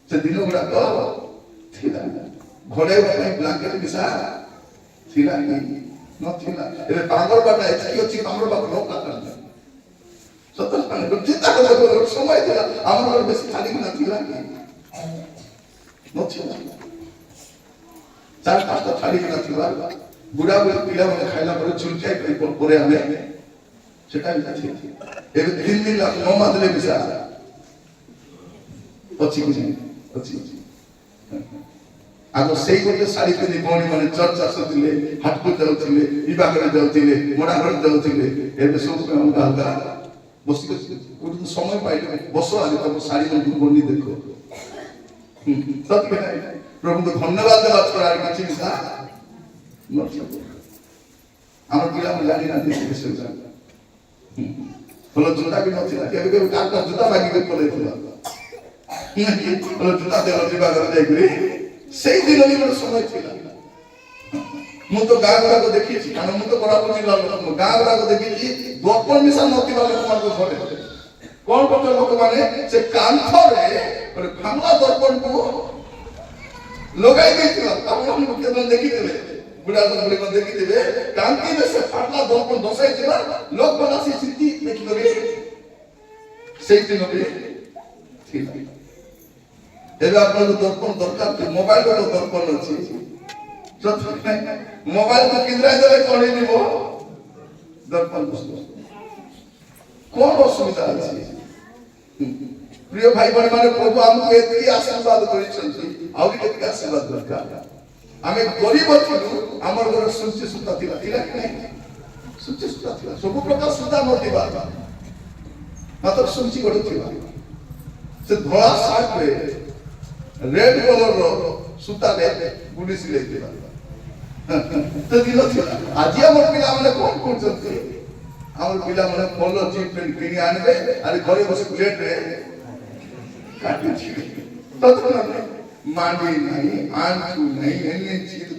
ସେ ଦିନ ଗୁଡାକ ଥିଲା ଘୋଡେଇବା ପାଇଁ ବ୍ଲାଙ୍କେଟ ମିଶା ଥିଲା କି ନଥିଲା ଏବେ ପାଙ୍ଗର ବାଟା ଏତିକି ଅଛି ପାଙ୍ଗର ବାଟ ଲୋକ ନାହାନ୍ତି ସତ ଚିନ୍ତା କରିବା ସମୟ ଥିଲା ଆମର ବେଶୀ ଖାଲି ନଥିଲା କି ନଥିଲା ଚାରି ପାଞ୍ଚଟା ଛାଡିକି ନଥିବା ବୁଢା ବୁଢୀ ପିଲାମାନେ ଖାଇଲା ପରେ ଚୁଲଚାଇ ପରେ ଆମେ ସେଟା ବି ଅଛି ଏବେ 3 ଦିନ ନ ମାଦଲେ ମିଶା ଅଛି କି ଅଛି ଆଗ ସେଇ ଗୋଟେ ଶାଢୀ ପିନ୍ଧି ଭଉଣୀ ମାନେ ଚର୍ଚ୍ଚ ଆସୁଥିଲେ ହାଟକୁ ଯାଉଥିଲେ ବିବାହରେ ଯାଉଥିଲେ ମୋଡାଘର ଯାଉଥିଲେ ଏବେ ସବୁ ଅଲଗା ଅଲଗା ବସି ଗୋଟେ ସମୟ ପାଇଲେ ବସ ଆଜି ତମ ଶାଢୀ ମାନଙ୍କୁ ବନି ଦେଖ ସତ୍ୟ ନାହିଁ ପ୍ରଭୁଙ୍କୁ ଧନ୍ୟବାଦ ଦେବା ଛଡା କିଛି ମିଶା ନଥିବ ଆମ ପିଲାମାନେ ଜାଣିନାହାନ୍ତି ସେ ବିଷୟ ଭଲ ଜୋତା ବି ନଥିଲା କେବେ କେବେ କାହା ଜୋତା ମାଗିକି ପଳେଇଥିଲା ଜୋତା ଦେଲ ବିବାହରେ ଯାଇକରି ସେଇ ଦିନ ବି ଗୋଟେ ସମୟ ଥିଲା ମୁଁ ତ ଗାଁ ଗୁଡାକ ଦେଖିଛି କାରଣ ମୁଁ ତ କୋରାପୁଟ ଜିଲ୍ଲା ଲୋକ ଗାଁ ଗୁଡାକ ଦେଖିଛି ଦର୍ପଣ ମିଶା ନଥିବା ଲୋକମାନଙ୍କ ଘରେ କଣ କରୁଥିଲେ ଲୋକମାନେ ସେ କାନ୍ଥରେ ଗୋଟେ ଭାଙ୍ଗା ଦର୍ପଣକୁ ଲଗାଇ ଦେଇଥିଲା ଆପଣଙ୍କୁ କେବେ ଦେଖିଥିବେ ବୁଢା ବୁଢୀକୁ ଦେଖିଥିବେ କାନ୍ତିରେ ସେ ଫାଟଲା ଦର୍ପଣ ଦଶାଇଥିଲା ଲୋକମାନେ ଆସି ସ୍ଥିତି ଦେଖିଥିବେ ସେଇ ଦିନ ବି ଥିଲା ଏବେ ଆପଣଙ୍କୁ ଦର୍ପଣ ଦରକାର ମୋବାଇଲ ର ଦର୍ପଣ ଅଛି ମୋବାଇଲ କୁ କିନ୍ଦ୍ରାଇ ଦେଲେ କଣ ହେଇଯିବ ଦର୍ପଣ କଣ ଅସୁବିଧା ଅଛି ପ୍ରିୟ ଭାଇ ଭଉଣୀ ମାନେ ପ୍ରଭୁ ଆମକୁ ଏତିକି ଆଶୀର୍ବାଦ କରିଛନ୍ତି ଆହୁରି କେତିକି ଆଶୀର୍ବାଦ ଦରକାର ଆମେ ଗରିବ ଥିଲୁ ଆମର ଘରେ ସୂଚି ସୂତା ଥିଲା ଥିଲା କି ନାହିଁ ସୂଚି ସୂତା ଥିଲା ସବୁ ପ୍ରକାର ସୂତା ନଥିବା ମାତ୍ର ସୂଚି ଗୋଟେ ଥିବା ସେ ଧଳା ସାର୍ଟରେ ରେଡ କଲର ସୂତାରେ ଗୁଡି ସିଲେଇ ଥିଲା ଆଜି ଆମର ପିଲାମାନେ କଣ କରୁଛନ୍ତି ଆମର ପିଲାମାନେ ଭଲ ଜିନ୍ ପ୍ୟାଣ୍ଟ କିଣି ଆଣିବେ ଆରେ ଘରେ ବସି ପ୍ଲେଟରେ ମାଣ୍ଡି ନାହିଁ ଆଣ୍ଠୁ ନାହିଁ ଏନେ ଚିର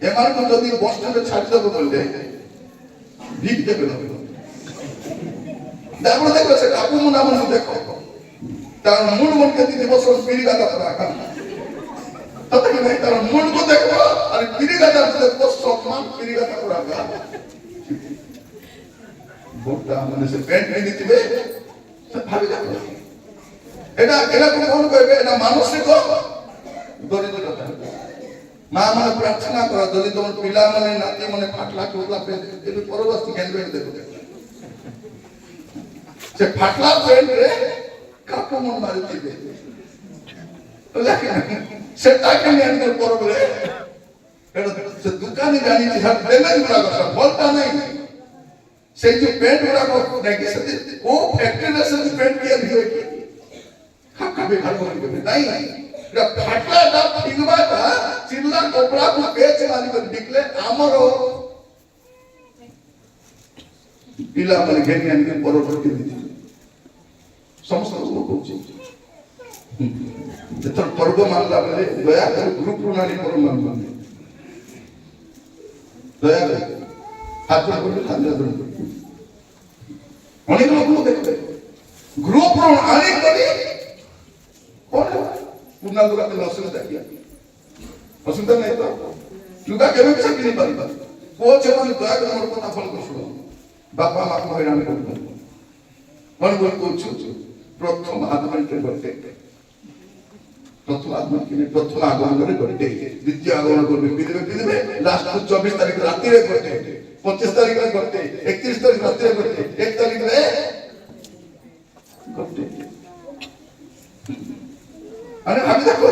ଏମାନଙ୍କୁ ଯଦି ବସ୍ ଷ୍ଟାଣ୍ଡରେ ଛାଡ଼ିଦେବ ବୋଲେ ଭିକ ଦେବେ ଆପଣ ଦେଖ ସେ କାପୁ ମୁଣ୍ଡା ମାନଙ୍କୁ ଦେଖ ତାର ମୁଣ୍ଡ ମନ କେତେ ଦିବସ ପିଢ଼ି ଗାତା ତଥାପି ନାହିଁ ତାର ମୁଣ୍ଡକୁ ଦେଖ আর পিড়ি গাতা দেখো সম্মান পিড়ি গাতা করাবা বোটা মানে সে প্যান্ট পিন্ধিଥିବେ ভাবি দেখো এটা কোন কইবে এটা মানসিক দরিদ্রতা মা মানে প্রার্থনা করা যদি তোমার পিলা মানে নাতি মানে ফাটলা টুকলা প্যান্ট এই পরবর্তী ক্যান্ডেল দেখো সে ফাটলা প্যান্ট রে কাকু মন মারি দিবে সেটাকে নিয়ে পরবরে ସେ ଦୋକାନୀ ଜାଣିଛି ଡ୍ୟାମେଜ ଗୁଡାକ ଭଲଟା ନାହିଁ ସେଇ ଯୋଉ ପେଣ୍ଟ ଗୁଡାକ ନାଇକି କୋଉ ଫ୍ୟାକ୍ଟ୍ରିରେ ସେ ପେଣ୍ଟ ତିଆରି ହୁଏ କି ଖାପି କରିବେ ନାଇଁ ଫାଟଲାଟା ଫିଙ୍ଗବାଟା ଚିଲ୍ଲା କପଡାକୁ ପେଚ ମାରି କରି ବିକିଲେ ଆମର ପିଲାମାନେ ଘେନି ଆଣିକି ପରବର୍ତ୍ତୀ ଦେଇଥିଲେ ସମସ୍ତଙ୍କୁ କହୁଛି ଯେତେବେଳେ ପର୍ବ ମାନିଲା ବେଳେ ଦୟାକରି ଗ୍ରୁପ ପ୍ରଣାଳୀ ପର୍ବ ମାନୁଛନ୍ତି ଦୟାକରି ହାତ ଅନେକ ଲୋକ ଦେଖିବେ ଗ୍ରୁପ ଆଣି କରି କଣ ପୁରୁଣା ଲୁଗା ପିଲା ଅସୁବିଧା କି ଅସୁବିଧା ନାହିଁ ତ ଲୁଗା କେବେ ବି ସେ କିଣି ପାରିବା ପୁଅ ଝିଅମାନେ ଦୟାକରି ମୋର କଥା ଫଳ କରି ଶୁଣ ବାପା ମାକୁ ହଇରାଣ କରିପାରିବ କଣ ବୋଲି କହୁଛୁ ପ୍ରଥମ ଆଗମନରେ ଗୋଟେ ପ୍ରଥମ আগমନରେ ଗୋଟେ ଦ୍ୱିତୀୟ আগমନ করবে পিঁধবে লাস্ট 24 তারিখ রাত্রিরে করতে 25 তারিখে করতে 31 তারিখ রাত্রিরে করতে 1 তারিখে করতে আরে আমি দেখো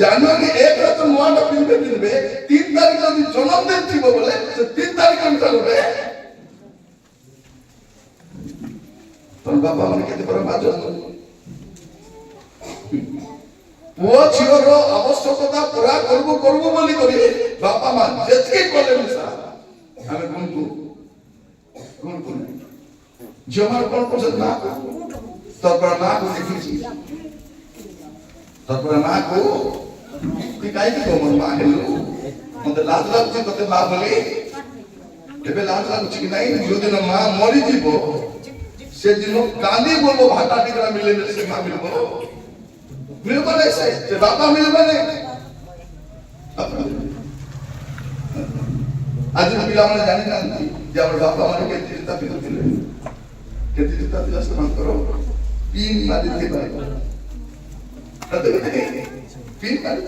জানুয়ারি 1 রে তো নয়াটা পিঁধবে 3 তারিখ যদি জন্মদিন ছিল বলে সে 3 তারিখে মিটা করবে তোর বাবা মানে কেতে বড় বাজার পুଅ ଝିଅର ଆବଶ୍ୟକତା ପୁରା କରିବୁ ବୋଲି କରି ବାପା ମା ଯେତିକି କଲେ ମିଶା ଆମେ କଣ ଝିଅମାନେ କଣ କରୁଛନ୍ତି ନା ତାପରେ ମାକୁ ଦେଖିଛି ତାପରେ ମାକୁ କି କାହିଁକି ମୋର ମା ହେଲୁ ମତେ ଲାଜ ଲାଗୁଛି ତତେ ମା ବୋଲି ଏବେ ଲାଜ ଲାଗୁଛି କି ନାହିଁ ଯୋଉଦିନ ମା ମରିଯିବ से दिन कांदी बोलबो भाटा टिकरा मिले से ना मिलबो नहीं से बापा मिलबो नहीं आज पिला माने जानि ना जे हमर बापा माने के चिंता पितो थिले के चिंता पिला समान करो तीन मारी थे भाई तीन मारी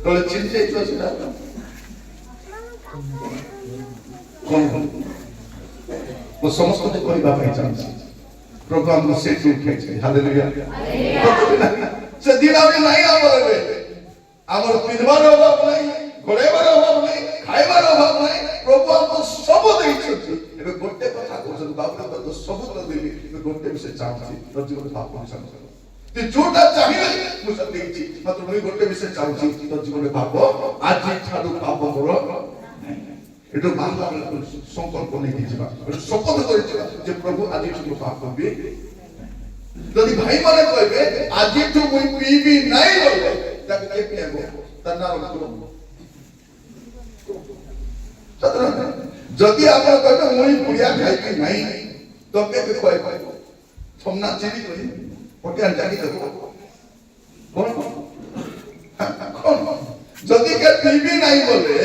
तो चिंता इतो से कौन वो समस्त को कोई बाप नहीं चाहता प्रभु हमको से उठे छे हालेलुया से दिन आवे नहीं आवे आमर पिनवार अभाव नहीं घोड़ेबार अभाव नहीं खाइबार अभाव नहीं प्रभु हमको सब देई छथि एबे गोटे कथा कहछन बाबू तो सब तो देली एबे गोटे विषय चाहछि तो जीवन पाप को संसार ते जोटा चाहिए मु सब देछि मात्र मुई गोटे विषय चाहछि तो जीवन पाप आज छाडू पाप करो एटो बांधा संकल्प नहीं दिजिबा शपथ करिछि जे प्रभु आज छाडू पाप करबे যদি ভাই মানে কইবে আজি তো মুই পিবি নাই বলে তাকে কে পিয়াবো তার নাম সতরা যদি আপন কইবে মুই বুড়িয়া খাইবি নাই তবে কে কইবে সোমনাথ চিনি কই পটিয়া জানি দেবো কোন কোন যদি কে পিবি নাই বলে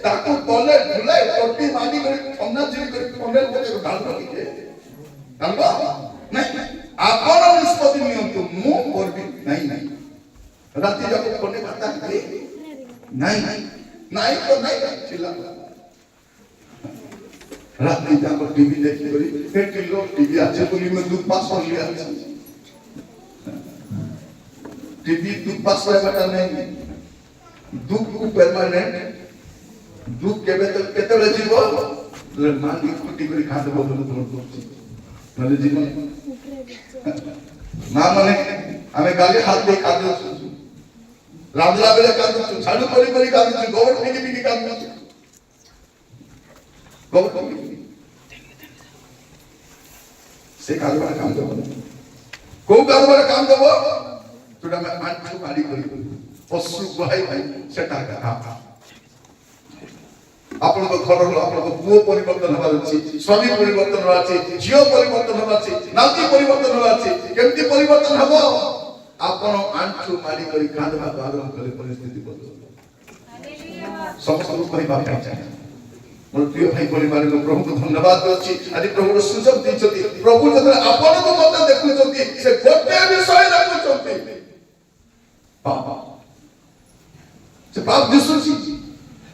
তাকু তলে ঝুলাই পটি মানি করে সোমনাথ চিনি করে কোনে বলে ডালবো কি ডালবো নাই আপন নিষ্পত্তি নিয়ন্তু মু করবি নাই নাই রাতে যখন কোনে কথা কি নাই নাই তো নাই ছিলা রাতে যখন টিভি দেখি করি এটি লোক টিভি আছে বলি মে দুধ পাস করলি আছে টিভি দুধ পাস করে বাটা নাই দুধ কো পার্মানেন্ট দুধ কেবে তো কেতলে জীব মাঙ্গি কুটি করে খাতে বলতো তোমার করছি মানে জীবন মা মানে আমি গালি হাত দিয়ে কাঁদছি রামলা বেলে কাঁদছি ঝাড়ু করে কাঁদছি গোবর পিটি কাঁদছি গোবর পিটি সে কাজবার কাম দেব কোন কাজবার কাম দেব তোটা আমি আঁঠু মারি করি অশ্রু বহাই ভাই সেটা কাকা ଆପଣଙ୍କ ଘରର ଆପଣଙ୍କ ପୁଅ ପରିବର୍ତ୍ତନ ହେବାର ଅଛି ସ୍ୱାମୀ ପରିବର୍ତ୍ତନ ହେବାର ଅଛି ଝିଅ ପରିବର୍ତ୍ତନ ହେବାର ଅଛି ନାତି ପରିବର୍ତ୍ତନ ହେବାର ଅଛି କେମିତି ପରିବର୍ତ୍ତନ ହେବ ଆପଣ ଆଣ୍ଠୁ ମାରି କରି କାନ୍ଦବାକୁ ଆରମ୍ଭ କଲେ ପରିସ୍ଥିତି ବଦଳିବ ସମସ୍ତଙ୍କୁ କହିବା ପାଇଁ ଚାହେଁ ମୋର ପ୍ରିୟ ଭାଇ ପରିବାରକୁ ପ୍ରଭୁଙ୍କୁ ଧନ୍ୟବାଦ ଦେଉଛି ଆଜି ପ୍ରଭୁର ସୁଯୋଗ ଦେଇଛନ୍ତି ପ୍ରଭୁ ଯେତେବେଳେ ଆପଣଙ୍କୁ ମଧ୍ୟ ଦେଖୁଛନ୍ତି ସେ ଗୋଟେ ବିଷୟ ଦେଖୁଛନ୍ତି ପାପ ସେ ପାପ ଦିଶୁଛି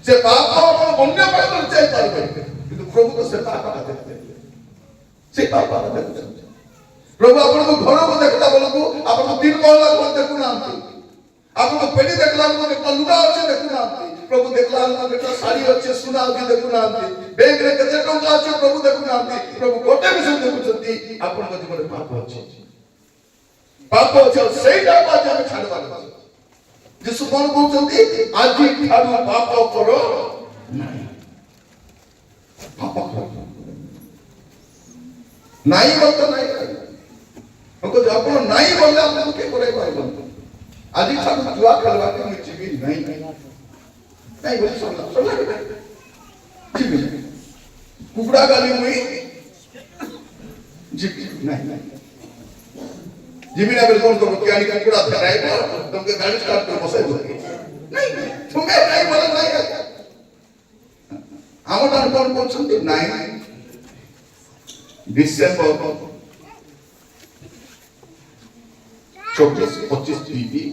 से पाप अपन अन्य पाप चाहि पारबे किंतु प्रभु तो से पाप का देखते से पाप का देखते प्रभु अपन को घर को देखला बोलो को अपन को तीन महला को देखु नांती अपन को पेड़ी देखला को एक लुगा अछि देखु नांती प्रभु देखला को एक साड़ी अछि सुना अछि देखु नांती बैग रे केते टंका अछि प्रभु देखु नांती प्रभु गोटे विषय देखुछंती अपन को जीवन पाप अछि सेटा पाप हम छाड़बा जिसु कौन कहते आज ठारू पाप करो नहीं पाप करो नहीं बोलते नहीं हमको जब अपन नहीं बोले आपको के करे पाइबो आज ठारू जुआ खेलवा के मैं जीवी नहीं नहीं बोले सुनला जीवी कुकड़ा गाली मुई जीवी नहीं जीवी ना बिल्कुल तो क्या नहीं कुकड़ा धराई पर तुमके गाड़ी स्टार्ट कर बसाई दो नहीं तुम्हें नहीं बोला नहीं আমার কোন বলছেন নাই ডিসেম্বর 24-25 পিবি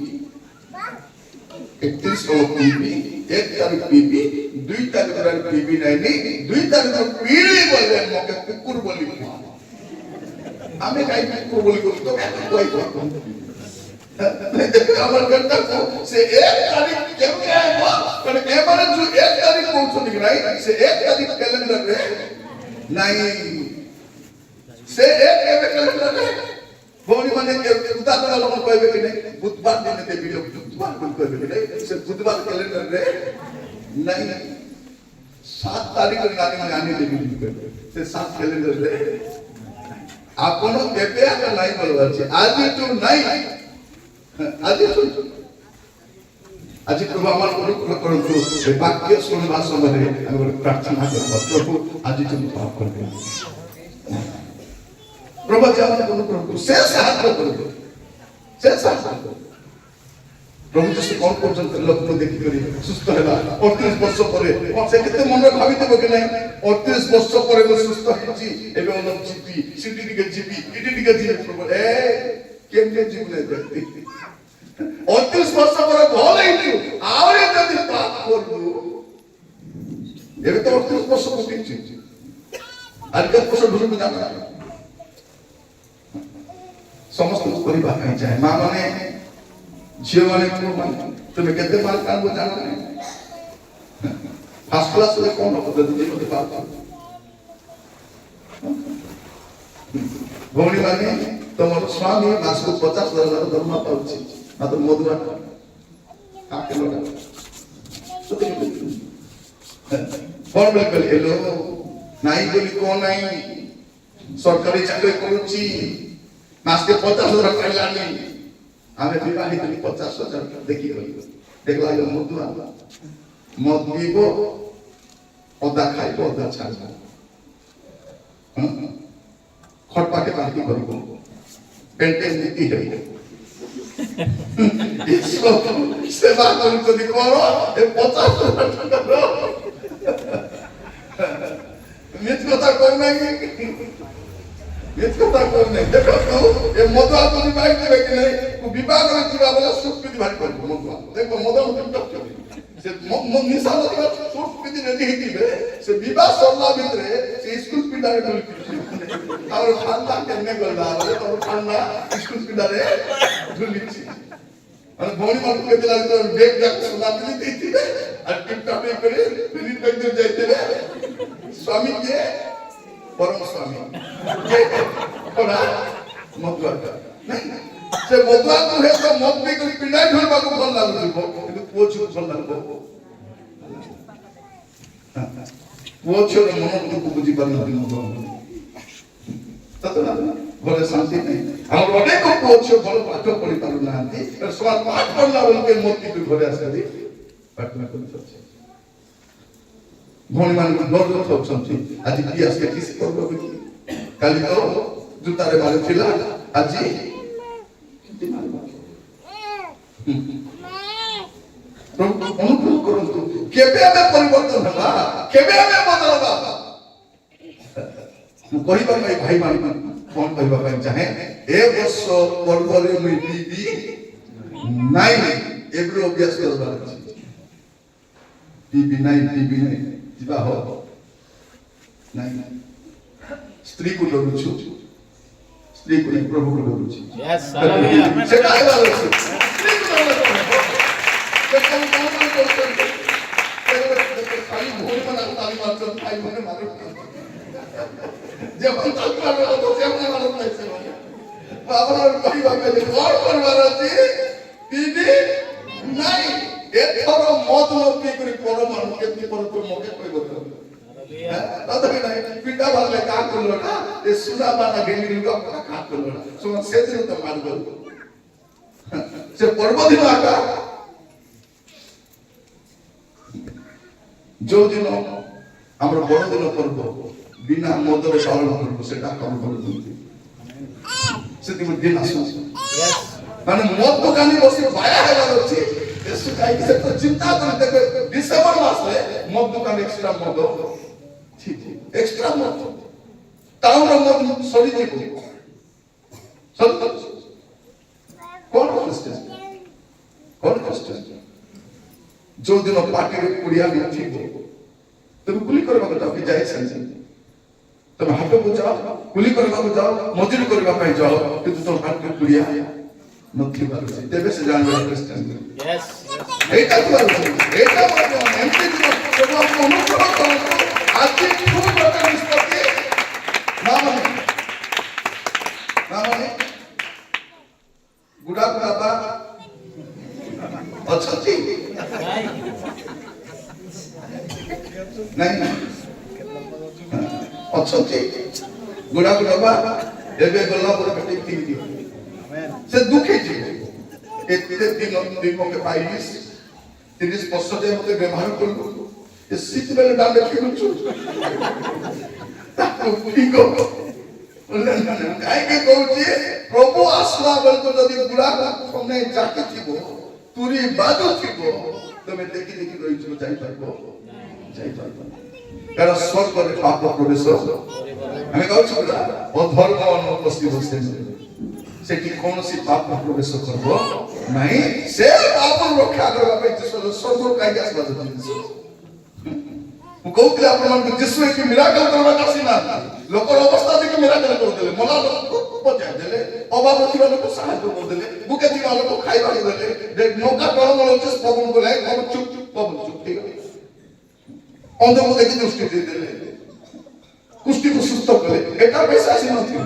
31 পিবি 1 তারিখ পিবি 2 তারিখ পিবি নাই 2 তারিখ পিড়ি বলে মকে কুকুর বলি আমি কাই কুকুর বলি তো কই আমার করতা से 1 तारीख केमने आइबो कने एमाने जो 1 तारीख पहुंचनी नहीं से 1 तारीख कैलेंडर रे नहीं से 1 एबे कैलेंडर रे भौनी माने उदाहरण लोग कहबे कि नहीं बुधवार दिन ते वीडियो बुधवार को कहबे कि नहीं से बुधवार कैलेंडर रे नहीं 7 तारीख रे आने दे वीडियो कहबे से 7 कैलेंडर रे आपन केबे आ नहीं बोलवा छै आज तो नहीं आज प्रभु आम अनुग्रह करतु वाक्य शुणवा समय प्रार्थना कर प्रभु आज तुम पाप कर ପ୍ରଭୁ ଆଜି ଆମକୁ ଅନୁଗ୍ରହ କରୁ ସେ ସାହାଯ୍ୟ କରିବ ସେ ସାହାଯ୍ୟ କରିବ ପ୍ରଭୁ ଯୀଶୁ କଣ କରୁଛନ୍ତି ଲୋକଙ୍କୁ ଦେଖିକରି ସୁସ୍ଥ ହେଲା 38 ବର୍ଷ ପରେ ସେ କେତେ ମନରେ ଭାବିଥିବ କି ନାହିଁ 38 ବର୍ଷ ପରେ ମୁଁ ସୁସ୍ଥ ହେଇଛି ଏବେ ମୁଁ ଯିବି ସେଠି ଟିକେ ଯିବି ଏଠି ଟିକେ ଯିବି ପ୍ରଭୁ କେମିତି ଯିବୁ ନାହିଁ ଦେଖି 38 ବର୍ଷ ପରେ ଭଲ ହେଇଛୁ ଆହୁରି ଯଦି ପାପ କରିବୁ ଏବେ ତ 38 ବର୍ଷ ପକେଇଛି ଆଜି କେତେ ବର୍ଷ ଢୁକୁ ଜାଣ ସମସ୍ତଙ୍କୁ କରିବା ପାଇଁ ଚାହେଁ ମା ମାନେ ଝିଅ ମାନେ ପୁଅ ମାନେ ତୁମେ କେତେ ମାର୍କ ଆଣିବ ଜାଣ ନାହିଁ ଫାର୍ଷ୍ଟ କ୍ଲାସରେ କଣ ହବ ଯଦି ମତେ ପାରୁଛ ଭଉଣୀ ମାନେ ତମର ସ୍ୱାମୀ ମାସକୁ 50,000 ଦରମା ପାଉଛି ମାତ୍ର ମଧୁଆ କଣ ବେଲେ ହେଲୋ ନାଇଁ ବୋଲି କଣ ନାହିଁ ସରକାରୀ ଚାକରି କରୁଛି ମାସକେ 50,000 ପାଇଲାନି ଆମେ ବିବାହିତ 50,000 ଦେଖି ଦେଖିଲା ମଧୁଆ ମଦ ପିଇବ ଅଦା ଖାଇବ ଅଦା ଛାଡ଼ିବ ଖଟ ପାଖେ ପାର୍ଟି କରିବ ପେଣ୍ଟେ ନୀତି ହେବ ସେବା କରୁଛନ୍ତି କଣ ଏ 50,000 ଟଙ୍କାର ମିଛ କଥା କରୁନାହିଁ ମିଛ କଥା କରୁନାହିଁ ଦେଖନ୍ତୁ ଏ ମଧୁଆ ତୁମେ ବାଇକ ଦେବେ କି ନାହିଁ ବିବାହ କରି ଯିବା ବେଲେ ସୁସ୍ପିତି ଭାରି କରିବ ମଧୁଆ ଦେଖ ମଧୁଆ ସେ ନିଶା ନଥିବା ସୁସ୍ପିତି ରେଡି ହେଇଥିବେ ସେ ବିବାହ ସରିଲା ଭିତରେ ସେ ସ୍କୁଲ ପିଲାରେ ଢୁଲିଥିବେ ଆମର ଠାଣ୍ଡା କେନେ ଗଲା ବୋଲେ ତମ ଠାଣ୍ଡା ସ୍କୁଲ ପିଲାରେ ଢୁଲିଛି ମାନେ ଭଉଣୀ ମାନଙ୍କୁ କେତେ ଲାଗିବ ବେଗ ଯାକ ସୁନା ପିନ୍ଧି ଦେଇଥିବେ ଆଉ ଟିପଟାପ କରି ପିନ୍ଧି ଦେଇଥିବେ ଯାଇଥିବେ ସ୍ୱାମୀ କିଏ ପରମ ସ୍ୱାମୀ କଣା ମଧୁଆ ସେ ମଧୁଆକୁ ହୁଏ ତ ମଦ ପିଇକରି ପିଣ୍ଡାଇ ଢୋଳିବାକୁ ଭଲ ଲାଗୁଥିବ କିନ୍ତୁ ପୁଅ ଝିଅ ଭଲ ଲାଗୁଥିବ ପୁଅ ଝିଅର ମନ ଦୁଃଖ ବୁଝିପାରୁନାହାନ୍ତି ମଧୁଆ ଘରେ ଶାନ୍ତି ନାହିଁ ଆମର ଅନେକ ପୁଅ ଝିଅ ଭଲ ପାଠ ପଢି ପାରୁନାହାନ୍ତି ସେମାନେ ପାଠ ପଢିଲା ବେଳକୁ ମଦ ପିଇକରି ଘରେ ଆସନ୍ତି ପ୍ରାର୍ଥନା କରିଥାଉଛି ଭଉଣୀ ମାନଙ୍କୁ ଡର ଥାଉଛନ୍ତି ଆଜି କିଏ ଆସିଲେ କିସ କରିବ କାଲି ତ ଜୁତାରେ ମାରିଥିଲା ଆଜି ଅନୁଭବ କରନ୍ତୁ କେବେ ଆମେ ପରିବର୍ତ୍ତନ ହେବା କେବେ ଆମେ ବଦଳବା ମୁଁ କହିବା ପାଇଁ ଭାଇ ମାନଙ୍କୁ କଣ କହିବା ପାଇଁ ଚାହେଁ ଏ ବର୍ଷ ପର୍ବରେ ମୁଁ ପିଇବି ନାଇଁ ଏଗୁলো ଅଭ୍ୟାସ କରିବାର ଅଛି ପିଇବି ନାଇଁ ବିବାହ ନାଇଁ ସ୍ତ୍ରୀକୁ ଡରୁଛୁ ସ୍ତ୍ରୀକୁ ନେଇ ପ୍ରଭୁକୁ ଡରୁଛି ସେଟା ହେବାର ଅଛି ସ୍ତ୍ରୀକୁ ଖାଲି ଭଉଣୀ ମାନଙ୍କୁ ତାଲି ମାରୁଛନ୍ତି ଭାଇ ମାନେ ମାରୁଛନ୍ତି ଯେମନ ବାବା କହିବା ପାଇଁ କଣ କରିବାର ଅଛି ପିଇବି ନାଇଁ ଏଥର ମଦ ନ ପିଇକରି ପର ମାନଙ୍କୁ କେମିତି ପର ମକେ କହିବ ପିଣ୍ଡା ବାହାରିଲେ କାହା କଲ ନା ଏ ସୁନା ବାନା ଘେନି କାହା କଲ ନା ସେଦିନ ତ ମାରିବ ସେ ପର୍ବ ଦିନ ଆକା ଯୋଉ ଦିନ ଆମର ବଡ ଦିନ ପର୍ବ ବିନା ମଦରେ ପାଳନ କରିବ ସେଟା କଣ କରୁଛନ୍ତି ସେତିକି ଦିନ ଆସୁଛି ମାନେ ମଦ ଦୋକାନୀ ବସି ବାୟା ହେବାର ଅଛି ସେ ତ ଚିନ୍ତା କରି ଦେଖେ ଡିସେମ୍ବର ମାସରେ ମଦ ଦୋକାନ ଏକ୍ସଟ୍ରା ମଦ ଏକ୍ସଟ୍ରା ମଦ ଟାଉନର ମଦ ସରିଯିବ କଣ ଯୋଉ ଦିନ ପାଟିରେ କୁଡ଼ିଆ ନଥିବ তুমি কুলি କରିବାକୁ ଯାଅ କି ଯାଇଛନ୍ତି ତମେ ହାଟକୁ ଯାଅ କୁଲି କରିବାକୁ ଯାଅ ମଜୁରୀ କରିବା ପାଇଁ ଯାଅ କିନ୍ତୁ ତମ ହାଟରେ କୁଡ଼ିଆ ନଥିବାର ଅଛି ତେବେ ସେ ଜାଣିବା ଖ୍ରୀଷ୍ଟିଆନ ଏଇଟା ଏଇଟା ମଧ୍ୟ ଏମିତି ସବୁ ଅନୁଗ୍ରହ କରନ୍ତୁ ଆଜି ଖୁବ୍ ଗୋଟେ ନିଷ୍ପତ୍ତି ନା ମାନେ ବୁଢା ବାବା ଅଛନ୍ତି ନାଇଁ ଅଛନ୍ତି ବୁଢା ବାବା ଏବେ ଗଲା ପରେ ପେଟି ଦିଅ ସେ ଦୁଃଖୀ ଯିବେ ଏତେ ଦିନ ଦୀପକେ ପାଇଲି 30 ବର୍ଷ ଯାଏ ମତେ ବ୍ୟବହାର କଲୁ ଶୀତ ବେଲେ ଡାଲେ ଫିରୁଛୁ ତାକୁ कहीं कहूँ प्रभु आसला बेल को जदि गुड़ा तुमने जाके थी तुरी बाजू थी तुम्हें देखी देखी रही थी जाई पारबो कारण स्वर्ग रे पाप प्रवेश हमें कहू छला अधर्म अनुपस्थित होसे सेठी कोनोसी पाप प्रवेश करबो नहीं से पाप रक्षा करबा पे स्वर्ग काई आसबा जति ମୁଁ କହୁଥିଲି ଆପଣମାନଙ୍କୁ ଯୀଶୁ ଏଠି ମିରାକଲ କରିବା କାସି ନା ଲୋକର ଅବସ୍ଥା ଦେଖି ମିରାକଲ କରିଦେଲେ ମଲା ଲୋକକୁ ବଚାଇ ଦେଲେ ଅଭାବ ଥିବା ଲୋକ ସାହାଯ୍ୟ କରିଦେଲେ ଭୁକେ ଥିବା ଲୋକ ଖାଇବାକୁ ଦେଲେ ନୌକା ଟଳମଳ ହଉଛି ପବନ କଲେ ଚୁପ୍ ଚୁପ୍ ପବନ ଚୁପ୍ ହେଇଗଲେ ଅନ୍ଧକୁ ଦେଖି ଦୃଷ୍ଟି ଦେଇଦେଲେ କୁଷ୍ଠିକୁ ସୁସ୍ଥ କଲେ ଏଟା ପଇସା ଆସିନଥିବ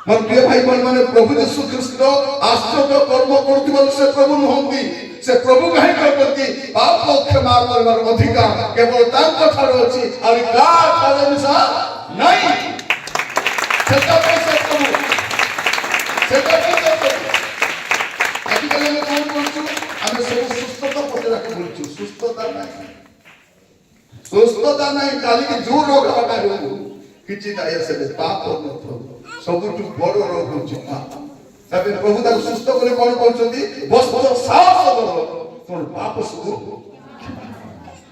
ମୋର ପ୍ରିୟ ଭାଇ ମାନେ ପ୍ରଭୁ ଯୀଶୁ ଖ୍ରୀଷ୍ଟ ଆଶ୍ଚର୍ଯ୍ୟ କର୍ମ କରୁଥିବାରୁ ସେ ପ୍ରଭୁ ନୁହନ୍ତି से प्रभु कहीं करती पाप क्षमा करवार अधिकार केवल तांको ठारो अछि और गा ठारो मिसा नहीं सेटा पैसा प्रभु सेटा पैसा आजकल में कोन बोलछु हम सब सुस्थता पते रख बोलछु सुस्थता नहीं काली के जो रोग हटा रोग किछि दाय से पाप न सबटु बड़ रोग होछि तबे प्रभु ताको सुस्थ करे कोन कहउछंती बस साहस करो तोर पाप सुगु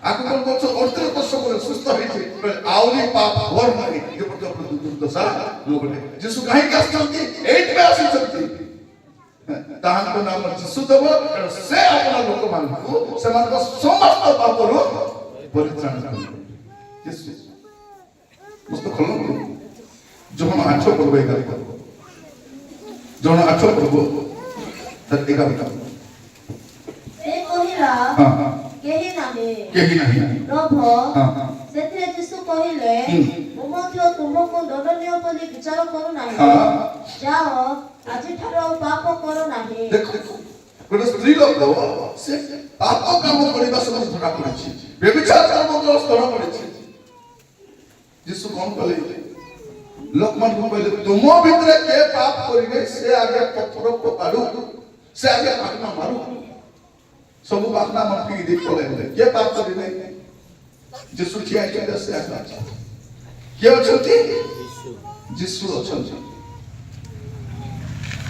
आकु कोन कहछ अर्थ कष्ट करे सुस्थ होइछि आउरी पाप वर नहीं जो प्रभु दुर्दशा लोगने यीशु काहे कास्चंती एट में आसीचंती ताहां को नाम यीशु देव कारण से अपना लोक मानकु से मान को समस्त पापरो परित्राण करबो यीशु मुस्त खोलो जो हम आठो करबे कर जोन आठो प्रभु तत्का बिका से कहिला केही नाही प्रभु सेत्रे यीशु कहिले ममथ्य तुमको दंडनीय बोली विचार करू नाही जाओ आज ठारो पाप करू नाही देखो कोन स्त्री लोक से पाप काम करिबा सब धरा पड़छि व्यभिचार कर्म को धरा पड़छि यीशु कोन कहले लोकमान को कहले तुम भीतर के पाप करिवे से आगे पत्थर को काढू से आगे पाखना मारू सब पाखना मफी दे कोले के पाप करिवे यीशु छिया के से आगे के अछंती यीशु अछंती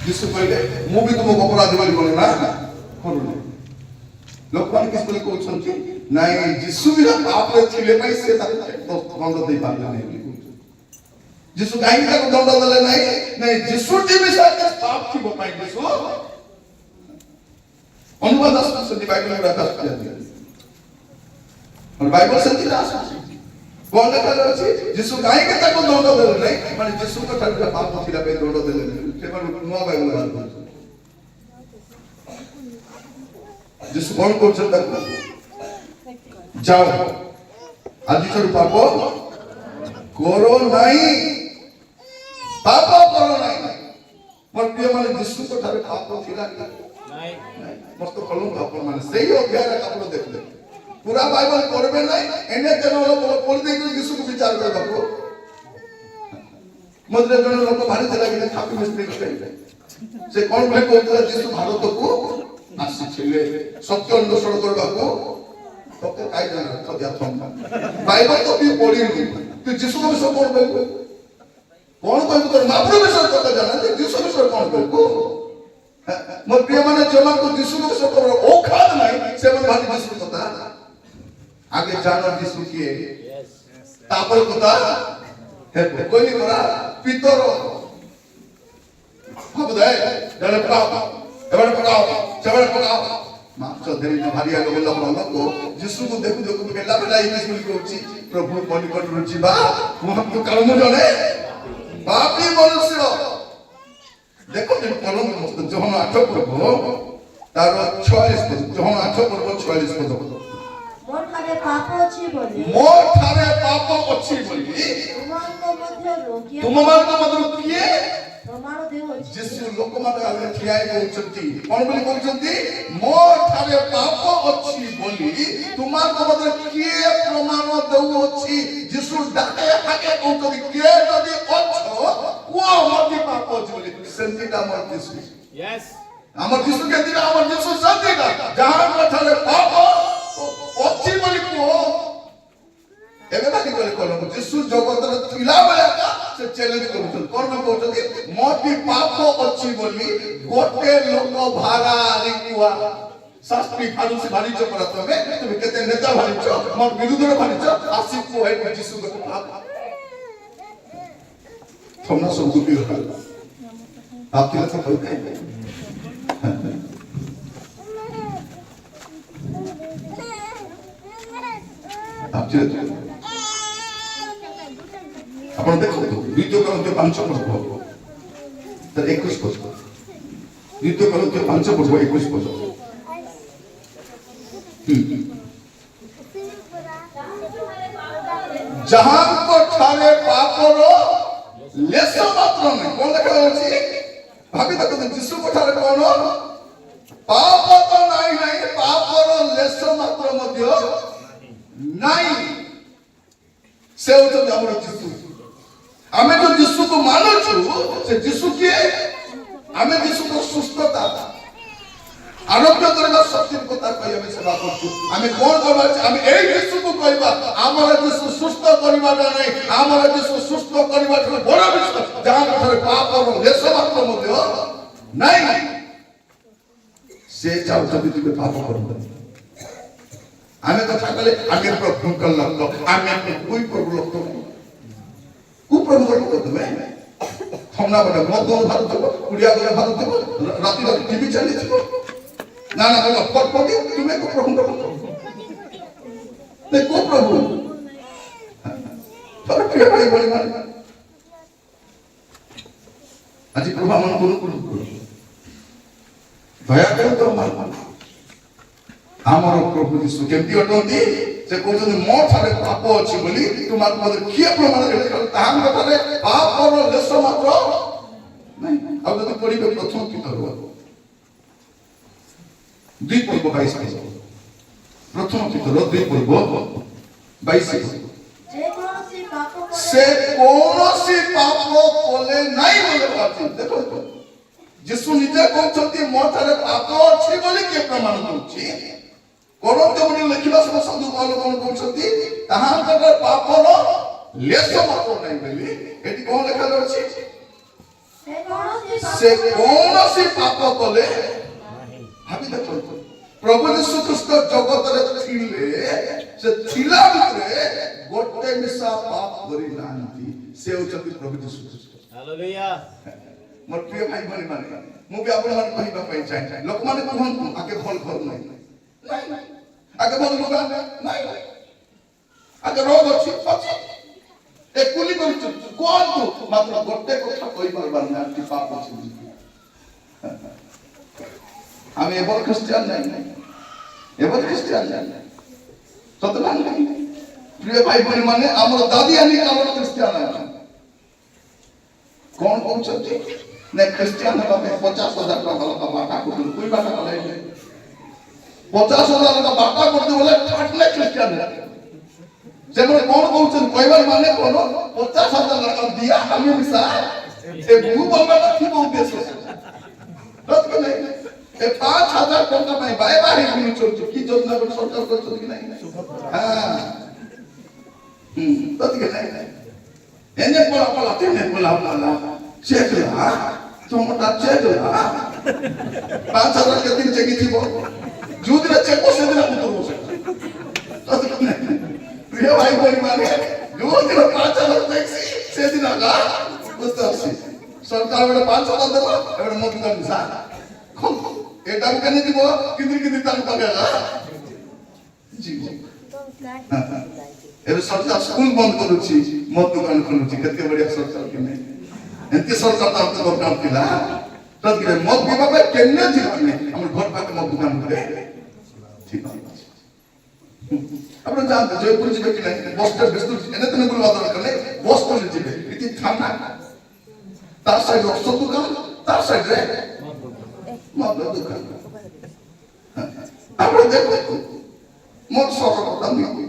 यीशु कहले मु भी तुमको अपराध बोली बोले ना करू लोकमान किस बोले को अछंती नाही यीशु भी पाप रे छिले पई से दंड दे पारला नहीं यीशु काहे ताको दंड देले नहीं यीशु टी भी साथ पाप थी बपाई यीशु अनुवाद से बाइबल में रहता है और बाइबल से दिला कोन लिखा अछि यीशु काहे के ताको दंड देले नहीं माने यीशु को ठाकुर पाप थिला पे दंड देले से पर नुवा बाइबल बात यीशु कोन को चलता जाओ आज छोड़ पाप करो नहीं पाप करो नहीं मोर प्रिय माने यीशु को थारे पाप थिला नहीं मस्त कलम अपन माने सही अध्याय रे आपण देखले पूरा बाइबल पढ़बे नहीं एने जन लोग पढ़ दे के यीशु को विचार करबा को मदरे जन लोग भारी थिला कि थापी मिस्त्री करले से कोन भले कहतला यीशु भारत को आसी छिले सत्य अन्वेषण करबा को तो काई जाना तो या थम बाइबल तो भी पढ़ी तू यीशु को सब पढ़ बे कौन कहबो तोर महाप्रभु विषय कथा जाना जे यीशु विषय कौन कहबो मोर प्रिय माने जमा को यीशु विषय कर औखाद नहीं से मन भाती यीशु कथा आगे जानो यीशु किए तापर कथा हे कोई नहीं करा पितर अब दे जने पकाओ एबे पकाओ चबे पकाओ मास्टर देरी न भारी आगे बोला बोला को यीशु को देखु देखु बेला बेला इंग्लिश बोली कहउची प्रभु मनिकट रुचिबा हम तो कर्म जने पापी मनुष्य देखो जे कलम मस्त जोहन 8 प्रभु तार 46 पद जोहन 8 प्रभु 46 पद मोर ठारे पाप अछि बोली तुम मानको मध्य किए प्रमाण देउ अछि यीशु लोक माने आगे ठियाई कहउचंती कोन बोली कहउचंती मो ठारे पाप अछि बोली तुमाको मध्य किए प्रमाण देउ अछि यीशु डाके हाके कहउचंती किए जदी अछो को मति पाप अछि बोली संतीटा मत यीशु यस हमर यीशु के दिन हमर यीशु संतीटा जहां ठारे पाप अछि बोली को एबे बाकी करे कोन यीशु जगत रे थिला बेला से चैलेंज करू कोन कहउछथि मोती पाप अछि बोली गोटे लोक भागा रिकुआ शास्त्री फारूसी भानिच परतमे तुम केते नेता भानिच मोर विरुद्ध रे भानिच आसी को है यीशु को पाप थोना सब गुपी हो आप के तो कहते हैं आप चले अपन देखो द्वितीय करंते 5 पद तर 21 पद द्वितीय करंते 5 पद 21 पद जहां को ठारे पापर लेस मात्र नहीं कोन देखा अछि भाबी देखो यीशु को ठारे कोन पाप तो नहीं पापर लेस मात्र मध्य नहीं से होतो हमर यीशु आमे जो यीशु को मानो छु से यीशु के आमे यीशु को सुस्थता आरोग्य करबा सत्य কথা কই আমি সেবা করছু আমি কোন করবা আমি এই यीशु को কইবা আমার यीशु সুস্থ করিবাটা নাই আমার यीशु সুস্থ করিবাটা বড় বিষয় যাহা ভিতরে পাপ এবং লেশ মাত্র মধ্যে নাই সে চাউছবি তুমি পাপ করবে আমি কথা কলে আমি প্রভু কল্লাম আমি কই প্রভু লোক তো কুপ্রভু লোক তুমি থমনা বড় মদ ভারত কুড়িয়া গলে ভারত রাতি রাতি টিভি চালিয়েছিল না না বলো পটপটি তুমি কো প্রভু তে কো প্রভু তোর প্রিয় ভাই বলি মানে আজি প্রভু আমন কোন কোন দয়া করে তো মান আমার প্রভু যিশু কেমতি অটନ୍ତି से कहते मो ठारे पाप अछि बोली तुमार मदर किए प्रमाण रे ताहां ठारे पाप और लेस मात्र नहीं अब तो पढ़िबे प्रथम किताब दुई पर्व 22 प्रथम किताब दुई पर्व 22 से कोनोसी पाप कोले नहीं बोले पाप देखो यीशु निजे कहछथि मो ठारे पाप अछि बोली के प्रमाण दउछि कोरंत बने लिखिबा सब साधु पाल कोन कहछथि ताहां कर पापर लेस मात्र नहीं बोली एटी कोन लिखल अछि से कोनोसी पाप कोले भाबी देखो प्रभु यीशु ख्रीस्त जगत रे थिले से थिला भितरे गोटे मिसा पाप करि नांती से होचथि प्रभु यीशु ख्रीस्त हालेलुया मोर प्रिय भाई बनी माने मु भी आपण मन कहिबा पई चाहे लोक माने कहन आके भल घर नहीं नहीं आगे भल लुगा नहीं आगे रोग अछि अछि ए कुली कर कोन तू मात्र गोटे কথা কই পারবার না কি পাপ আছে আমি এবার খ্রিস্টান নাই এবার খ্রিস্টান নাই সতনা নাই প্রিয় ভাই বোন মানে আমার দাদি আনি কামর খ্রিস্টান আছে কোন कहउछथि ने ख्रिस्टान हबा 50,000 टका बाटा को कोई बाटा नहीं 50,000 टका बाटा करते बोले ठाटले ख्रिस्टान है से कोन कहउछन कहबार माने कोन 50,000 टका दिया हमें मिसा ए भू बंगाटा थी बहुत देश रत के नहीं ए 5,000 टका में बाय बाय गुनु चलछ की योजना पर सरकार करछ कि नहीं हां रत के नहीं एने पला पला तेने पला पला चेकला তোমটা চেকলা 5,000 के दिन चेकी थी जुदरे चेको से दिन उतर बसे प्रिय भाई बहन माने जुदरे 5,000 टैक्सी से दिन आगा बुझतासी सरकार बड़े 5,000 देबो एबे मत कर सा एटा कने दिबो किदिर किदिर तान करेला जी एबे सरकार स्कूल बंद करूची मत दुकान खोलुची केते बढ़िया सरकार के नहीं एंती सरकार तो आपको दरकार थिला तद के मत बिबा पे केने जिने हमर घर पाके मत दुकान करे ठीक है अपन जानते जयपुर जिबे कि नहीं बस्टर बिस्तुर एने तने बोलवा दरकार नहीं बस्टर जिबे इति थाना तार साइड रस्तो दुकान तार साइड रे मत दुकान अपन देखो मत सरकार কথা नहीं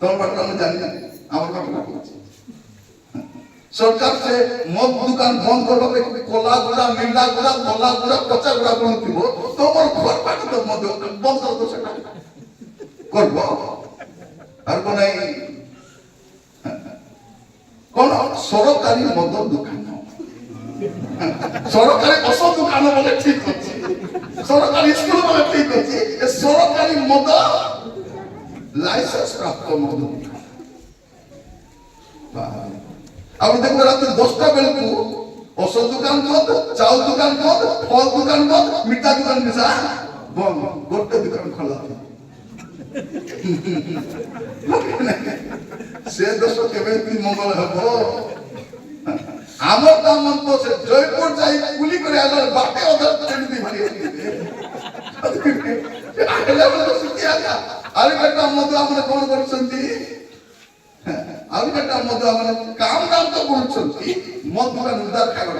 তোর কথা আমি জানি না আমার কথা বলছি सरकार से मद दुकान बंद करबा पे कोला गुड़ा मिला गुड़ा कोला गुड़ा कच्चा गुड़ा कोन थिबो तो मोर घर पाके तो मद बंद कर दो सेटा करबो আর কোন কোন সরকারি মদ দোকান সরকারি ওষুধ দোকান বলে ঠিক আছে সরকারি স্কুল বলে ঠিক আছে সরকারি মদ লাইসেন্স প্রাপ্ত মদ দোকান আমরা দেখবো রাত্রে 10টা বেলকু ওষুধ দোকান বন্ধ চাউল দোকান বন্ধ ফল দোকান বন্ধ মিঠা দোকান মিশা বন্ধ গোটে দোকান খোলা সে দোষ কেবে মঙ্গল হব আমার দাম মন্ত সে জয়পুর যাই গুলি করে আলার বাপে ওদের ছেড়ে দিয়ে ভারি আরে বেটা মধ্যে আমরা কোন করছেন ଆଉ ଗୋଟେ ମଧ୍ୟ ଆମର କାମ ତ କରୁଛନ୍ତି ମଦ ଦୋକାନ ଉଦାର ଖାଇବା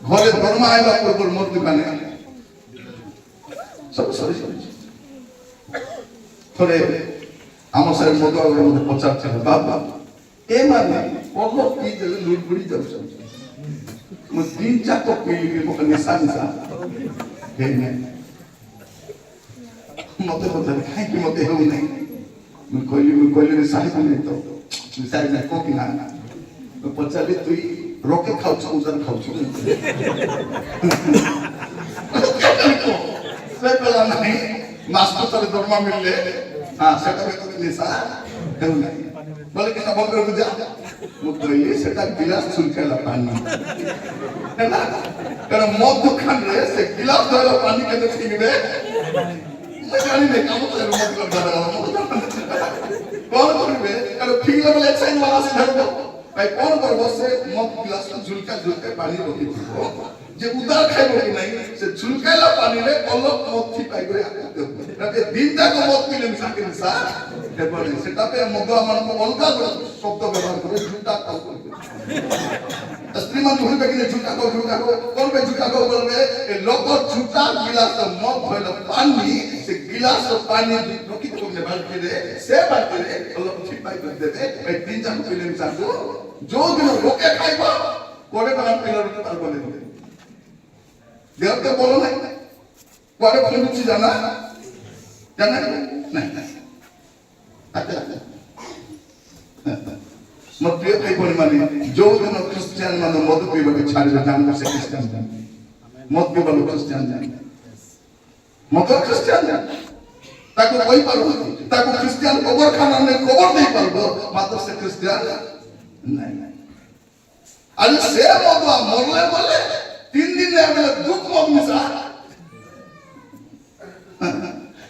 ଘରେ ଦରମା ଆଇଲା ପୂର୍ବରୁ ମଦ ଦୋକାନ ସବୁ ସରି ଥରେ ଆମ ସାର୍ ମଦ ମତେ ପଚାରୁଥିଲେ ବାବା ଏମାନେ ପର୍ବ ପିଇ ଦେଲେ ଲୁଟ ବୁଡି ଯାଉଛନ୍ତି ମୁଁ ଦିନ ଯାକ ପିଇଲି ମୋ ନିଶା ମତେ ପଚାରେ କାହିଁକି ମତେ ହେଉନାହିଁ ମୁଁ କହିଲି ସାହି ନାହିଁ ତ ସାହି ନାହିଁ କୋକି ନା ମୁଁ ପଚାରିଲି ତୁଇ ରକେ ଖାଉଛୁ ଉଦାର ଖାଉଛୁ ସେ କହିଲା ନାହିଁ ମାସ ଥରେ ଦରମା ମିଳିଲେ ସେଟା ନିଶା ହେଉନାହିଁ ବୋଲେ କିନା ବନ୍ଦ କରିବୁ ଯା ମୁଁ କହିଲି ସେଟା ଗିଲାସ ଛୁଲକାଇଲା ପାଣି ହେଲା କାରଣ ମୋ ଦୋକାନରେ ସେ ଗିଲାସ ଧରିଲା ପାଣି କେତେ ପିଇବେ ମୁଁ ଜାଣିନି କାମ କରେ ମଦ कौन करबे अरे फिर लेवल एक्सरसाइज वाला से धरबो भाई कौन करबो से मग गिलास में झुलका झुलके पानी रखि दिबो जे उदार खाइबो कि नहीं से झुलकाला पानी रे अलग मग थी पाइ करे आते रते दिन तक मग पीले मिसा के मिसा हेबो सेटा पे मग मन को अलगा शब्द व्यवहार करे झूठा काउ करे स्त्री मन हुई बेगिने झूठा को कौन पे झूठा को बोलबे ए लोग झूठा गिलास मग भइल पानी से गिलास पानी रखि दिबो ने बाल्टी रे से बाल्टी रे अलग थी पाइ कर देबे ए दिन तक पीले मिसा को जो दिन लोके खाइबो कोडे बना पीले रुके पार बोले देव के बोलो नहीं कोडे बोले कुछ जाना नहीं अच्छा मत प्रिय भाई बोली माने जो दिन क्रिश्चियन माने मद पीबा के छाड़ जान से क्रिश्चियन मद पीबा लोग क्रिश्चियन जान मत क्रिश्चियन जान ताको कोई पारो ताको क्रिश्चियन कबर खाना ने कबर नहीं पारबो मात्र से क्रिश्चियन नहीं अरे से मदवा मरले बोले 3 दिन ने हमें दुख मत मिसा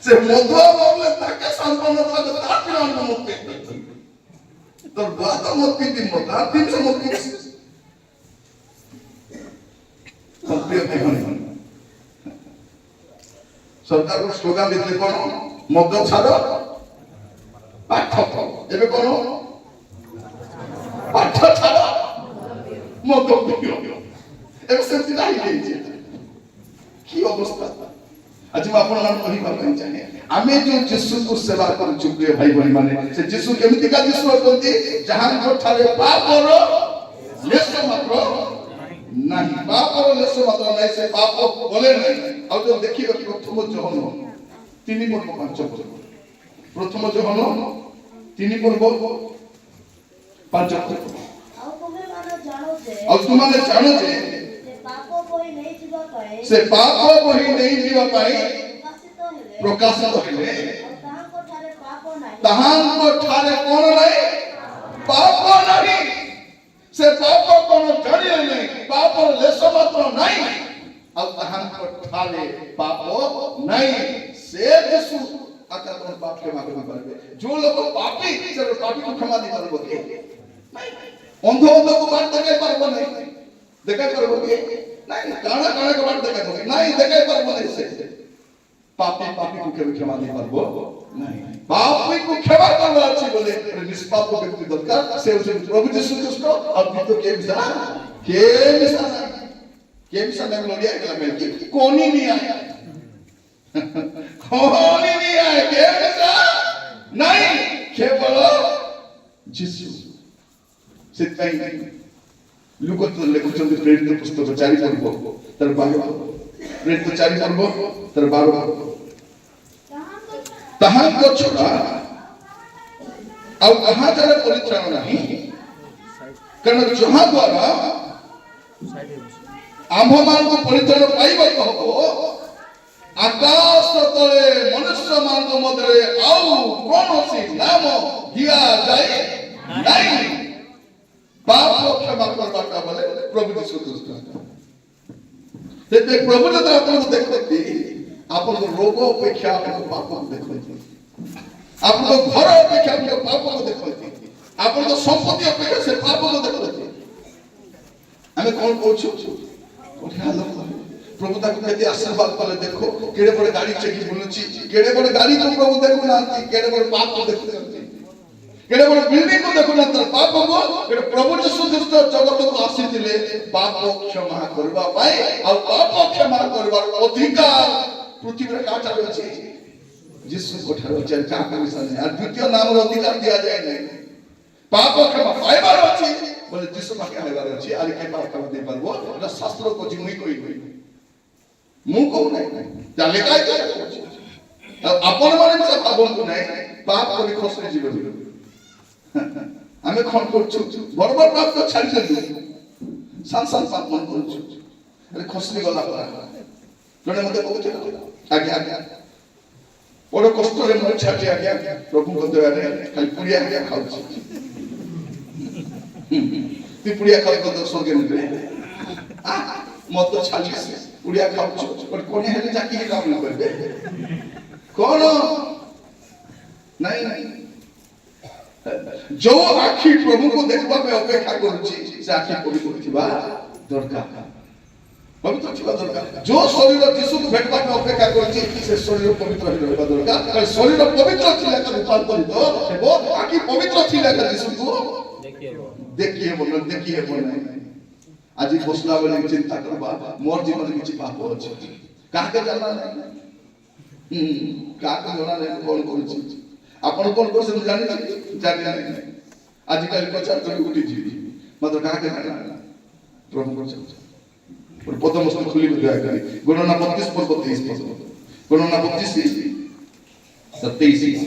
से मदवा मरले ताके संपन्न ताको तापिरान मत पे तो बात मत पीती मत आप 300 मत पीती सरकार को स्लोगान देते कौन मद छाड़ पाठ एबे कौन पाठ छाड़ मद पियो एबे सेमती नहीं देइछे की अवस्था आज मैं आपन मान कहि पाबै चाहे आमे जो यीशु को सेवा कर चुके भाई बहन माने से यीशु केमिति का यीशु होती जहां को ठारे पाप रो लेस मात्र नहीं पाप रो लेस मात्र नहीं से पाप बोले नहीं और जो देखियो प्रथम जोहन 3 पर्व 5 पर्व प्रथम जोहन 3 पर्व 5 पर्व और तुमने जानो जे से पाप बही नहीं जीवा पाई प्रकाशित हेले तहां को ठारे कोन नहीं पाप नहीं से पाप कोन जड़ी नहीं पाप लेस मात्र नहीं और तहां को ठारे पाप नहीं से यीशु आका कोन पाप के माफी करबे जो लोग पापी से पापी को क्षमा नहीं करबो के नहीं अंधो को बात देखाई पारबो नहीं देखाई पारबो के नहीं काना काना के बात देखाई पारबो नहीं देखाई पारबो नहीं से पापी को क्षमा नहीं पारबो नहीं पापी को क्षमा करबो अछि बोले निष्पाप व्यक्ति दरकार से प्रभु यीशु ख्रीस्ट और तो के विषय नहीं लोडिया के में कोनी नहीं आया कोनी नहीं आया के विषय नहीं केवल यीशु ସେଥିପାଇଁ ଲୁକ ଲେଖୁଛନ୍ତି ପ୍ରେରିତ ପୁସ୍ତକ 4 ପର୍ବ ତାର 12 ପ୍ରେରିତ 4 ପର୍ବ ତାର 12 ତାହାଙ୍କ ଛଡ଼ା ଆଉ କାହାଠାରେ ପରିତ୍ରାଣ ନାହିଁ କାରଣ ଯାହା ଦ୍ୱାରା ଆମ୍ଭମାନଙ୍କୁ ପରିତ୍ରାଣ ପାଇବାକୁ ହବ ଆକାଶ ତଳେ ମନୁଷ୍ୟମାନଙ୍କ ମଧ୍ୟରେ ଆଉ କୌଣସି ନାମ ଦିଆଯାଏ ନାହିଁ ପାପ କ୍ଷମା କରିବାଟା ବୋଲେ ପ୍ରଭୁ ଯୀଶୁ ଖ୍ରୀଷ୍ଟ। ସେଥିପାଇଁ ପ୍ରଭୁ ଯେତେବେଳେ ଆପଣଙ୍କୁ ଦେଖନ୍ତି ଆପଣଙ୍କ ରୋଗ ଅପେକ୍ଷା ଆପଣଙ୍କ ପାପକୁ ଦେଖନ୍ତି, ଆପଣଙ୍କ ଘର ଅପେକ୍ଷା ଆପଣଙ୍କ ପାପକୁ ଦେଖନ୍ତି, ଆପଣଙ୍କ ସମ୍ପତ୍ତି ଅପେକ୍ଷା ସେ ପାପକୁ ଦେଖନ୍ତି। ଆମେ କଣ କହୁଛୁ ପ୍ରଭୁ ତାକୁ କେତେ ଆଶୀର୍ବାଦ କଲେ ଦେଖ କେଡେ ବଡ ଗାଡି ଚେକି ବୁଲୁଛି, କେଡେ ବଡ ଗାଡି କୁ ପ୍ରଭୁ ଦେଖୁନାହାନ୍ତି, କେଡେ ବଡ ପାପ ଦେଖୁଛନ୍ତି, କେଡେ ବଡ ବିଲ୍ଡିଂ କୁ ଦେଖୁନାହାନ୍ତି ପାପକୁ। ପ୍ରଭୁ ଯୀଶୁ ଖ୍ରୀଷ୍ଟ ଜଗତକୁ ଆସିଥିଲେ ପାପ କ୍ଷମା କରିବା ପାଇଁ, ଆଉ ପାପ କ୍ଷମା କରିବାର ଅଧିକାର ପୃଥିବୀରେ କାହାଠାରେ ଅଛି? ଯୀଶୁଙ୍କ ଠାରେ ଅଛି। କାହାକୁ ମିଶା ନାହିଁ। ଆଉ ଦ୍ୱିତୀୟ ନାମର ଅଧିକାର ଦିଆଯାଏ ନାହିଁ। ପାପ କ୍ଷମା ପାଇବାର ଅଛି ବୋଲେ ଯୀଶୁ ପାଖେ ଆଇବାର ଅଛି। ଆରେ କେ ପାପ କ୍ଷମା ଦେଇ ପାରବ ଏଟା ଶାସ୍ତ୍ର କହୁଛି, ମୁଇଁ କହିବି, ମୁଁ କହୁ ନାହିଁ। ଯାହା ଲେଖା ହେଇଛି ଆଉ ଆପଣ ମାନେ ବି ଭାବନ୍ତୁ ନାହିଁ ପାପ କରି ଖସରି ଯିବେ। ଆମେ କଣ କରୁଛୁ? ବଡ ବଡ ପାପ ତ ଛାଡିଦେଲୁ, ସାନ ସାନ ପାପ ମନ କରୁଛୁ। ଆରେ ଖସରି ଗଲା ପରେ ଜଣେ ମତେ କହୁଥିଲା ଆଜ୍ଞା ଆଜ୍ଞା ବଡ କଷ୍ଟରେ ମୁଁ ଛାଡି ଆଜ୍ଞା ପ୍ରଭୁଙ୍କ ଦୟାରେ ଖାଲି ପୁଡ଼ିଆ ଆଜ୍ଞା ଖାଉଛି। তুই পুড়িয়া খাওয়ার কথা সঙ্গে নেবে মত ছাড়িস পুড়িয়া খাওয়াচ্ছ কোনে হেলে চাকিয়ে কাম করবে কোন নাই নাই जो आखि प्रभु को देखबा में अपेक्षा करूची से आखि पवित्र थिबा दरकार, पवित्र थिबा दरकार। जो शरीर यीशु को भेटबा में अपेक्षा करूची से शरीर पवित्र रहबा दरकार। कारण शरीर पवित्र थिला का रूपांतरित हेबो, आखि पवित्र थिला का यीशु को देखिए बोल देखिए बोल आज बसला बेले चिंता करबा मोर जीवन किछि पाप अछि काके जाना नहीं काके जाना नहीं कोन करूची आपण कोन करछन जानि जानि नहीं। आज कल प्रचार कर उठी जी मतलब काके जाना प्रभु करछन और पदम मस्त खुली दया करी गणना 32 पर 23 पद गणना 32 27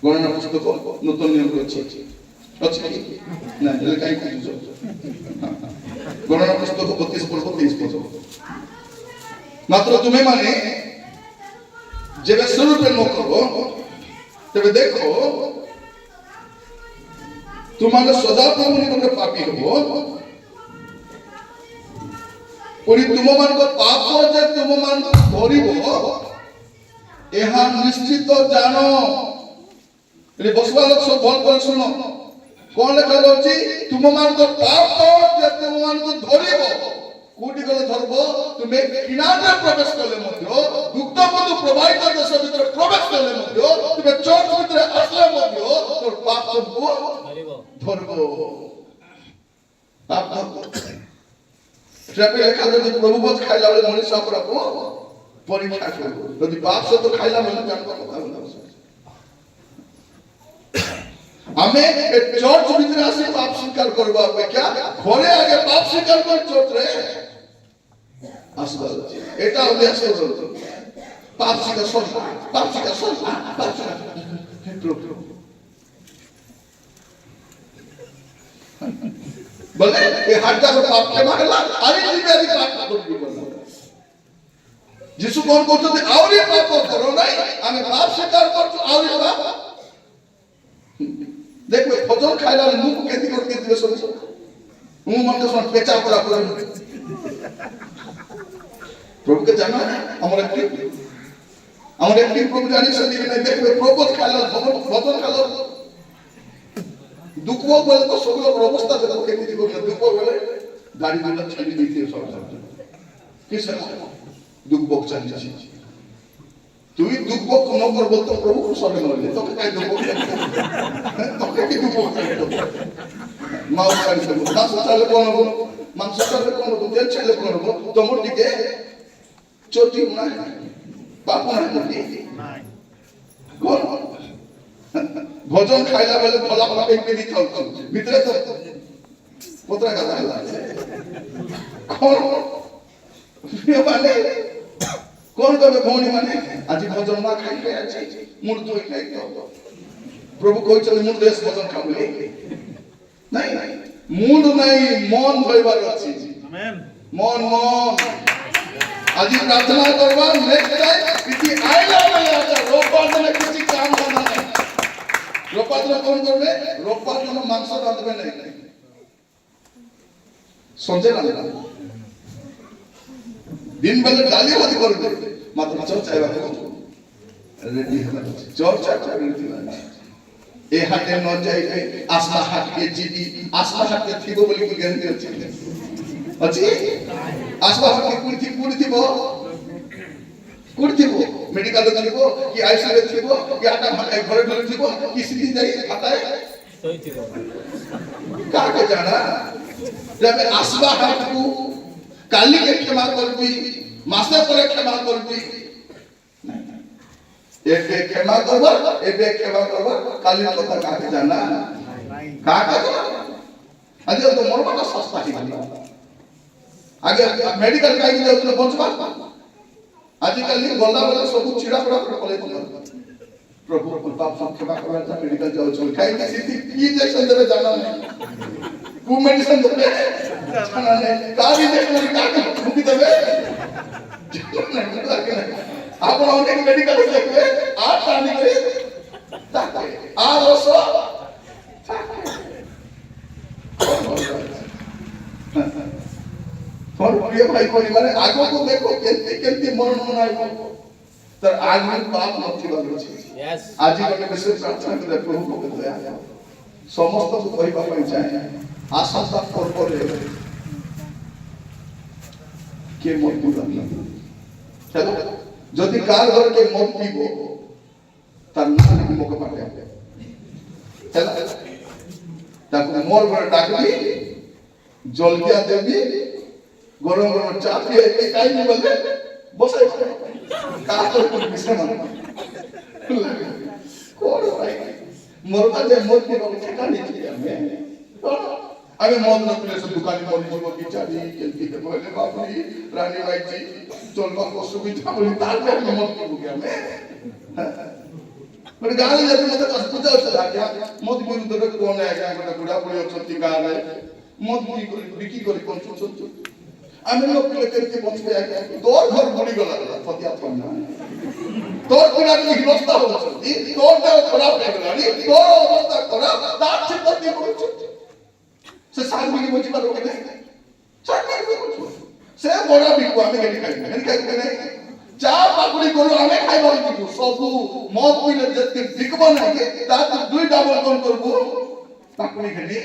गणना पुस्तक नूतन नियम अछि अच्छी ना ले काई कुछ गणना पुस्तक 32 पर 23 पद मात्र तुम्हें माने जेबे स्वरूप न करो तबे देखो तुम्हारे सदा प्रभु निकट पापी हो और तुम मान को पाप जे तुम मान को धरिबो एहा निश्चित जानो रे बसवा लोग सब भल कर सुनो कोन लेखा रहछि तुम मान को पाप जे तुम मान को धरिबो कोटी गले धरबो तुमे किनारे प्रवेश करले मध्य दुग्ध मधु प्रवाहित देश भीतर प्रवेश करले मध्य तुमे चर्च भीतर आसले मध्य तोर पाप को धरबो पाप ट्रैपे लेखा जदि प्रभु भोज खाइला बेले मनुष्य अपना को परीक्षा करबो यदि पाप से तो खाइला बेले जानबो कथा हमें चर्च भीतर आसे पाप स्वीकार करबा अपेक्षा घरे आगे पाप स्वीकार कर चर्च रे आसबा एटा अभ्यास करतो पाप स्वीकार सब पाप बोले ए हट्टा को पाप के मारला अरे जीवे आदि पाप करबो बोला यीशु कोन कहतो आउरी पाप करो नाही हमें पाप स्वीकार करतो आउरी पाप देखो भोजन खाइला मुंह को केति कर केति सो मुंह मन को पेचा पड़ा पूरा प्रभु के जाना हमर एक प्रभु जानी सदी नहीं देखो प्रभु खाइला भोजन खाइला दुख बोले तो सब लोग अवस्था देखो केति को दुख बोले गाड़ी में छली दी सब किस दुख बोक चली छी তুই দুঃখ কোন করব তো প্রভু সবে নইলে তোকে কাই দুঃখ তোকে কি দুঃখ মাও কাই সব দাস চালে কোন মাংস চালে কোন তেল চালে কোন তোমর দিকে চটি না পাপ না নাই কোন ভোজন খাইলা বেলে ভলা ভলা পেকে দি খাও ভিতরে তো পত্রা গাদা কোন মানে কোন কবে ভৌনি মানে ଆଜି ଭୋଜନ ମା ଖାଇଲେ ଅଛି ମୁଣ୍ଡ ଧୋଇ ନାହିଁ ତ ପ୍ରଭୁ କହିଛନ୍ତି ମୁଣ୍ଡ ଦେଶ ଭୋଜନ ଖାଇଲେ ନାଇଁ ମୁଣ୍ଡ ନାହିଁ ମନ ଧୋଇବାର ଅଛି ମନ ଆଜି ପ୍ରାର୍ଥନା କରିବା ନେକ୍ସଟ ଟାଇମ କିଛି ଆଇଲା ବେଲେ ରବିବାର ଦିନ କିଛି କାମ ଧନ୍ଦା ନାହିଁ ରବିବାର ଦିନ କଣ କରିବେ ରବିବାର ଦିନ ମାଂସ ରାନ୍ଧିବେ ନାହିଁ ସଞ୍ଜୟ ରାନ୍ଧିଲା दिन बेले डाली भात करबे मात्र चर्चा आइबा रेडी होला चर्चा करथिला ए हाटे न जाइबे आस्था हाट के जीबी आस्था हाट के थिबो बोली की गारंटी अछि आस्था हाट के कुड़ी थिबो मेडिकल थिबो कि आईसीयू थिबो कि आटा भाई घरे घरे थिबो कि सिटी जाई हाटाए सही थिबो का के जाना जब आस्था हाट को काली के क्षमा करबी मासे पर क्षमा करबी एक क्षमा करबा एबे क्षमा करबा काली कथा का के जाना का आज तो मोर बाटा सस्ता ही आगे मेडिकल काई जाउत बचबा आज कल गला वाला सब चिड़ा पड़ा पड़े प्रभु कृपा क्षमा करबा मेडिकल जाउ छ काई के सिटी की इंजेक्शन देबे जाना नहीं को मेडिसिन देबे जाना नहीं का इंजेक्शन का भूकी देबे आपण अनेक मेडिकल देखबे आ टानी करे ताके आ रस पर प्रिय भाई कोनी माने आगो को देखो केंती मरण मनाइबो तर आज में पाप नथि बालो छी यस आज गोटे विशेष प्रार्थना करे प्रभु को दया समस्त को कहबा पई चाहे आशा सा पर के मोर पूरा चलो जदि कार घर के मत पीबो तार नाम की मौका पाटे चला ताको मोर घर डाकली जलकिया देबी गरम गरम चा पिए काई नहीं बोले बसे का तो विषय मन कोन भाई मोर का जे मत पीबो ठेका नहीं हमें आगे मौत न पीले से दुकान में बोली जीवो बिचारी केंती के बोले बापरी रानी भाई जी चलबा को सुविधा बोली तार पे मत पीबो के हमें पर गाली जब मत पूजा से जाके मत विरुद्ध रे कोन है क्या गोटे बुढ़ा बुढ़ी अछती गां रे मत बिकी करी कोन सुन आमे लोग पीले केंती बचबे आके तोर घर बुड़ी गला फतिया पन्ना तोर पूरा की हिलस्ता हो छती तोर देह खराब हो गलानी तोर अवस्था खराब तार से पति को से साधु की बुझी पारो के नहीं चाटी को से बड़ा बिकु हमें के खाई नहीं चा पाकुड़ी करू हमें खाइबा बिकु सब मत पीले जति बिकबो नहीं के ता दुई डबल कोन करबो पाकुड़ी खेली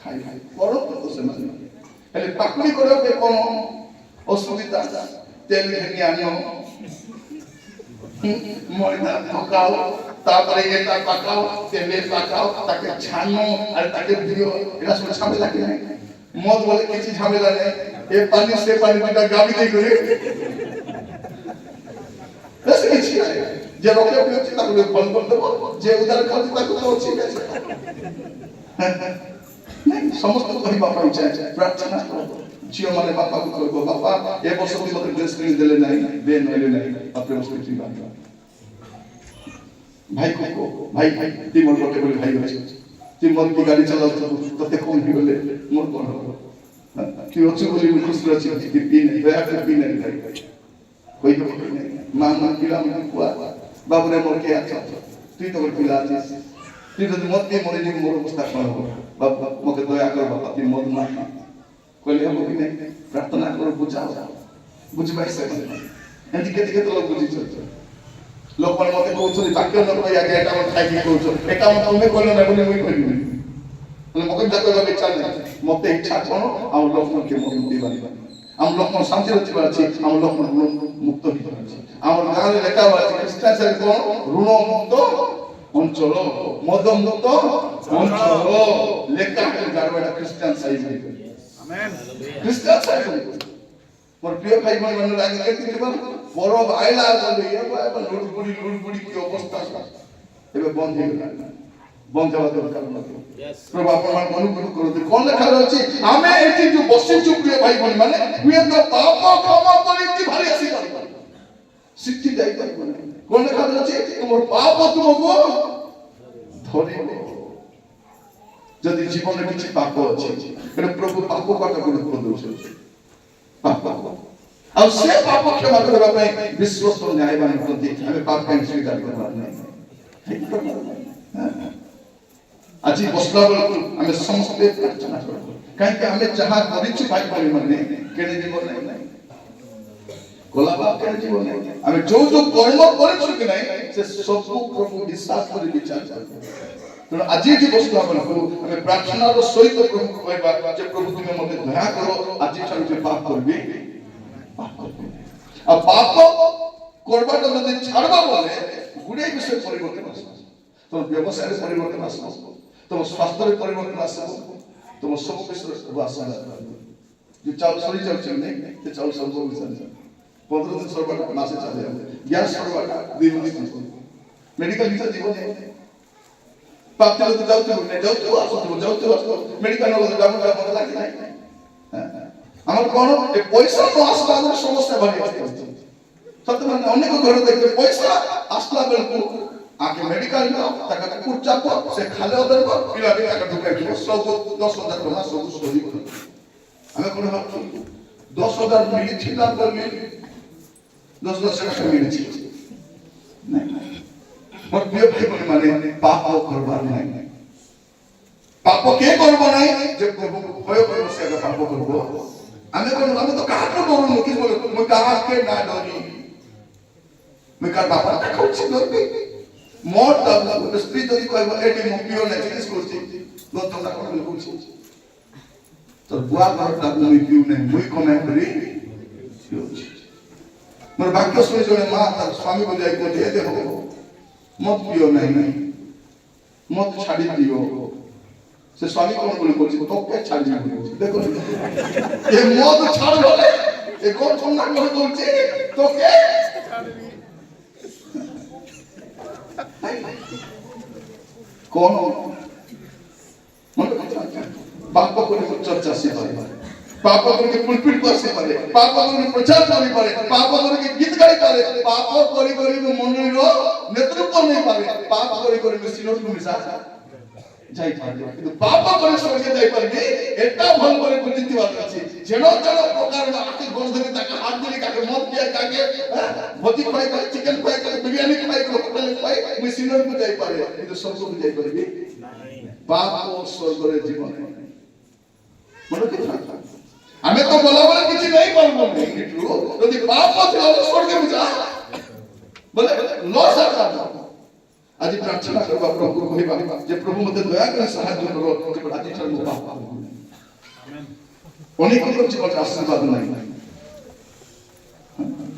खाई करो तो से मन हेले पाकुड़ी करो के कोन असुविधा तेल घेनी आनो ময়দা পকাও তারপরে এটা পাকাও তেলে পাকাও তাকে ছানো আর তাকে দিও এটা সব ঝামেলা কি নাই মদ বলে কিছু ঝামেলা নেই এই পানি সে পানি দুটা গাবি দেই করে বেশ কিছু যে রকে পিউছি তাকে ফল ফল দেব যে উদার খাচ্ছি তাকে তো ঠিক আছে নাই সমস্ত কহিবা পাই চাই প্রার্থনা করব जियो माने बापा को कहबो बापा ए वर्ष भी मते ड्रेस किन देले नाही बे नइले नाही अपने वर्ष की बात भाई को भाई ती मोर रोटे बोले भाई होछ ती मोर की गाड़ी चलाउ तो ते कोन ही बोले मोर कोन हो कि ओछु बोली खुश रहछि कि पी नहीं दया कर पी नहीं भाई कोई तो नहीं मां मां पिला मन कुआ बाबू रे मोर के अच्छा तू तो मोर पिला आछिस तू तो मत के मोर जी मोर अवस्था कोन हो बाबा मके दया कर बाबा ती मत ना कहले हम भी नहीं प्रार्थना करो बुझाओ बुझबाई से एंती केते लोग बुझी छ लोग पर मते कहउछ बाक्य न कहया के एटा मत खाइ के कहउछ एटा मत हमें कहलो ना बोले मुई कहबी बोले मके जातो का विचार नहीं मते इच्छा कोन हम लोग के मुक्ति दिबानी हम लोग शांति रची बाची हम लोग मुक्त ही बाची हम गाले लेखा बाची क्रिश्चियन से कोन ऋण मुक्त अंचल मद मुक्त अंचल लेखा के गारबेटा क्रिश्चियन साइज में क्रिश्चियन साइज मोर प्रिय भाई मन लागे केति केबा परब आइला बोले ये बाबा लुड बुडी की अवस्था एबे बंद हे गेला बंद हेबा दरकार नथि प्रभु आपण मन अनुग्रह करते कोन लेखा रहछि आमे एति जो बसि छु प्रिय भाई माने हुए तो पाप क्षमा करिति भारी आसी ଶିଖି ଯାଇପାରିବନି। କଣ ଲେଖା ଅଛି? ତୁମର ପାପ ତୁମକୁ ଧରିବ। ଯଦି ଜୀବନରେ କିଛି ପାପ ଅଛି ତେଣୁ ପ୍ରଭୁ ପାପ କଥା ଗୁରୁତ୍ୱ ଦେଉଛନ୍ତି। ପାପ ଆଉ ସେ ପାପ କ୍ଷମା କରିବା ପାଇଁ ବିଶ୍ୱସ୍ତ ନ୍ୟାୟବାନ ଅଟନ୍ତି। ଆମେ ପାପ ପାଇଁ ସ୍ୱୀକାର କରିବାର ନାହିଁ। ଆଜି ବସିଲା ବେଳକୁ ଆମେ ସମସ୍ତେ ପ୍ରାର୍ଥନା କରୁ, କାହିଁକି ଆମେ ଯାହା କରିଛୁ ଭାଇ ଭଉଣୀମାନେ କେଣେ ଯିବ ନାହିଁ, ଗଲା ବାପ କେଣେ ଯିବ ନାହିଁ। ଆମେ ଯୋଉ ଯୋଉ କର୍ମ କରିଛୁ କି ନାହିଁ ସେ ସବୁ ପ୍ରଭୁ ବିଶ୍ୱାସ କରି ବିଚାର କରିବେ। ତେଣୁ ଆଜି ଏଠି ବସିଲା ବେଳକୁ ଆମେ ପ୍ରାର୍ଥନାର ସହିତ ପ୍ରଭୁକୁ କହିବା ଯେ ପ୍ରଭୁ ତୁମେ ମୋତେ ଦୟା କର, ଆଜି ଠାରୁ ଯେ ପାପ କରିବି। ଆଉ ପାପ করবাটা যদি ছাড়বা বলে গুড়ে বিষয় পরিবর্তন আসবে। তোমার ব্যবসায়ের পরিবর্তন আসবে, তোমার স্বাস্থ্যের পরিবর্তন আসবে, তোমার সব বিষয়ের আসবে। যে চাউল সরি যাচ্ছে নেই, সে চাউল সব বিষয় 15 দিন সরবাটা মাসে চলে যাবে, গ্যাস সরবাটা 2 দিন মেডিকেল ভিসা জীবন পাপতে তো যাওতে হবে, যাওতে আসতো মেডিকেল হলে ডাবল লাগে নাই। আমার কোন এই পয়সা তো আসলে আমাদের সমস্যা বাড়ি আসছে। সত্যি মানে অনেক ঘরে দেখবে পয়সা আসলা বেলকু আগে মেডিকেল না টাকা কুকুর চাপ সে খালে ওদের পিলা পিলা টাকা ঢুকাই দিব, সব 10,000 টাকা সব সহি করে। আমি কোন ভাবছি 10,000 মিলিছিল না বললি 10,000 টাকা মিলিছিল না। মোর প্রিয় ভাই বোন মানে পাপ করবার নাই। পাপ কে করব নাই? যে প্রভু ভয় করব সে পাপ করব। আমি তো কাহাকে ডরুন কি বলে মই কাহাকে না ডরি। मैं कर बापा का कुछ नहीं मोर तब स्त्री যদি কইব এটি মুপিও না জিনিস করছি লো তোমরা কোন বলছি তো বুয়া ঘরটা মুই পিউ নাই মুই কমেন্ট করি মোর বাক্য শুনে জনে মা তার স্বামী বলে কই দে দেখো মত পিও নাই মত ছাড়ি দিও। সে স্বামী কোন বলে বলছি তোকে ছাড়ি দিও। দেখো এ মত ছাড় বলে এ কোন তোমরা করে বলছে তোকে কোন পাপ করে চর্চা আসতে পারে, পাপ করে পুলপিট করতে পারে, পাপ করে প্রচার করতে পারে, পাপ করে গীত গাই পারে, পাপ করে মন্ডলীর নেতৃত্ব নেই পারে, পাপ করে সিনোড মিশা যাই পারে, কিন্তু পাপ করে স্বর্গে যাই পারবে এটা ভালো করে বুঝতে পারছি। যেন যেন প্রকার আকে গোল ধরে তাকে হাত ধরে কাকে মদ দিয়ে কাকে ভজি খাই করে চিকেন খাই করে বিরিয়ানি খাই করে হোটেলে খাই মুই সিনোড কো যাই পারে, কিন্তু স্বর্গ কো যাই পারবে পাপ ও স্বর্গের জীবন মনে কি থাকে। আমি তো বলা বলে কিছু নাই পারবো না, কিন্তু যদি পাপ ছিল স্বর্গে যা বলে লস আছে। আজি প্রার্থনা করবা প্রভু কহিবা যে প্রভু মতে দয়া করে সাহায্য করো যে আজি ঠার মুখ পাপ আমেন। অনেক লোক জীবনে আশীর্বাদ নাই,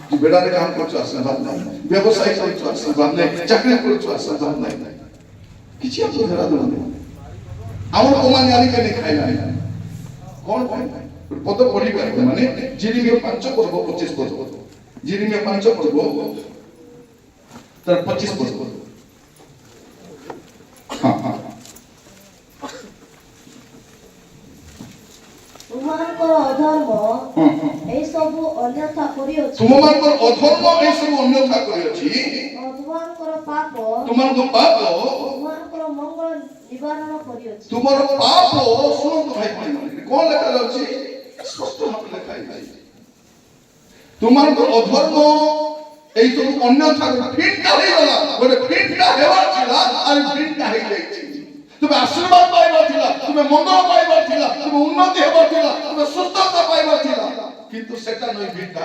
যে বেড়ারে কাম করছো আশীর্বাদ নাই, ব্যবসায় করছো আশীর্বাদ নাই, চাকরি করছো আশীর্বাদ নাই, কিছু আপনি ধরা দেব না। আমার কোমানি আনি কেন খাই নাই কোন পাই কত পড়ি পারবে মানে জিরিমিয়া 5 করব 25 করব, জিরিমিয়া 5 করব তার 25 করব। ତୁମମାନଙ୍କର ଅଧର୍ମ ଏହି ସବୁ ଅନ୍ୟଥା କରିଅଛି, ତୁମମାନଙ୍କର ଅଧର୍ମ ଏହି ସବୁ ଅନ୍ୟଥା କରିଅଛି, ତୁମମାନଙ୍କର ପାପ ତୁମମାନଙ୍କର ମଙ୍ଗଳ ନିବାରଣ କରିଅଛି। ତୁମର ପାପ ଶୁଣନ୍ତୁ ଭାଇ ଭାଇମାନେ କଣ ଲେଖା ଯାଉଛି ସ୍ପଷ୍ଟ ଭାବରେ ଲେଖା ହେଇଛି। ତୁମମାନଙ୍କର ଅଧର୍ମ এই সব অন্যথা ফিটটা হয়ে গেল, গোটে ফিটটা হেবার ছিল আর ফিটটা হয়ে যাইছে। তুমি আশীর্বাদ পাইবার ছিল, তুমি মঙ্গল পাইবার ছিল, তুমি উন্নতি হেবার ছিল, তুমি সুস্থতা পাইবার ছিল, কিন্তু সেটা নয় ফিটটা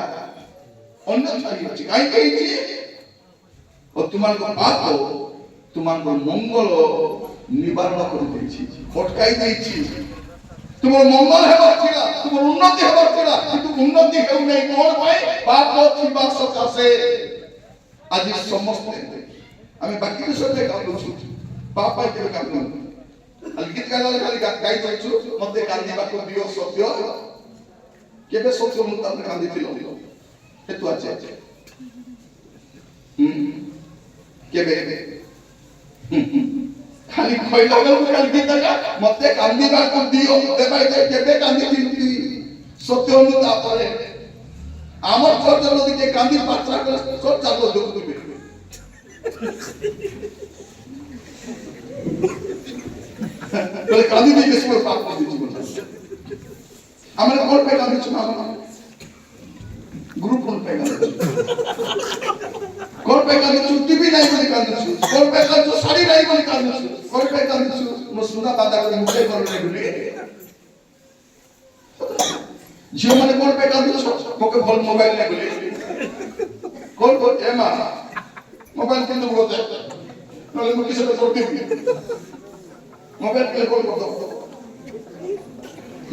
অন্যথা হয়েছে। কাই কইছি ও তোমার পাপ তোমার মঙ্গল নিবারণ করে দিয়েছি, ফটকাই দিয়েছি। তোমার মঙ্গল হেবার ছিল, তোমার উন্নতি হেবার ছিল, কিন্তু উন্নতি হেউ নাই কোন পাই পাপ থিবা সকাশে। আজি সমস্ত আমি বাকি বিষয়ে কাঁদুছি, পাপ পাই কেবে কাঁদু খালি গীত গাইলে খালি গাই যাইছু মতে কান্দিବାକୁ দিও সত্য কেবে সত্য মু তাতে কান্দিছিল হেতু আছে কেবে খালি কইলা গেল খালি গীত গা মতে কান্দিବାକୁ দিও দেবাই কেবে কান্দিছিল সত্য মু তাপরে আমার চর্চার নদীকে কান্দির পাত্রা করে চর্চার মধ্যে করবে বলে কান্দি দিয়ে গেছি বলে পাপ করে দিচ্ছি বলে আমরা কোন পে কান্দিচ্ছি না আমার গ্রুপ কোন পে কান্দিচ্ছি কোন পে কান্দিচ্ছি টিভি নাই বলে কান্দিচ্ছি কোন পে কান্দিচ্ছি শাড়ি নাই বলে কান্দিচ্ছি কোন পে কান্দিচ্ছি মো সুনা বাদা করে মুখে করে বলে ঝিও মানে কোন পে কান্দিচ্ছি মোকে ভাল মোবাইল নাই বলে কোন কোন এমা মোবাইল কিন্তু বলতে নলে মুখে সেটা করতে মোবাইল কে কোন করতে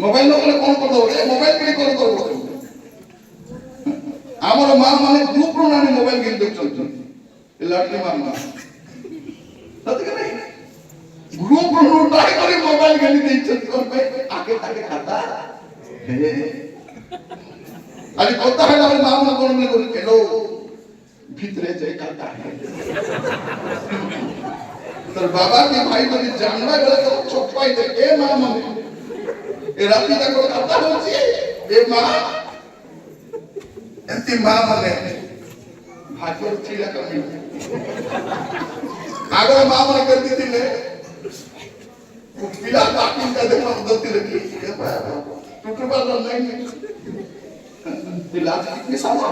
মোবাইল নকলে কোন করতে হবে মোবাইল কে কোন করতে আমার মা মানে গ্রুপ প্রণালী মোবাইল গেম দেখছেন এই লাটলি মা তাতে কেন গ্রুপ প্রণালী করে মোবাইল গেম দেখছেন করবে আগে তাকে খাতা আরে কথা হয় না মা মনে কোন মনে করে কেন ভিতরে যাই খাতা তোর বাবা কি ভাই যদি জানবা বলে তো চোখ পাই দে এ মা মনে এ রাতি তক কথা হচ্ছে এ মা এতে মা মানে ভাগ্যের ছিলা কমি আগে মা মনে করে দিলে পিলা বাকি কা দেখো দতি রেখি টুটু বাল নাই পিলা কি সামা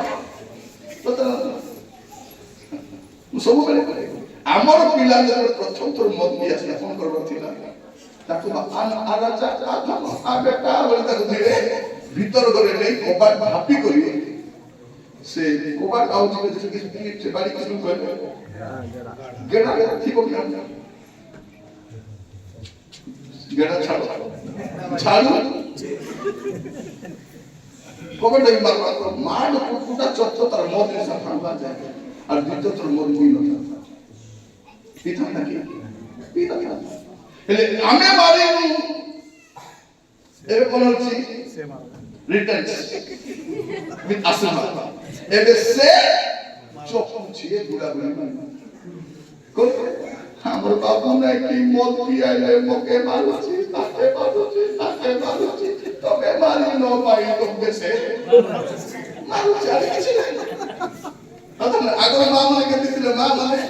পতা ସବୁ ବେଳେ ଆମର ପିଲା ଯେତେବେଳେ ପ୍ରଥମ ଥର ମଦ ପିଇ ଆସିଲା କଣ କରିବାର ଥିଲା ତାକୁ ବେଟା ବୋଲି ତାକୁ ଧୀରେ ଭିତର ଘରେ ନେଇ କବାଟ ଭାପି କରି ସେ କବାଟ ଆଉ ସେ ବାଡ଼ି କିଛି କହିଲେ ଗେଡ଼ା ଥିବ କି ଗେଡ଼ା ଛାଡୁ কবে মারবা মার কুকুটা চত্ব তার মদ নেশা ভাঙবা যায় আর দ্বিতীয় তোর মদ নিল পিতা নাকি পিতা হেলে আমি মারিনি এবে কোন হচ্ছে রিটার্ন উইথ আসলমা এবে সে চোখ মুছিয়ে গুড়াগুড়ি কোন আমার বাবু নাকি মদ পিয়াইলে মোকে মারুছি তাকে মারুছি তবে মারি ন পাই তোকে সে মারুছি আর কিছু নাই আগে মা মানে কে দিছিল মা মানে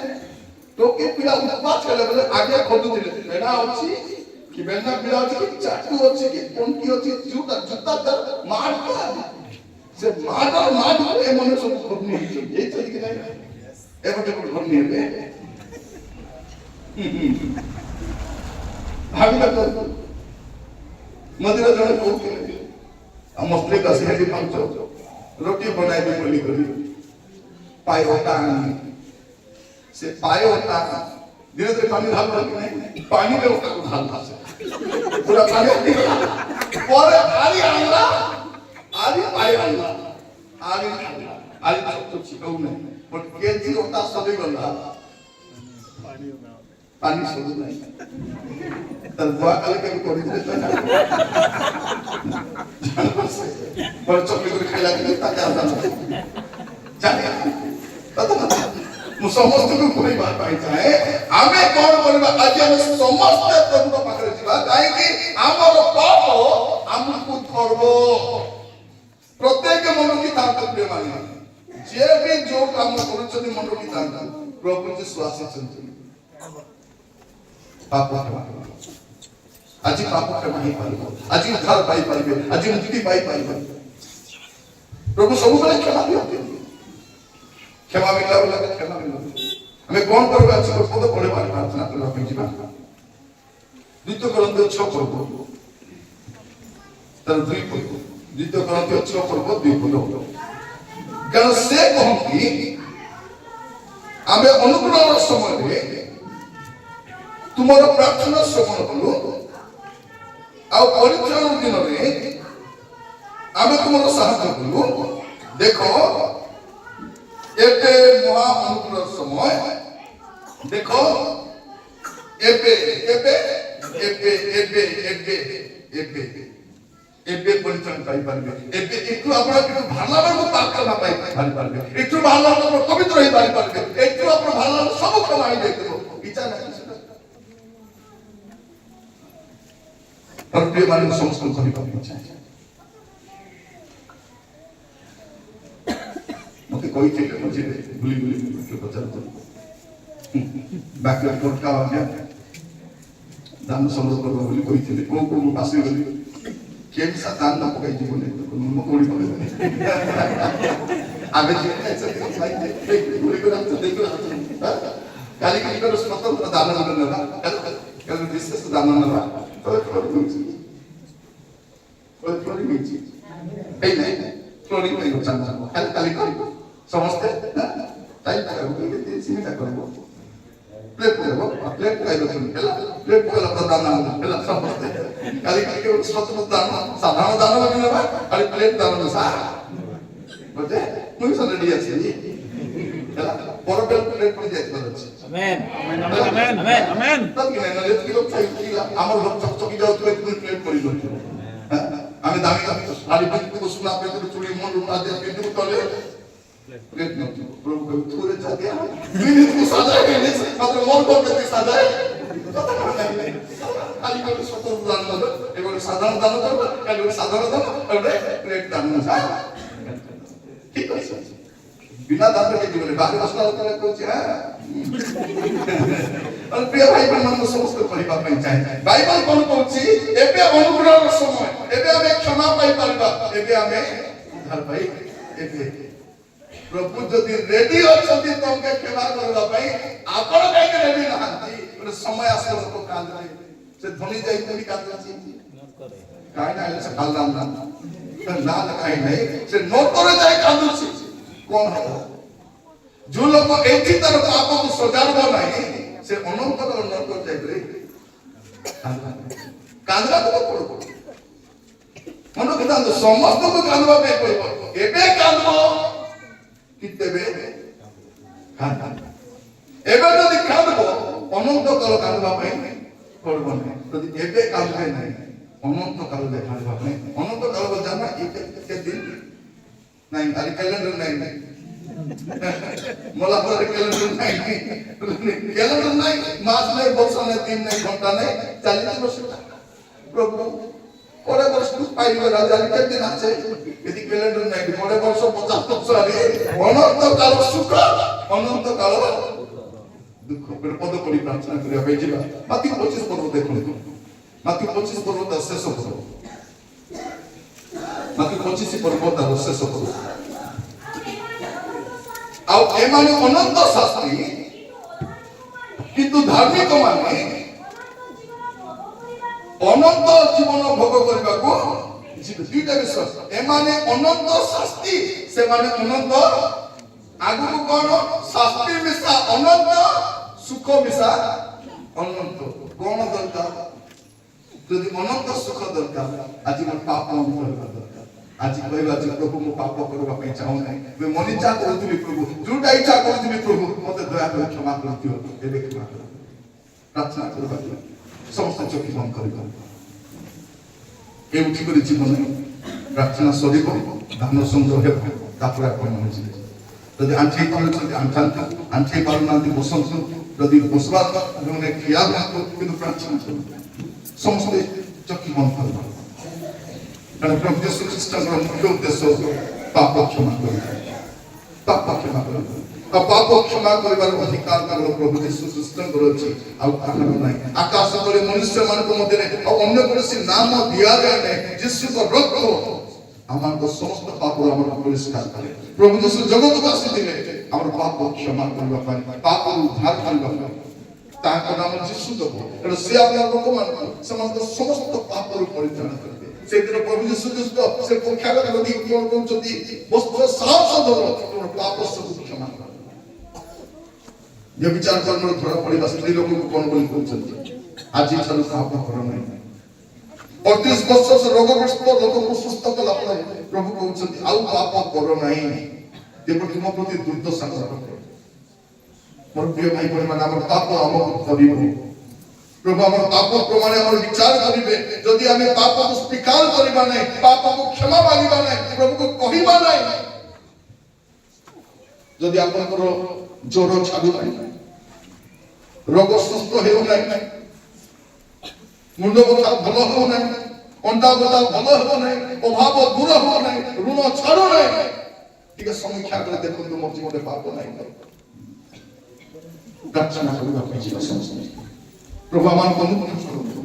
তোকে পিলা উৎপাত কলে বলে আগে খোঁজু দিলে বেনা আছে কি বেনা পিলা আছে কি চাটু আছে কি কোনটি আছে জুতা মার সে মার এ মনে সব খবনি হইছে এই তো কি নাই এবারে খবনি হবে ভাবিলা তো মদিরা জনে কইলে আমার স্ত্রী কাছে হেডি পাঁচ রুটি বানাইবে বলি করি পাই ওটা से पाए होता धीरे धीरे पानी ढाल रहा कि नहीं पानी में उसका ढाल था पूरा पानी और आरी पाए आरी तो चिकाऊ नहीं पर केजी होता सभी गंदा पानी सब नहीं तर बुआ कल के कोई देता ना पर चॉकलेट खाइला के ताजा आता जाने पता ना समस्त को कोई बात पाई जाए आमे कौन बोलबा आज हम समस्त प्रभु पाखरे जीवा काहे कि हमर पाप हमकु धरबो प्रत्येक मन की तांत प्रिय माने जे भी जो काम करूछथि मन की तांत प्रभु जी स्वासी छथि पाप आज पाप क्षमा ही पाइबो आज उद्धार पाई पाइबे आज मुक्ति पाई पाइबे प्रभु सब बेले क्षमा दियते क्षमा मिलला बोला क्षमा मिलला हमें कौन करबा अछि पद पढे बारे प्रार्थना करबा ପାଇଁ ଯିବା द्वितीय कोरिन्थियो 6 पर्व तर 2 पर्व द्वितीय कोरिन्थियो 6 पर्व 2 पर्व कारण से कहंती आमे अनुग्रह समय रे तुमर प्रार्थना श्रवण करू आ परिचय दिन रे आमे तुमर साहाय्य करू देखो एबे महा अनुग्रह समय देखो एबे परिचय पाई पारबे एबे एकटू आपन किछु भाला को प्रार्थना पाई पारबे एकटू भाला को पवित्र होई पारबे एकटू आपन भाला सब कमाई देतो इच्छा नहीं और प्रिय मानव समस्त करी पाबे इच्छा କହିଥିଲେ ମଝିରେ ବୁଲି ବୁଲି ପଚାରୁଥିଲେ ବାକ୍ୟ ଟୋଟକା ଆଜ୍ଞା ଦାନ ସଂଗ୍ରହ କରିବ ବୋଲି କହିଥିଲେ କୋଉ ମୁଁ ଆସିଗଲି କିଏ ବି ଦାନ ନ ପକାଇ ଯିବନି ମୁଁ କୋଉଠି ପକେଇବନି ଆମେ କାଲି ସ୍ୱତନ୍ତ୍ର ଦାନ ନେବା କାଲି ବିଶେଷ ଦାନ ନେବା କାଲି କରିବ ସମସ୍ତେ ଚିନ୍ତା କରିବ ପ୍ଲେଟ୍ ଖାଇବ ପ୍ଲେଟ୍ ଦାନ ହେଲା ସମସ୍ତେ କାଲି ସ୍ୱତନ୍ତ୍ର ଦାନ ସାଧାରଣ ଦାନ ନେବା କାଲି ପ୍ଲେଟ୍ ଦାନ ବୋଧେ ମୁଁ ବି ରେଡି ଅଛି ହେଲା ବଡ ପ୍ଲେଟ୍ ପଡ଼ି ଯାଇଥିବାର ଅଛି ଆମର ଚକି ଯାଉଥିବେ ପ୍ଲେଟ୍ ପଡ଼ି ଯାଉଥିବ ଆମେ ଦାମୀ ଦାମୀ ଶାଢ଼ୀ ପିନ୍ଧୁ ସୁନା ପିନ୍ଧୁ ଚୁଡ଼ି ମୁଣ୍ଡ ପିନ୍ଧୁ ତଳେ ପ୍ଲେଟ୍ ନଥିବ ପ୍ରଭୁ କହିବ ଥୁରେ ଚାଲି ସାଜା ମାତ୍ର ମୋର କେତେ ସାଜା କାଲି ଗୋଟେ ସ୍ୱତନ୍ତ୍ର ଦାନ ଦେବ ଏବେଳେ ସାଧାରଣ ଦାନ ଦେବ କାଲି ଗୋଟେ ସାଧାରଣ ଦାନ ଏବେଳେ ପ୍ଲେଟ୍ ଦାନ ଠିକ ଅଛି ବିନା ଦାନ କେ ଜୀବନ ବାହାରେ ବସିଲା ଯେତେବେଳେ କହୁଛି ପ୍ରିୟ ଭାଇ ମାନଙ୍କୁ ସମସ୍ତ କରିବା ପାଇଁ ଚାହେଁ ବାଇବଲ କଣ କହୁଛି ଏବେ ଅନୁଗ୍ରହର ସମୟ ଏବେ ଆମେ କ୍ଷମା ପାଇପାରିବା ଏବେ ଆମେ ଉଦ୍ଧାର ପାଇ ଏବେ ପ୍ରଭୁ ଯଦି ରେଡି ଅଛନ୍ତି ତମକୁ କ୍ଷମା କରିବା ପାଇଁ ଆପଣ କାହିଁକି ରେଡି ନାହାନ୍ତି ଗୋଟେ ସମୟ ଆସିବ ଲୋକ କାନ୍ଦେ ସେ ଧନୀ ଯାଇ ଧନୀ କାନ୍ଦୁଛି କାହିଁ ନା ସେ କାନ୍ଦା ନା କାହିଁ ନାହିଁ ସେ ନୋଟରେ ଯାଇ କାନ୍ଦୁଛି କଣ ହବ जो लोग एठी तर पाप को सजाड़ब नहीं से अनंत नरक जाइबे कांदरा को पड़ो मन के समस्त को कांदवा पे पड़ो एबे कांदबो कितेबे कांदा एबे जदि कांदबो अनंत काल कांदवा पे पड़बो नहीं जदि एबे कांदबे नहीं अनंत काल दे कांदवा पे अनंत काल को जाना के दिन नहीं अरे कैलेंडर नहीं मला पर कैलेंडर नहीं मास नहीं वर्ष नहीं दिन नहीं घंटा नहीं 40 वर्ष प्रभु परे वर्ष पाइबे राजा के दिन আছে यदि कैलेंडर नहीं परे वर्ष 50 वर्ष आले अनंत काल सुख अनंत काल दुख पर पद पड़ी प्रार्थना करिया भाई जीवा माथि 25 पद देखो माथि 25 पद शेष पद माथि 25 पद शेष पद ଆଉ ଏମାନେ ଅନନ୍ତ ଶାସ୍ତ୍ରୀ କିନ୍ତୁ ଧାର୍ମିକ ମାନେ ଅନନ୍ତ ଜୀବନ ଭୋଗ କରିବାକୁ ଯିବେ ଦୁଇଟା ବିଶ୍ୱାସ ଏମାନେ ଅନନ୍ତ ଶାସ୍ତ୍ରୀ ସେମାନେ ଅନନ୍ତ ଆଗକୁ କଣ ଶାସ୍ତ୍ରୀ ମିଶା ଅନନ୍ତ ସୁଖ ମିଶା ଅନନ୍ତ କଣ ଦରକାର ଯଦି ଅନନ୍ତ ସୁଖ ଦରକାର ଆଜି ମୋର ପାପ ଦରକାର आज कहबा जे प्रभु मो पाप करबा पई चाहू नै मैं मन इच्छा करथि प्रभु जोटा इच्छा करथि प्रभु मते दया कर क्षमा कर दियो एबे क्षमा कर प्रार्थना करबा समस्त चोखी बंद करबा ए उठी कर जीवन प्रार्थना सरिब दान संग्रह हे तापर आपण होछि यदि आंठी पालन छथि आंठी पालन नांति बसंत यदि बसबा जोने खिया किंतु प्रार्थना समस्त चोखी बंद करबा कारण प्रभु यीशु ख्रीष्ट का मुख्य उद्देश्य पाप क्षमा करना पाप क्षमा करना पाप क्षमा करिवार अधिकार केवल प्रभु यीशु ख्रीष्ट को अछि आ काहर नाही आकाश तले मनुष्य मान को मध्य अन्य कोनसी नाम दिया जाय नै यीशु को रक्त आमान को समस्त पाप हमर परिष्कार करे प्रभु यीशु जगत को आसीथिले हमर पाप क्षमा करबा पाई पाप उद्धार करबा पाई ताका नाम यीशु दबो से आपन लोक मान समस्त पाप परित्राण करे सेदिन प्रभु यीशु ख्रीष्ट से परीक्षा कर नदी कोन कोन जति वस्त्र साहस धरो तोर पाप सब क्षमा कर ये विचार करन थोड़ा पड़िबा स्त्री लोक को कोन बोली कहउछंती आज छल पाप कर नै 38 वर्ष से रोगग्रस्त लोक को सुस्थ कला प्रभु कहउछंती आउ पाप कर नै जेपरि तुम प्रति दुर्दशा कर मोर प्रिय भाई बहन मान हमर पाप हमर करिबो प्रभु हमर पाप प्रमाण हमर विचार करिबे जदि हमें पाप को स्वीकार करिबा नै पाप को क्षमा मांगिबा नै प्रभु को कहिबा नै जदि आपन को जोर छाडू नै रोग सुस्थ हेउ नै मुंड बता भलो हो नै अंडा बता भलो हो नै अभाव दूर हो नै ऋण छाडू नै ଟିକେ ସମୀକ୍ଷା କରି ଦେଖନ୍ତୁ ମୋ ଜୀବନରେ ପାପ ନାହିଁ ପ୍ରାର୍ଥନା କରିବା ପାଇଁ ଯିବା ସମସ୍ତେ ପ୍ରଭୁ ଆମମାନଙ୍କୁ ଅନୁଗ୍ରହ କରନ୍ତୁ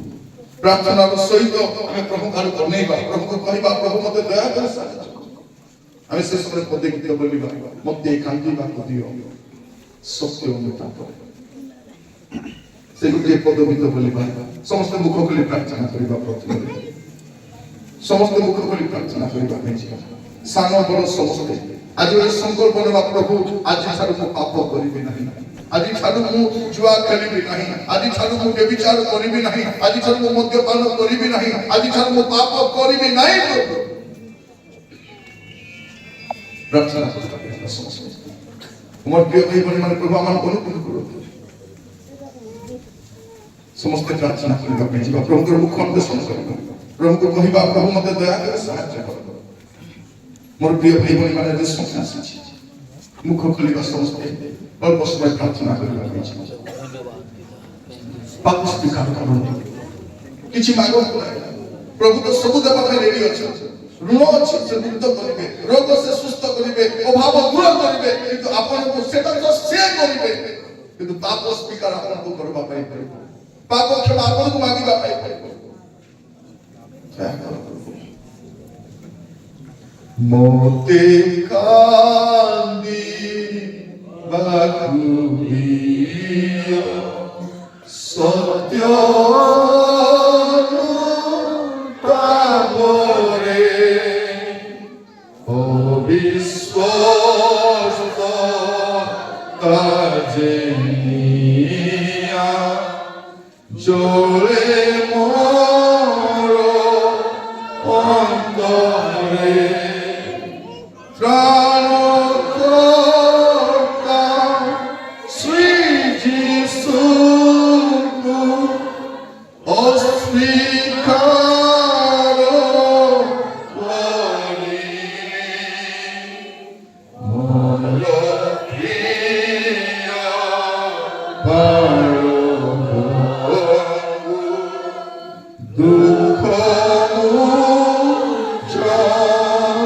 ପ୍ରାର୍ଥନାର ସହିତ ଆମେ ପ୍ରଭୁ ଆଡ଼କୁ ଅନେଇବା ପ୍ରଭୁକୁ କହିବା ପ୍ରଭୁ ମୋତେ ଦୟାକରି ସାହାଯ୍ୟ ଆମେ ସେ ସମୟରେ ପଦେ ଗୀତ ବୋଲିବା ମୋତେ କାନ୍ଦିବାକୁ ଦିଅ ସତ୍ୟ ଅନୁତାପ ସେ ଗୋଟିଏ ପଦ ଗୀତ ବୋଲିବା ସମସ୍ତେ ମୁଖ ଖୋଲି ପ୍ରାର୍ଥନା କରିବା ପ୍ରଥମେ ସମସ୍ତେ ମୁଖ ଖୋଲି ପ୍ରାର୍ଥନା କରିବା ପାଇଁ ଯିବା ସାନ ବଡ଼ ସମସ୍ତେ ଆଜି ଗୋଟେ ସଂକଳ୍ପ ନେବା ପ୍ରଭୁ ଆଜିଠାରୁ ମୁଁ ପାପ କରିବି ନାହିଁ ଆଜିଠାରୁ ମୁଁ ଜୁଆ ଖେଳିବି ନାହିଁ ଆଜିଠାରୁ ମୁଁ ବ୍ୟଭିଚାର କରିବି ନାହିଁ ଆଜିଠାରୁ ମୁଁ ମଦ୍ୟପାନ କରିବି ନାହିଁ ଆଜିଠାରୁ ମୁଁ ପାପ କରିବି ନାହିଁ ପ୍ରଭୁ ପ୍ରାର୍ଥନା କରିବା ସମସ୍ତେ ମୋର ପ୍ରିୟ ଭାଇ ଭଉଣୀମାନେ ପ୍ରଭୁ ଆମମାନଙ୍କୁ ଅନୁଗ୍ରହ କରନ୍ତୁ ସମସ୍ତେ ପ୍ରାର୍ଥନା କରିବା ପାଇଁ ଯିବା ପ୍ରଭୁଙ୍କର ମୁଖ ଅନ୍ୱେଷଣ କରିବା ପ୍ରଭୁଙ୍କୁ କହିବା ପ୍ରଭୁ ମୋତେ ଦୟାକରି ସାହାଯ୍ୟ କର ମୋର ପ୍ରିୟ ଭାଇ ଭଉଣୀମାନେ ଯେ ସମୟ ଆସିଛି ମୁଖ ଖୋଲିବା ସମସ୍ତେ ଅଳ୍ପ ସମୟ ପ୍ରାର୍ଥନା କରିବା ପାଇଁ ଯିବା ପାପ ସ୍ୱୀକାର କରନ୍ତୁ କିଛି ମାଗନ୍ତୁ ନାହିଁ ପ୍ରଭୁ ତ ସବୁ ଦେବା ପାଇଁ ରେଡି ଅଛନ୍ତି ଋଣ ଅଛି ସେ ମୁକ୍ତ କରିବେ ରୋଗ ସେ ସୁସ୍ଥ କରିବେ ଅଭାବ ଦୂର କରିବେ କିନ୍ତୁ ଆପଣଙ୍କୁ ସେଟା ତ ସେ କରିବେ କିନ୍ତୁ ପାପ ସ୍ୱୀକାର ଆପଣଙ୍କୁ କରିବା ପାଇଁ ପଡ଼ିବ ପାପ କ୍ଷମା ଆପଣଙ୍କୁ ମାଗିବା ପାଇଁ ପଡ଼ିବ ମୋତେ କାନ୍ଦିବାକୁ ଦିଅ ସତ୍ୟ ତାପରେ ଅବିଶ୍ୱାସ ତାଜେନିଆ জোরে মোর অন্তরে ত্রাণকর্তা শ্রী যিশুকে অস্বীকার করিনি মোর প্রিয় দুঃখ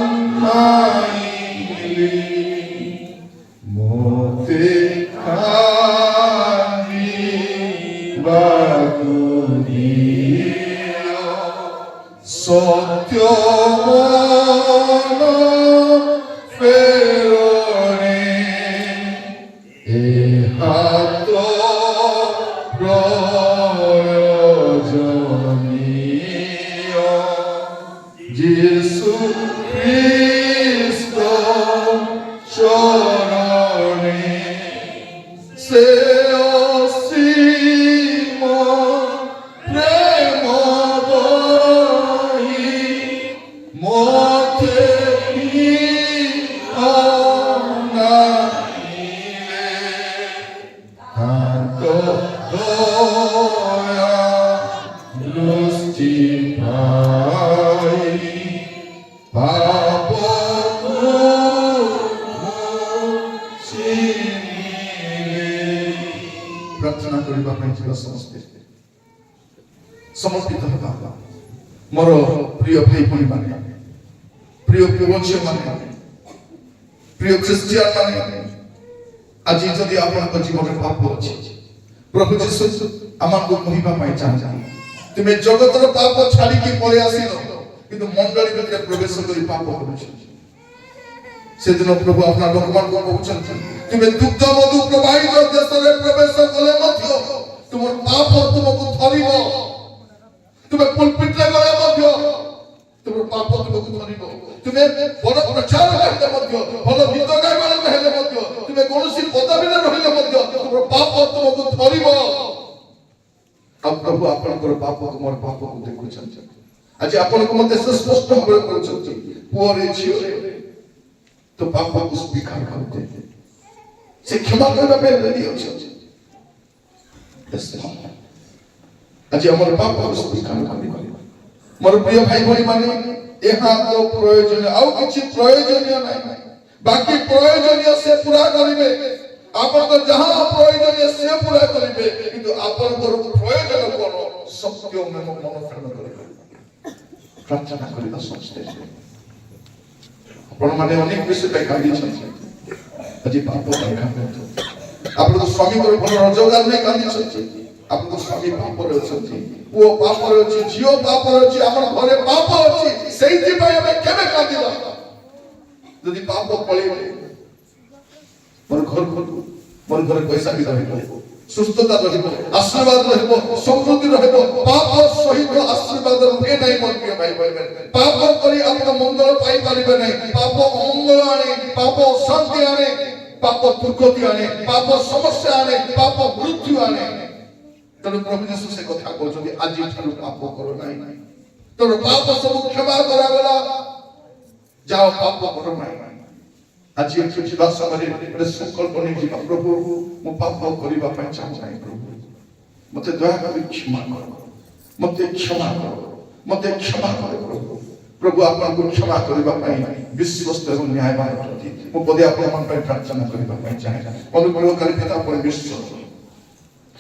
জন্মাইলি মোতে কান্দিବାକୁ দিও সত্য মন ফেরনে এ হাত প্রয়োজনীয় যিশু খ্রিস্ট চরণে সে অসীম প্রেম বহি মতে অনাইলে কান্ত দয়া দৃষ্টি পাই পাপକୁ ମୁଛିଲେ ପ୍ରାର୍ଥନା କରିବା ପାଇଁ ଯିବା ସମସ୍ତେ ସମର୍ପିତ ହେବା ମୋର ପ୍ରିୟ ଭାଇ ଭଉଣୀମାନେ ପ୍ରିୟ ପୁଅଝିଅମାନେ ପ୍ରିୟ ଖ୍ରୀଷ୍ଟିଆନମାନେ ଆଜି ଯଦି ଆପଣଙ୍କ ଜୀବନରେ ପାପ ଅଛି ପ୍ରଭୁ ଯୀଶୁ ଆମକୁ କହିବା ପାଇଁ ଚାହୁଁଛନ୍ତି ତୁମେ ଜଗତର ପାପ ଛାଡ଼ିକି ପଳେଇ ଆସିଲ କିନ୍ତୁ ମଣ୍ଡଳୀ ଭିତରେ ପ୍ରବେଶ କରି ପାପ କରୁଛ ସେଦିନ ପ୍ରଭୁ ଆପଣ ଲୋକମାନଙ୍କୁ କହୁଛନ୍ତି ତୁମେ ଦୁଗ୍ଧ ମଧୁ ପ୍ରବାହିତ ଦେଶରେ ପ୍ରବେଶ କଲେ ମଧ୍ୟ ତୁମର ପାପ ତୁମକୁ ଧରିବ ତୁମେ ପୁଲପିଟରେ ଗଲେ ମଧ୍ୟ ତୁମର ପାପ ତୁମକୁ ଧରିବ ତୁମେ ବଡ଼ ପ୍ରଚାର ହେଲେ ମଧ୍ୟ ଭଲ ଗୀତ ଗାଇବାରେ ହେଲେ ମଧ୍ୟ ତୁମେ କୌଣସି ପଦବୀରେ ରହିଲେ ମଧ୍ୟ ତୁମର ପାପ ତୁମକୁ ଧରିବ ଆଉ ପ୍ରଭୁ ଆପଣଙ୍କର ପାପ ତୁମର ପାପକୁ ଦେଖୁଛନ୍ତି ଆଜି ଆପଣଙ୍କୁ ମୋତେ ସ୍ପଷ୍ଟ ଭାବରେ କରୁଛନ୍ତି ପୁଅରେ ଝିଅରେ ତ ପାପକୁ ସ୍ୱୀକାର କରନ୍ତି ସେ କ୍ଷମା କରିବା ପାଇଁ ରେଡି ଅଛନ୍ତି ଆଜି ଆମର ପାପକୁ ସ୍ୱୀକାର କରିବା ମୋର ପ୍ରିୟ ଭାଇ ଭଉଣୀମାନେ ଏହା ତ ପ୍ରୟୋଜନ ଆଉ କିଛି ପ୍ରୟୋଜନୀୟ ନାହିଁ ବାକି ପ୍ରୟୋଜନୀୟ ସେ ପୁରା କରିବେ ଆପଣଙ୍କର ଯାହା ପ୍ରୟୋଜନୀୟ ସେ ପୁରା କରିବେ କିନ୍ତୁ ଆପଣଙ୍କର ପ୍ରୟୋଜନ କଣ ସତ୍ୟ ମନ ଫେରଣ କରିବେ ପ୍ରାର୍ଥନା କରିବା ସମସ୍ତେ ଆପଣମାନେ ଅନେକ ବିଷୟ ପାଇଁ କାନ୍ଦିଛନ୍ତି ଆଜି ପାପ ପାଇଁ କାନ୍ଦନ୍ତୁ ଆପଣଙ୍କ ସ୍ୱାମୀଙ୍କର ଭଲ ରୋଜଗାର ନେଇ କାନ୍ଦିଛନ୍ତି ଆପଣଙ୍କ ସ୍ୱାମୀ ପାପରେ ଅଛନ୍ତି ପୁଅ ପାପରେ ଅଛି ଝିଅ ପାପରେ ଅଛି ଆମର ଘରେ ପାପ ଅଛି ସେଇଥିପାଇଁ ଆମେ କେବେ କାନ୍ଦିବା ଯଦି ପାପ ପଳେଇବ ମୋର ଘରେ ପଇସା ବି ରହିବ ସୁସ୍ଥତା ରହିବ ଆଶୀର୍ବାଦ ରହିବ ସମୃଦ୍ଧି ରହିବ ପାପ ସହିତ ଆଶୀର୍ବାଦ ରୁହେ ନାହିଁ ମୋର ପ୍ରିୟ ଭାଇ ବହିମାନେ ପାପ କରି ଆପଣ ମଙ୍ଗଳ ପାଇପାରିବେ ନାହିଁ ପାପ ଅମଙ୍ଗଳ ଆଣେ ପାପ ଅଶାନ୍ତି ଆଣେ ପାପ ଦୁର୍ଗତି ଆଣେ ପାପ ସମସ୍ୟା ଆଣେ ପାପ ମୃତ୍ୟୁ ଆଣେ ତେଣୁ ପ୍ରଭୁ ଯୀଶୁ ସେ କଥା କହୁଛନ୍ତି ଆଜି ଠାରୁ ପାପ କର ନାହିଁ ତୋର ପାପ ସବୁ କ୍ଷମା କରାଗଲା ଯାଅ ପାପ କର ନାହିଁ ଆଜି ଏଠି ଯିବା ସମୟରେ ଗୋଟେ ସଂକଳ୍ପ ନେଇ ଯିବା ପ୍ରଭୁ ମୁଁ ପାପ କରିବା ପାଇଁ ଚାହୁଁ ନାହିଁ ପ୍ରଭୁ ମତେ ଦୟାକରି କ୍ଷମା କର ମତେ କ୍ଷମା କର ମତେ କ୍ଷମା କର ପ୍ରଭୁ ପ୍ରଭୁ ଆପଣଙ୍କୁ କ୍ଷମା କରିବା ପାଇଁ ବିଶ୍ୱସ୍ତ ଏବଂ ନ୍ୟାୟବାନ ଅଟନ୍ତି ମୁଁ ପଦେ ଆପଣମାନଙ୍କ ପାଇଁ ପ୍ରାର୍ଥନା କରିବା ପାଇଁ ଚାହେଁ ଅନୁଗ୍ରହକାରୀ ପିତା ପରମେଶ୍ୱର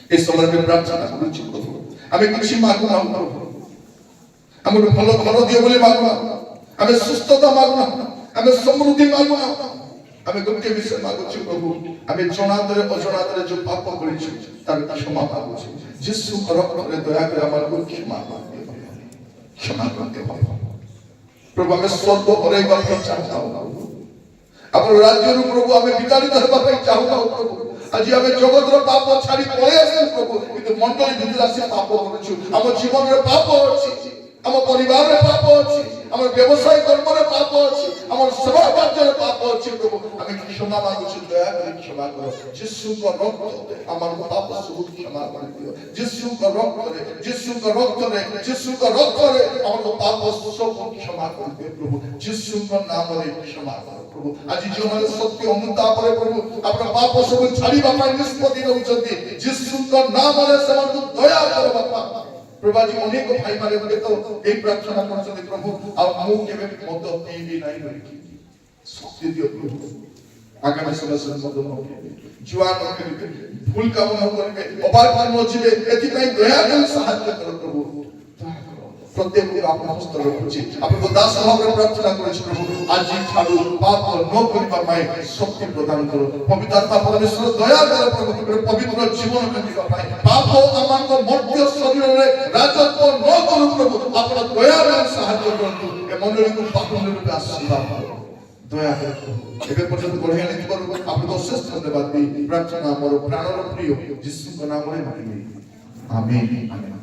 এই সময় আমি প্রার্থনা করছি প্রভু আমি কিছু মাগু না প্রভু আমি ভালো ঘর দিও বলে মাগু না আমি সুস্থতা মাগু না আমি সমৃদ্ধি মাগু না আমি গোটে বিষয় মাগুছি প্রভু আমি জনাতরে অজনাতরে যে পাপ করেছি তার ক্ষমা মাগুছি যিশু রক্তরে দয়া করে আমার ক্ষমা করতে হবে প্রভু আমি স্বর্গ হরাইবার চাও আপনার রাজ্যের প্রভু আমি বিতাড়িত হওয়া পাই চাও না প্রভু আজি আমি জগতর পাপ ছাড়ি পড়ে আসি প্রভু কিন্তু মন্ডলী ভিতরে আসি পাপ করছু আমার জীবনের পাপ আছে আমার পরিবারের পাপ আছে আমার ব্যবসায় কর্মের পাপ আছে আমার সেবা কার্যের পাপ আছে প্রভু আমি ক্ষমা মাগুছি দয়া করে ক্ষমা করো যিশুଙ୍କ রক্ত আমার পাপ সব ক্ষমা করে দিও যিশুଙ୍କ রক্তরে আমার পাপ সব ক্ষমা করে দিও প্রভু যিশুଙ୍କ নামରେ ক্ষমা করো প্রভু আজি ଯେଉଁମାନେ ସତ୍ୟ ଅନୁତାପରେ ପ୍ରଭୁ ଆପଣ ପାପ ସବୁ ଛାଡ଼ିବା ପାଇଁ ନିଷ୍ପତ୍ତି ନେଉଛନ୍ତି ଯୀଶୁଙ୍କ ନାମରେ ସେମାନଙ୍କୁ ଦୟା କର ବାପା ପ୍ରଭୁ ଆଜି ଅନେକ ଭାଇମାନେ ତ ଏଇ ପ୍ରାର୍ଥନା କରୁଛନ୍ତି ପ୍ରଭୁ ଆଉ ମୁଁ କେବେ ମଦ ପିଇବି ନାହିଁ ବୋଲିକି ଶକ୍ତି ଦିଅ ପ୍ରଭୁ ଆଗାମୀ ସମୟରେ ମଦ ନ ପିଇବେ ଜୁଆ ନ କରିବେ ଭୁଲ କାମ ନ କରିବେ ଅବାଧ ନ ଯିବେ ଏଥିପାଇଁ ଦୟା କରି ସାହାଯ୍ୟ କର ପ୍ରଭୁ প্রত্যেক আপনার হস্ত রয়েছে আপনার দাস ভাবে প্রার্থনা করেছি প্রভু আজি ঠারু পাপ ন করিবা পাই শক্তি প্রদান করো পবিত্র আত্মা পরমেশ্বর দয়া করে প্রভু পবিত্র জীবন কাটিবা পাই পাপ আমাଙ୍କ মর্ত্য শরীরে রাজত্ব ন করু প্রভু আপনার দয়া করে সাহায্য করন্তু এ মণ্ডলীକୁ পাপ রূপে আশীর্বাদ করো দয়া করে ଏବେ ପର୍ଯ୍ୟନ୍ତ ବଢିଆ ନେଇଥିବାରୁ ଆପଣଙ୍କୁ ଅଶେଷ ଧନ୍ୟବାଦ ଦେଇ ପ୍ରାର୍ଥନା ଆମର ପ୍ରାଣର ପ୍ରିୟ ଯୀଶୁଙ୍କ ନାମରେ ମାଗିଲି ଆମେନ୍ ଆମେନ୍।